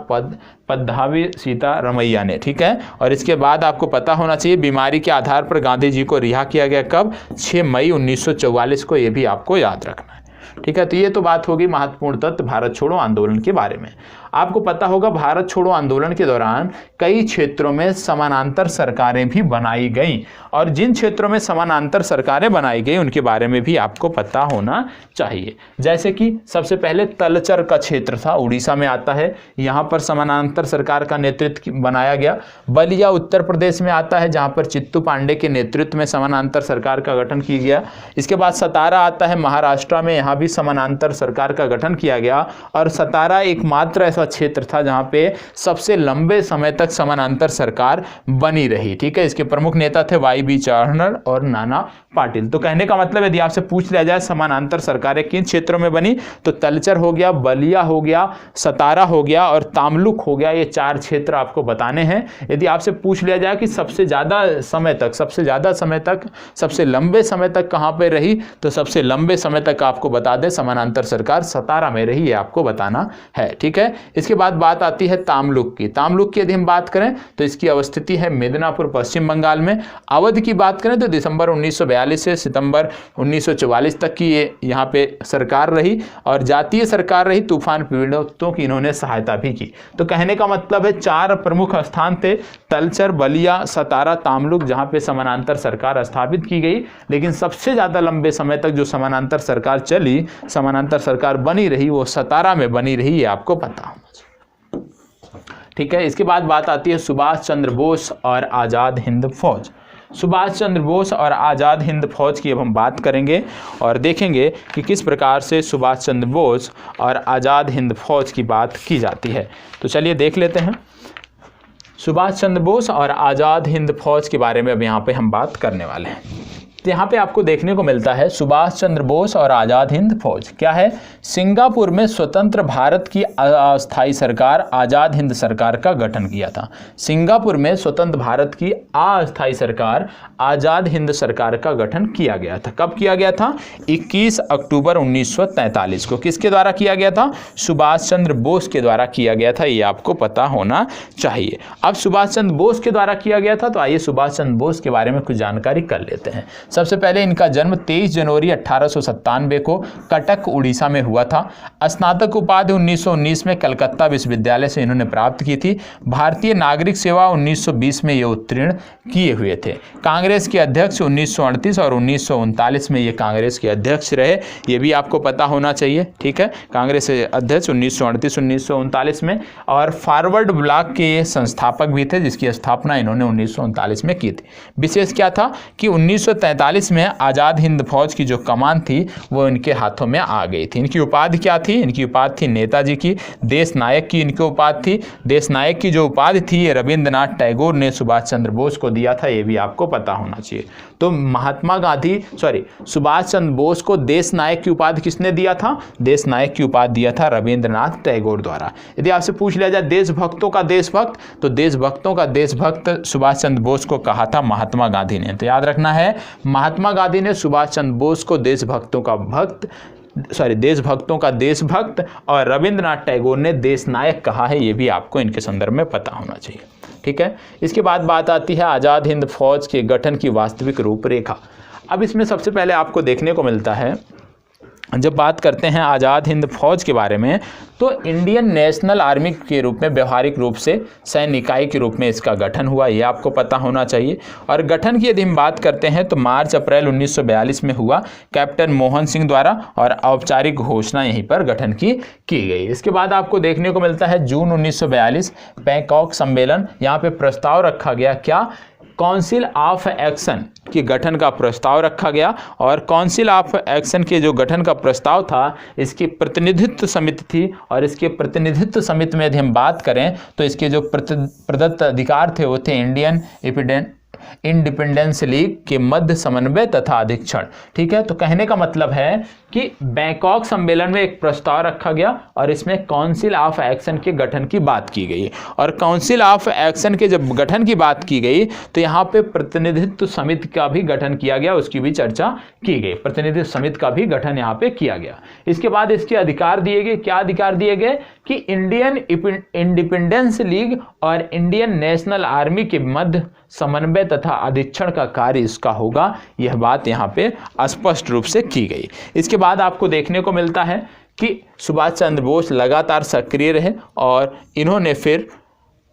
पद्मावती सीतारमैया ने। ठीक है, और इसके बाद आपको पता होना चाहिए बीमारी के आधार पर गांधी जी को रिहा किया गया कब? 6 मई 1944 को, ये भी आपको याद रखना है। ठीक है, तो ये तो बात होगी महत्वपूर्ण तथ्य भारत छोड़ो आंदोलन के बारे में। आपको पता होगा भारत छोड़ो आंदोलन के दौरान कई क्षेत्रों में समानांतर सरकारें भी बनाई गई और जिन क्षेत्रों में समानांतर सरकारें बनाई गई उनके बारे में भी आपको पता होना चाहिए। जैसे कि सबसे पहले तलचर का क्षेत्र था, उड़ीसा में आता है, यहाँ पर समानांतर सरकार का नेतृत्व बनाया गया। बलिया उत्तर प्रदेश में आता है जहाँ पर चित्तू पांडे के नेतृत्व में समानांतर सरकार का गठन किया गया। इसके बाद सतारा आता है महाराष्ट्र में, यहाँ भी समानांतर सरकार का गठन किया गया और सतारा एकमात्र ऐसा क्षेत्र था जहां पे सबसे लंबे समय तक समानांतर सरकार बनी रही। ठीक है, इसके प्रमुख नेता थे वाई.बी. चावनर और नाना पाटिल। तो कहने का मतलब यदि आपसे पूछ लिया जाए समानांतर सरकारें किन क्षेत्रों में बनी तो तलचर हो गया, बलिया हो गया, सतारा हो गया और तामलुक हो गया, ये 4 क्षेत्र आपको बताने हैं। यदि आपसे पूछ लिया जाए कि सबसे ज़्यादा समय तक सबसे लंबे समय तक कहाँ पे रही तो सबसे लंबे समय तक आपको बता दें समानांतर सरकार सतारा में रही, ये आपको बताना है। ठीक है, इसके बाद बात आती है तामलुक की। तामलुक की यदि हम बात करें तो इसकी अवस्थिति है मिदनापुर पश्चिम बंगाल में। अवध की बात करें तो दिसंबर 1942 से सितंबर 1944 तक की ये यहाँ पे सरकार रही और जातीय सरकार रही, तूफान पीड़ितों की इन्होंने सहायता भी की। तो कहने का मतलब है 4 प्रमुख स्थान थे, तलचर, बलिया, सतारा, तामलुक, जहाँ पे समानांतर सरकार स्थापित की गई। लेकिन सबसे ज़्यादा लंबे समय तक जो समानांतर सरकार चली, समानांतर सरकार बनी रही, वो सतारा में बनी रही, ये आपको पता होना चाहिए। ठीक है, इसके बाद बात आती है सुभाष चंद्र बोस और आज़ाद हिंद फौज। सुभाष चंद्र बोस और आज़ाद हिंद फौज की अब हम बात करेंगे और देखेंगे कि किस प्रकार से सुभाष चंद्र बोस और आज़ाद हिंद फौज की बात की जाती है। तो चलिए देख लेते हैं सुभाष चंद्र बोस और आज़ाद हिंद फौज के बारे में अब यहाँ पे हम बात करने वाले हैं। तो यहाँ पे आपको देखने को मिलता है सुभाष चंद्र बोस और आज़ाद हिंद फौज क्या है? सिंगापुर में स्वतंत्र भारत की अस्थायी सरकार आज़ाद हिंद सरकार का गठन किया था। सिंगापुर में स्वतंत्र भारत की अस्थायी सरकार आज़ाद हिंद सरकार का गठन किया गया था। कब किया गया था? 21 अक्टूबर 1943 को। किसके द्वारा किया गया था? सुभाष चंद्र बोस के द्वारा किया गया था, ये आपको पता होना चाहिए। अब सुभाष चंद्र बोस के द्वारा किया गया था, तो आइए सुभाष चंद्र बोस के बारे में कुछ जानकारी कर लेते हैं। सबसे पहले इनका जन्म 23 जनवरी 1897 को कटक उड़ीसा में हुआ था। स्नातक उपाधि 1919 में कलकत्ता विश्वविद्यालय से इन्होंने प्राप्त की थी। भारतीय नागरिक सेवा 1920 में ये उत्तीर्ण किए हुए थे। कांग्रेस के अध्यक्ष 1938 और 1939 में ये कांग्रेस के अध्यक्ष रहे, ये भी आपको पता होना चाहिए। ठीक है, कांग्रेस अध्यक्ष 1938-1939 में, और फॉरवर्ड ब्लॉक के संस्थापक भी थे जिसकी स्थापना इन्होंने 1939 में की थी। विशेष क्या था कि 1943 में आज़ाद हिंद फौज की जो कमान थी वो इनके हाथों में आ गई थी। इनकी उपाधि क्या थी? इनकी उपाधि थी नेताजी की। देश नायक की इनकी उपाधि थी। देश नायक की जो उपाधि थी ये रविंद्रनाथ टैगोर ने सुभाष चंद्र बोस को दिया था, ये भी आपको पता होना चाहिए। तो सुभाष चंद्र बोस को देश नायक की उपाधि किसने दिया था? देश नायक की उपाधि दिया था रविंद्रनाथ टैगोर द्वारा। यदि आपसे पूछ लिया जाए देशभक्तों का देशभक्त, तो देशभक्तों का देशभक्त सुभाष चंद्र बोस को कहा था महात्मा गांधी ने। तो याद रखना है, महात्मा गांधी ने सुभाष चंद्र बोस को देशभक्तों का देशभक्त और रविंद्रनाथ टैगोर ने देश नायक कहा है, ये भी आपको इनके संदर्भ में पता होना चाहिए। ठीक है, इसके बाद बात आती है आज़ाद हिंद फौज के गठन की वास्तविक रूपरेखा। अब इसमें सबसे पहले आपको देखने को मिलता है, जब बात करते हैं आज़ाद हिंद फौज के बारे में, तो इंडियन नेशनल आर्मी के रूप में व्यवहारिक रूप से सैन्य इकाई के रूप में इसका गठन हुआ, ये आपको पता होना चाहिए। और गठन की यदि हम बात करते हैं तो मार्च अप्रैल 1942 में हुआ कैप्टन मोहन सिंह द्वारा, और औपचारिक घोषणा यहीं पर गठन की गई। इसके बाद आपको देखने को मिलता है जून 1942 बैंकॉक सम्मेलन, यहाँ पे प्रस्ताव रखा गया, क्या? काउंसिल ऑफ एक्शन के गठन का प्रस्ताव रखा गया। और काउंसिल ऑफ एक्शन के जो गठन का प्रस्ताव था, इसकी प्रतिनिधित्व समिति थी, और इसके प्रतिनिधित्व समिति में यदि हम बात करें तो इसके जो प्रदत्त अधिकार थे वो थे इंडियन इंडिपेंडेंस लीग के मध्य समन्वय तथा अधीक्षण। ठीक है, तो कहने का मतलब है कि बैंकॉक सम्मेलन में एक प्रस्ताव रखा गया और इसमें काउंसिल ऑफ एक्शन के गठन की बात की गई, और काउंसिल ऑफ एक्शन के जब गठन की बात की गई तो यहाँ पे प्रतिनिधित्व समिति का भी गठन किया गया, उसकी भी चर्चा की गई। प्रतिनिधित्व समिति का भी गठन यहाँ पे किया गया। इसके बाद इसके अधिकार दिए गए, क्या अधिकार दिए गए कि इंडियन इंडिपेंडेंस लीग और इंडियन नेशनल आर्मी के मध्य समन्वय तथा अधीक्षण का कार्य इसका होगा, यह बात यहाँ पे स्पष्ट रूप से की गई। इसके बाद आपको देखने को मिलता है कि सुभाष चंद्र बोस लगातार सक्रिय रहे और इन्होंने फिर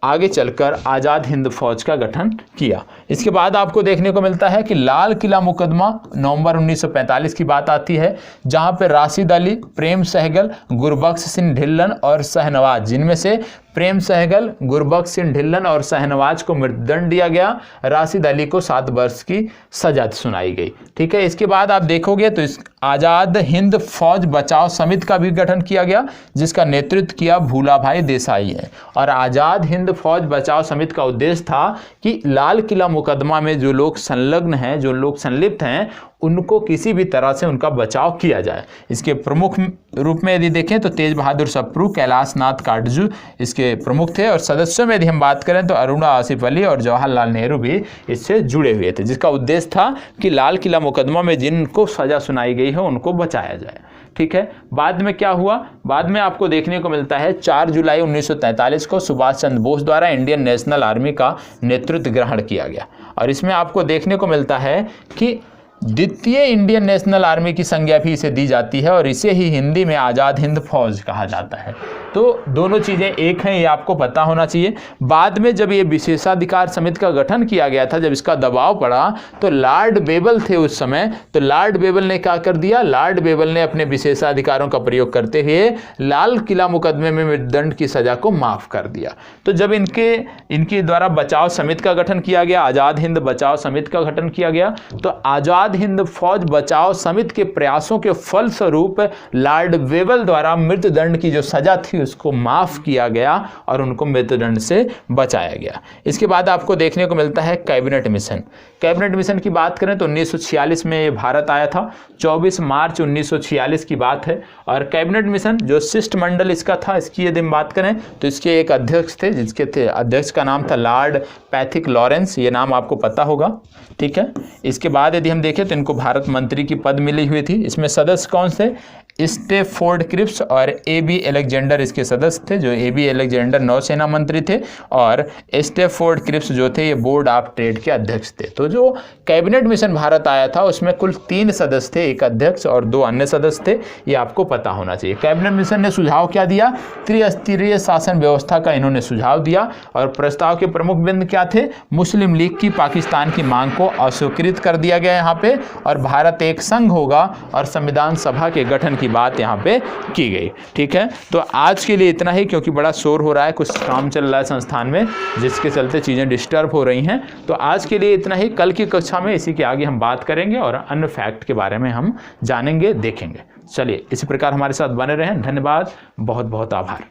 आगे चलकर आज़ाद हिंद फौज का गठन किया। इसके बाद आपको देखने को मिलता है कि लाल किला मुकदमा नवंबर 1945 की बात आती है, जहां पे राशिद अली, प्रेम सहगल, गुरबख्श सिंह ढिल्लन और शहनवाज, जिनमें से प्रेम सहगल, गुरबख्श सिंह ढिल्लन और शहनवाज को मृत्युदंड दिया गया, राशिद अली को 7 वर्ष की सजा सुनाई गई। ठीक है, इसके बाद आप देखोगे तो इस आज़ाद हिंद फौज बचाव समिति का भी गठन किया गया, जिसका नेतृत्व किया भूलाभाई देसाई है। और आज़ाद हिंद फौज बचाव समिति का उद्देश्य था कि लाल किला मुकदमा में जो लोग संलग्न हैं, जो लोग संलिप्त हैं, उनको किसी भी तरह से उनका बचाव किया जाए। इसके प्रमुख रूप में यदि देखें तो तेज बहादुर सप्रू, कैलाश नाथ काटजू इसके प्रमुख थे, और सदस्यों में यदि हम बात करें तो अरुणा आसिफ अली और जवाहरलाल नेहरू भी इससे जुड़े हुए थे, जिसका उद्देश्य था कि लाल किला मुकदमा में जिनको सजा सुनाई गई है उनको बचाया जाए। ठीक है, बाद में क्या हुआ? बाद में आपको देखने को मिलता है 4 जुलाई 1943 को सुभाष चंद्र बोस द्वारा इंडियन नेशनल आर्मी का नेतृत्व ग्रहण किया गया, और इसमें आपको देखने को मिलता है कि द्वितीय इंडियन नेशनल आर्मी की संज्ञा भी इसे दी जाती है, और इसे ही हिंदी में आज़ाद हिंद फौज कहा जाता है। तो दोनों चीज़ें एक हैं, ये आपको पता होना चाहिए। बाद में जब ये विशेषाधिकार समिति का गठन किया गया था, जब इसका दबाव पड़ा, तो लॉर्ड बेबल थे उस समय, तो लॉर्ड बेबल ने क्या कर दिया? लॉर्ड बेबल ने अपने विशेषाधिकारों का प्रयोग करते हुए लाल किला मुकदमे में मृत्युदंड की सजा को माफ कर दिया। तो जब इनके द्वारा बचाव समिति का गठन किया गया, आज़ाद हिंद बचाव समिति का गठन किया गया, तो आज़ाद हिंद फौज बचाव समिति के प्रयासों के फलस्वरूप लॉर्ड बेबल द्वारा मृत्युदंड की जो सजा थी उसको माफ किया गया और उनको मृत्युदंड से बचाया गया। इसके बाद आपको देखने को मिलता है कैबिनेट मिशन। कैबिनेट मिशन की बात करें तो 1946 में ये भारत आया था, 24 मार्च 1946 की बात है। और कैबिनेट मिशन जो शिष्टमंडल इसका था, इसकी यदि हम बात करें तो इसके एक अध्यक्ष थे, जिसके अध्यक्ष का नाम था लॉर्ड पैथिक लॉरेंस, ये नाम आपको पता होगा। ठीक है, इसके बाद यदि हम देखें तो इनको भारत मंत्री की पद मिली हुई थी। इसमें सदस्य कौन से? स्टेफोर्ड क्रिप्स और A.B. अलेक्जेंडर इसके सदस्य थे, जो A.B. अलेक्जेंडर नौसेना मंत्री थे और स्टेफोर्ड क्रिप्स जो थे ये बोर्ड ऑफ ट्रेड के अध्यक्ष थे। तो जो कैबिनेट मिशन भारत आया था उसमें कुल 3 सदस्य थे, एक अध्यक्ष और 2 अन्य सदस्य थे, ये आपको पता होना चाहिए। कैबिनेट मिशन ने सुझाव क्या दिया? त्रिस्तरीय शासन व्यवस्था का इन्होंने सुझाव दिया और प्रस्ताव के प्रमुख बिंदु क्या थे? मुस्लिम लीग की पाकिस्तान की मांग को अस्वीकृत कर दिया गया यहाँ पे, और भारत एक संघ होगा और संविधान सभा के गठन की बात यहाँ पे की गई। ठीक है, तो आज के लिए इतना ही, क्योंकि बड़ा शोर हो रहा है, कुछ काम चल रहा है संस्थान में जिसके चलते चीज़ें डिस्टर्ब हो रही हैं। तो आज के लिए इतना ही, कल की कक्षा में इसी के आगे हम बात करेंगे और अन्य फैक्ट के बारे में हम जानेंगे, देखेंगे। चलिए, इसी प्रकार हमारे साथ बने रहें। धन्यवाद, बहुत बहुत आभार।